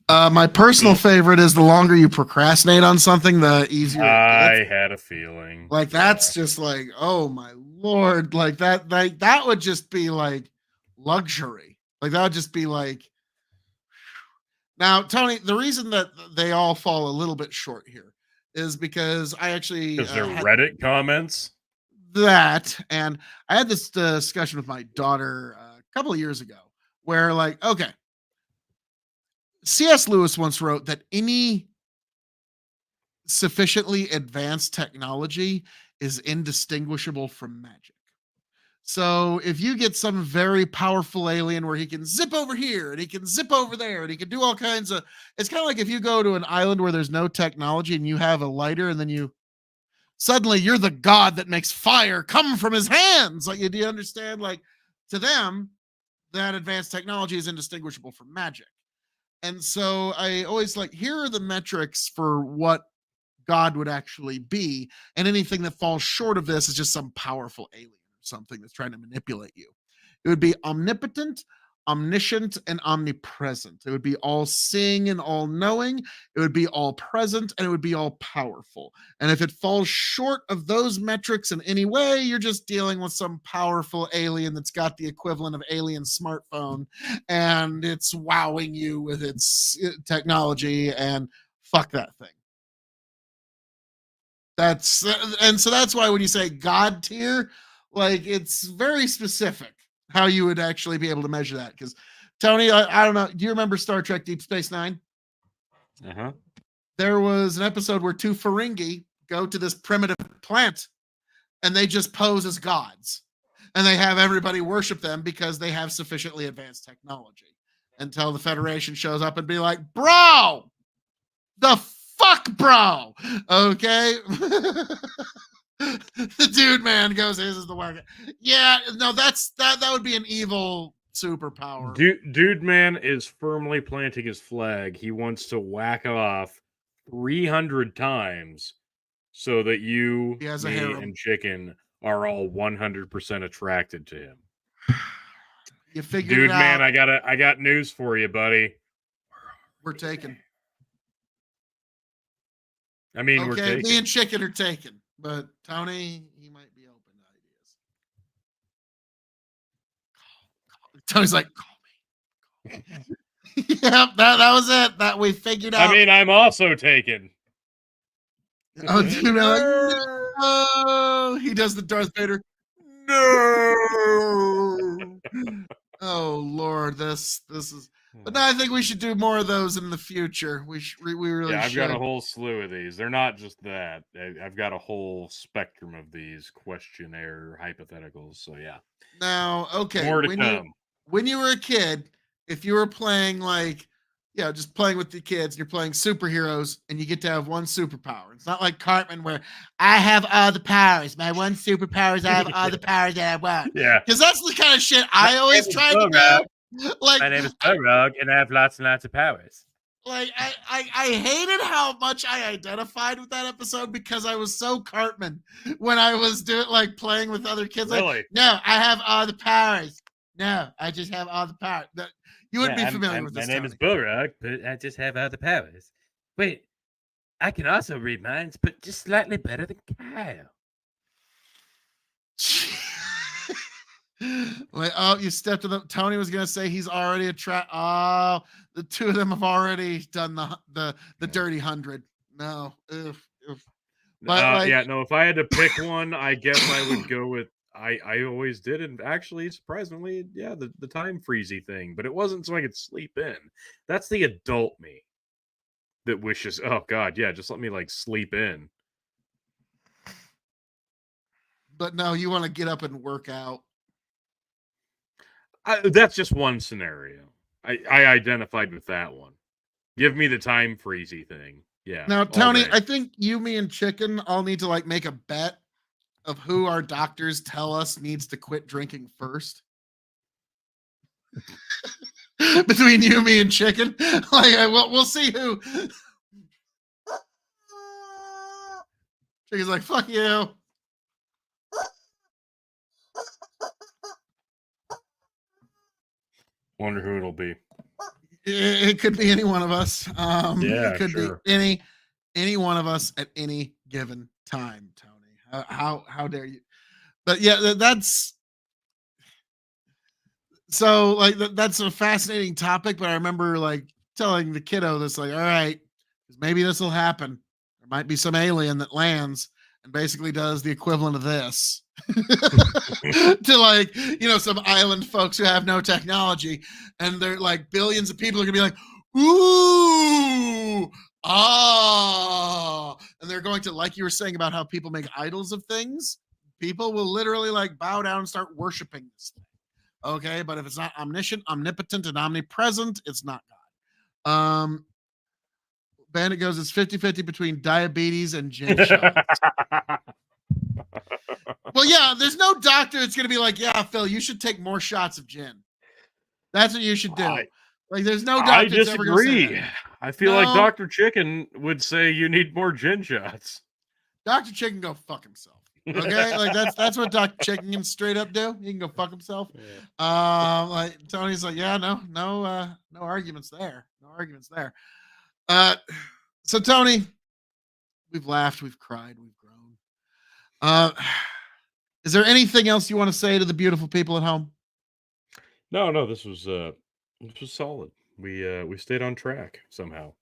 My personal favorite is the longer you procrastinate on something, the easier it gets. I had a feeling. Like that's just like, oh my lord, like that would just be like luxury. Like that would just be like. Now, Tony, the reason that they all fall a little bit short here is because I actually because they're Reddit comments. That, and I had this discussion with my daughter a couple of years ago, where like, okay, C.S. Lewis once wrote that any sufficiently advanced technology is indistinguishable from magic. So if you get some very powerful alien where he can zip over here and he can zip over there and he can do all kinds of, it's kind of like if you go to an island where there's no technology and you have a lighter and then you suddenly you're the god that makes fire come from his hands. Like, do you understand? Like, to them, that advanced technology is indistinguishable from magic. And so I always like, here are the metrics for what God would actually be. And anything that falls short of this is just some powerful alien or something that's trying to manipulate you. It would be omnipotent, omniscient, and omnipresent. It would be all seeing and all knowing. It would be all present, and it would be all powerful. And if it falls short of those metrics in any way, you're just dealing with some powerful alien that's got the equivalent of alien smartphone, and it's wowing you with its technology, and fuck that thing. That's and so that's why when you say God tier, like it's very specific how you would actually be able to measure that. Because Tony, I don't know, do you remember Star Trek Deep Space Nine? Uh-huh. There was an episode where two Ferengi go to this primitive plant and they just pose as gods. And they have everybody worship them because they have sufficiently advanced technology. Until the Federation shows up and be like, bro, the fuck, bro. Okay. The dude man goes, this is the way. Yeah, no, that would be an evil superpower. Dude man is firmly planting his flag. He wants to whack off 300 times so that you, me, and Chicken are all 100% attracted to him. You figured Dude it out. man, I got news for you, buddy. We're taken. I mean, okay, we're taken. Me and Chicken are taken, but Tony, he might be open to ideas. Tony's like, call me. Yep, that was it. That we figured out. I mean, I'm also taken. Oh, dude, like, no. He does the Darth Vader. No. Oh Lord, this is. But no, I think we should do more of those in the future. We really I've should. got a whole slew of these. They're not just that. I've got a whole spectrum of these questionnaire hypotheticals. So yeah. Now, okay. More to come. When you were a kid, if you were playing like, just playing with the kids. You're playing superheroes, and you get to have one superpower. It's not like Cartman where I have all the powers. My one superpower is I have all the powers that I want. Yeah. Because that's the kind of shit I always tried to do. Like, My name is Burrog, and I have lots and lots of powers. like I hated how much I identified with that episode because I was so Cartman when I was doing like playing with other kids. Really? Like, no, I have all the powers. No, I just have all the powers. You wouldn't be familiar with this. My name is Burrog, but I just have other powers. Wait, I can also read minds, but just slightly better than Kyle. Like, oh, you stepped to the. Tony was gonna say he's already Oh, the two of them have already done the dirty 100. No, But, no. If I had to pick one, I guess I would go with. I always did, and actually, surprisingly, the time freezy thing. But it wasn't so I could sleep in. That's the adult me that wishes. Oh God, yeah, just let me like sleep in. But no, you want to get up and work out. That's just one scenario. I identified with that one. Give me the time freezy thing. Yeah. Now, Tony, I think you, me, and Chicken all need to like make a bet of who our doctors tell us needs to quit drinking first. Between you, me, and Chicken, like we'll see who. Chicken's like, fuck you. Wonder who it'll be. It could be any one of us. Yeah, it could sure. be any one of us at any given time, Tony. How dare you? But yeah, that's so like that's a fascinating topic. But I remember like telling the kiddo this, like, all right, maybe this will happen. There might be some alien that lands and basically does the equivalent of this to like, some island folks who have no technology, and they're like billions of people are gonna be like, ooh, and they're going to, like you were saying about how people make idols of things, people will literally like bow down and start worshiping this thing. Okay, but if it's not omniscient, omnipotent, and omnipresent, it's not God. Bandit goes, it's 50-50 between diabetes and gin shots. Well, yeah, there's no doctor that's going to be like, yeah, Phil, you should take more shots of gin. That's what you should do. Like, there's no doctor. I disagree. I feel like Dr. Chicken would say you need more gin shots. Dr. Chicken go fuck himself. Okay, like that's what Dr. Chicken can straight up do. He can go fuck himself. Yeah. Like Tony's like, yeah, no arguments there. No arguments there. So Tony, we've laughed, we've cried, we've grown. Is there anything else you want to say to the beautiful people at home? No, this was solid. We stayed on track somehow.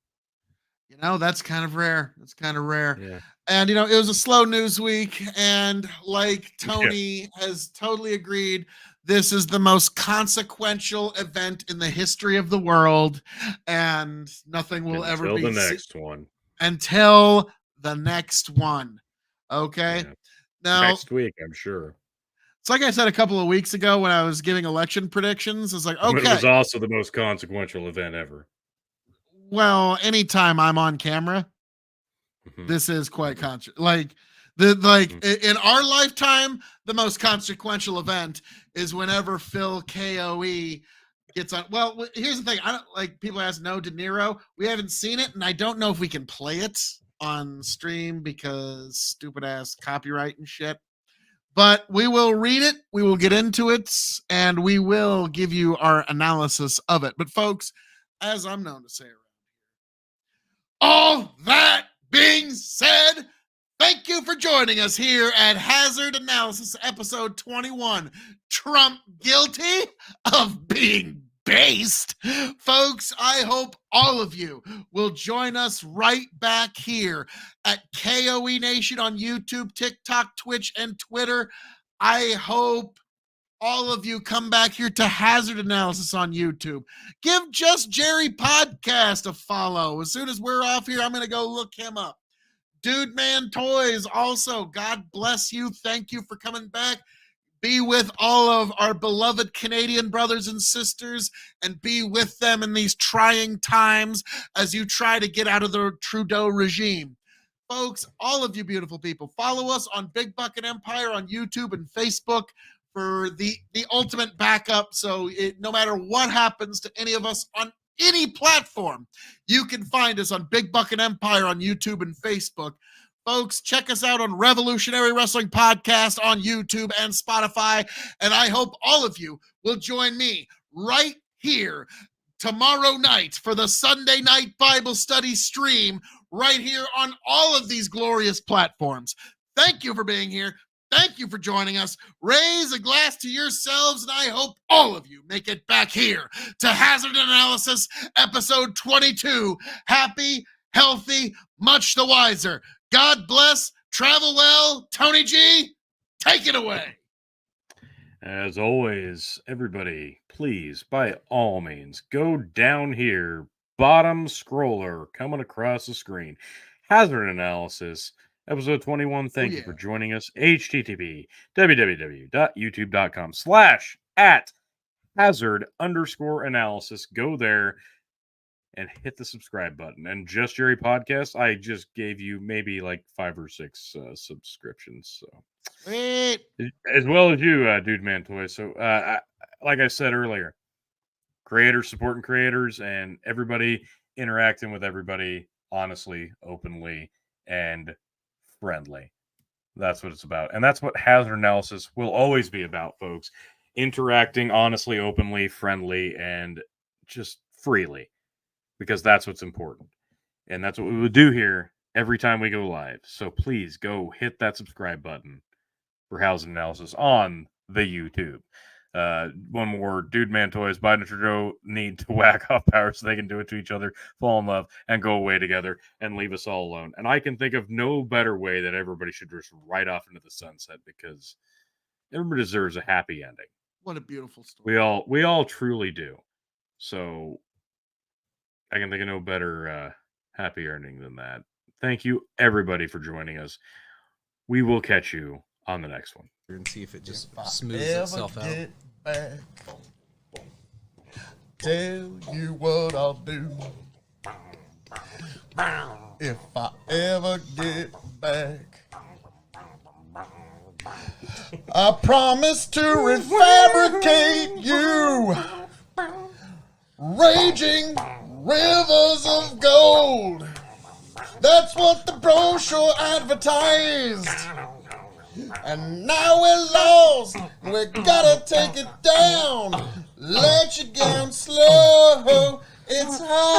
That's kind of rare. That's kind of rare. Yeah. And it was a slow news week, and like Tony has totally agreed, this is the most consequential event in the history of the world, and nothing will ever be until the next one. Until the next one. Okay. Yeah. Now next week, I'm sure. It's like I said a couple of weeks ago when I was giving election predictions. It's like, okay. But it was also the most consequential event ever. Well, anytime I'm on camera, this is quite in our lifetime, the most consequential event is whenever Phil KOE gets on. Well, here's the thing. I don't like people ask No De Niro. We haven't seen it, and I don't know if we can play it on stream because stupid ass copyright and shit. But we will read it, we will get into it, and we will give you our analysis of it. But folks, as I'm known to say around here, all that being said, thank you for joining us here at Hazard Analysis episode 21. Trump guilty of being based. Folks, I hope all of you will join us right back here at KOE Nation on YouTube, TikTok, Twitch, and Twitter. I hope all of you come back here to Hazard Analysis on YouTube. Give Just Jerry Podcast a follow. As soon as we're off here, I'm going to go look him up. Dude Man Toys also, God bless you. Thank you for coming back. be with all of our beloved Canadian brothers and sisters and be with them in these trying times as you try to get out of the Trudeau regime. Folks, all of you beautiful people, follow us on Big Bucket Empire on YouTube and Facebook for the ultimate backup. So no matter what happens to any of us on any platform, you can find us on Big Bucket Empire on YouTube and Facebook. Folks, check us out on Revolutionary Wrestling Podcast on YouTube and Spotify. And I hope all of you will join me right here tomorrow night for the Sunday night Bible study stream right here on all of these glorious platforms. Thank you for being here. Thank you for joining us. Raise a glass to yourselves, and I hope all of you make it back here to Hazard Analysis, episode 22. Happy, healthy, much the wiser. God bless. Travel well. Tony G, take it away. As always, everybody, please, by all means, go down here, bottom scroller coming across the screen. Hazard Analysis, episode 21. Thank you for joining us. http www.youtube.com/@hazard_analysis. Go there and hit the subscribe button. And Just Jerry Podcast, I just gave you maybe like 5 or 6 subscriptions. So, Sweet. as well as you, Dude Man Toys. So, like I said earlier, creators supporting creators and everybody interacting with everybody honestly, openly, and friendly. That's what it's about. And that's what Hazard Analysis will always be about, folks. Interacting honestly, openly, friendly, and just freely. Because that's what's important. And that's what we would do here every time we go live. So please go hit that subscribe button for Hazard Analysis on the YouTube. One more, Dude Man Toys, Biden and Trudeau need to whack off power so they can do it to each other, fall in love, and go away together and leave us all alone. And I can think of no better way that everybody should just ride off into the sunset, because everybody deserves a happy ending. What a beautiful story. We all truly do. So I can think of no better happy ending than that. Thank you, everybody, for joining us. We will catch you on the next one. And see if it just smooths itself out. Get back, tell you what I'll do. If I ever get back, I promise to refabricate you. Raging rivers of gold. That's what the brochure advertised. And now we're lost. We gotta take it down. Let you down slow. It's hard.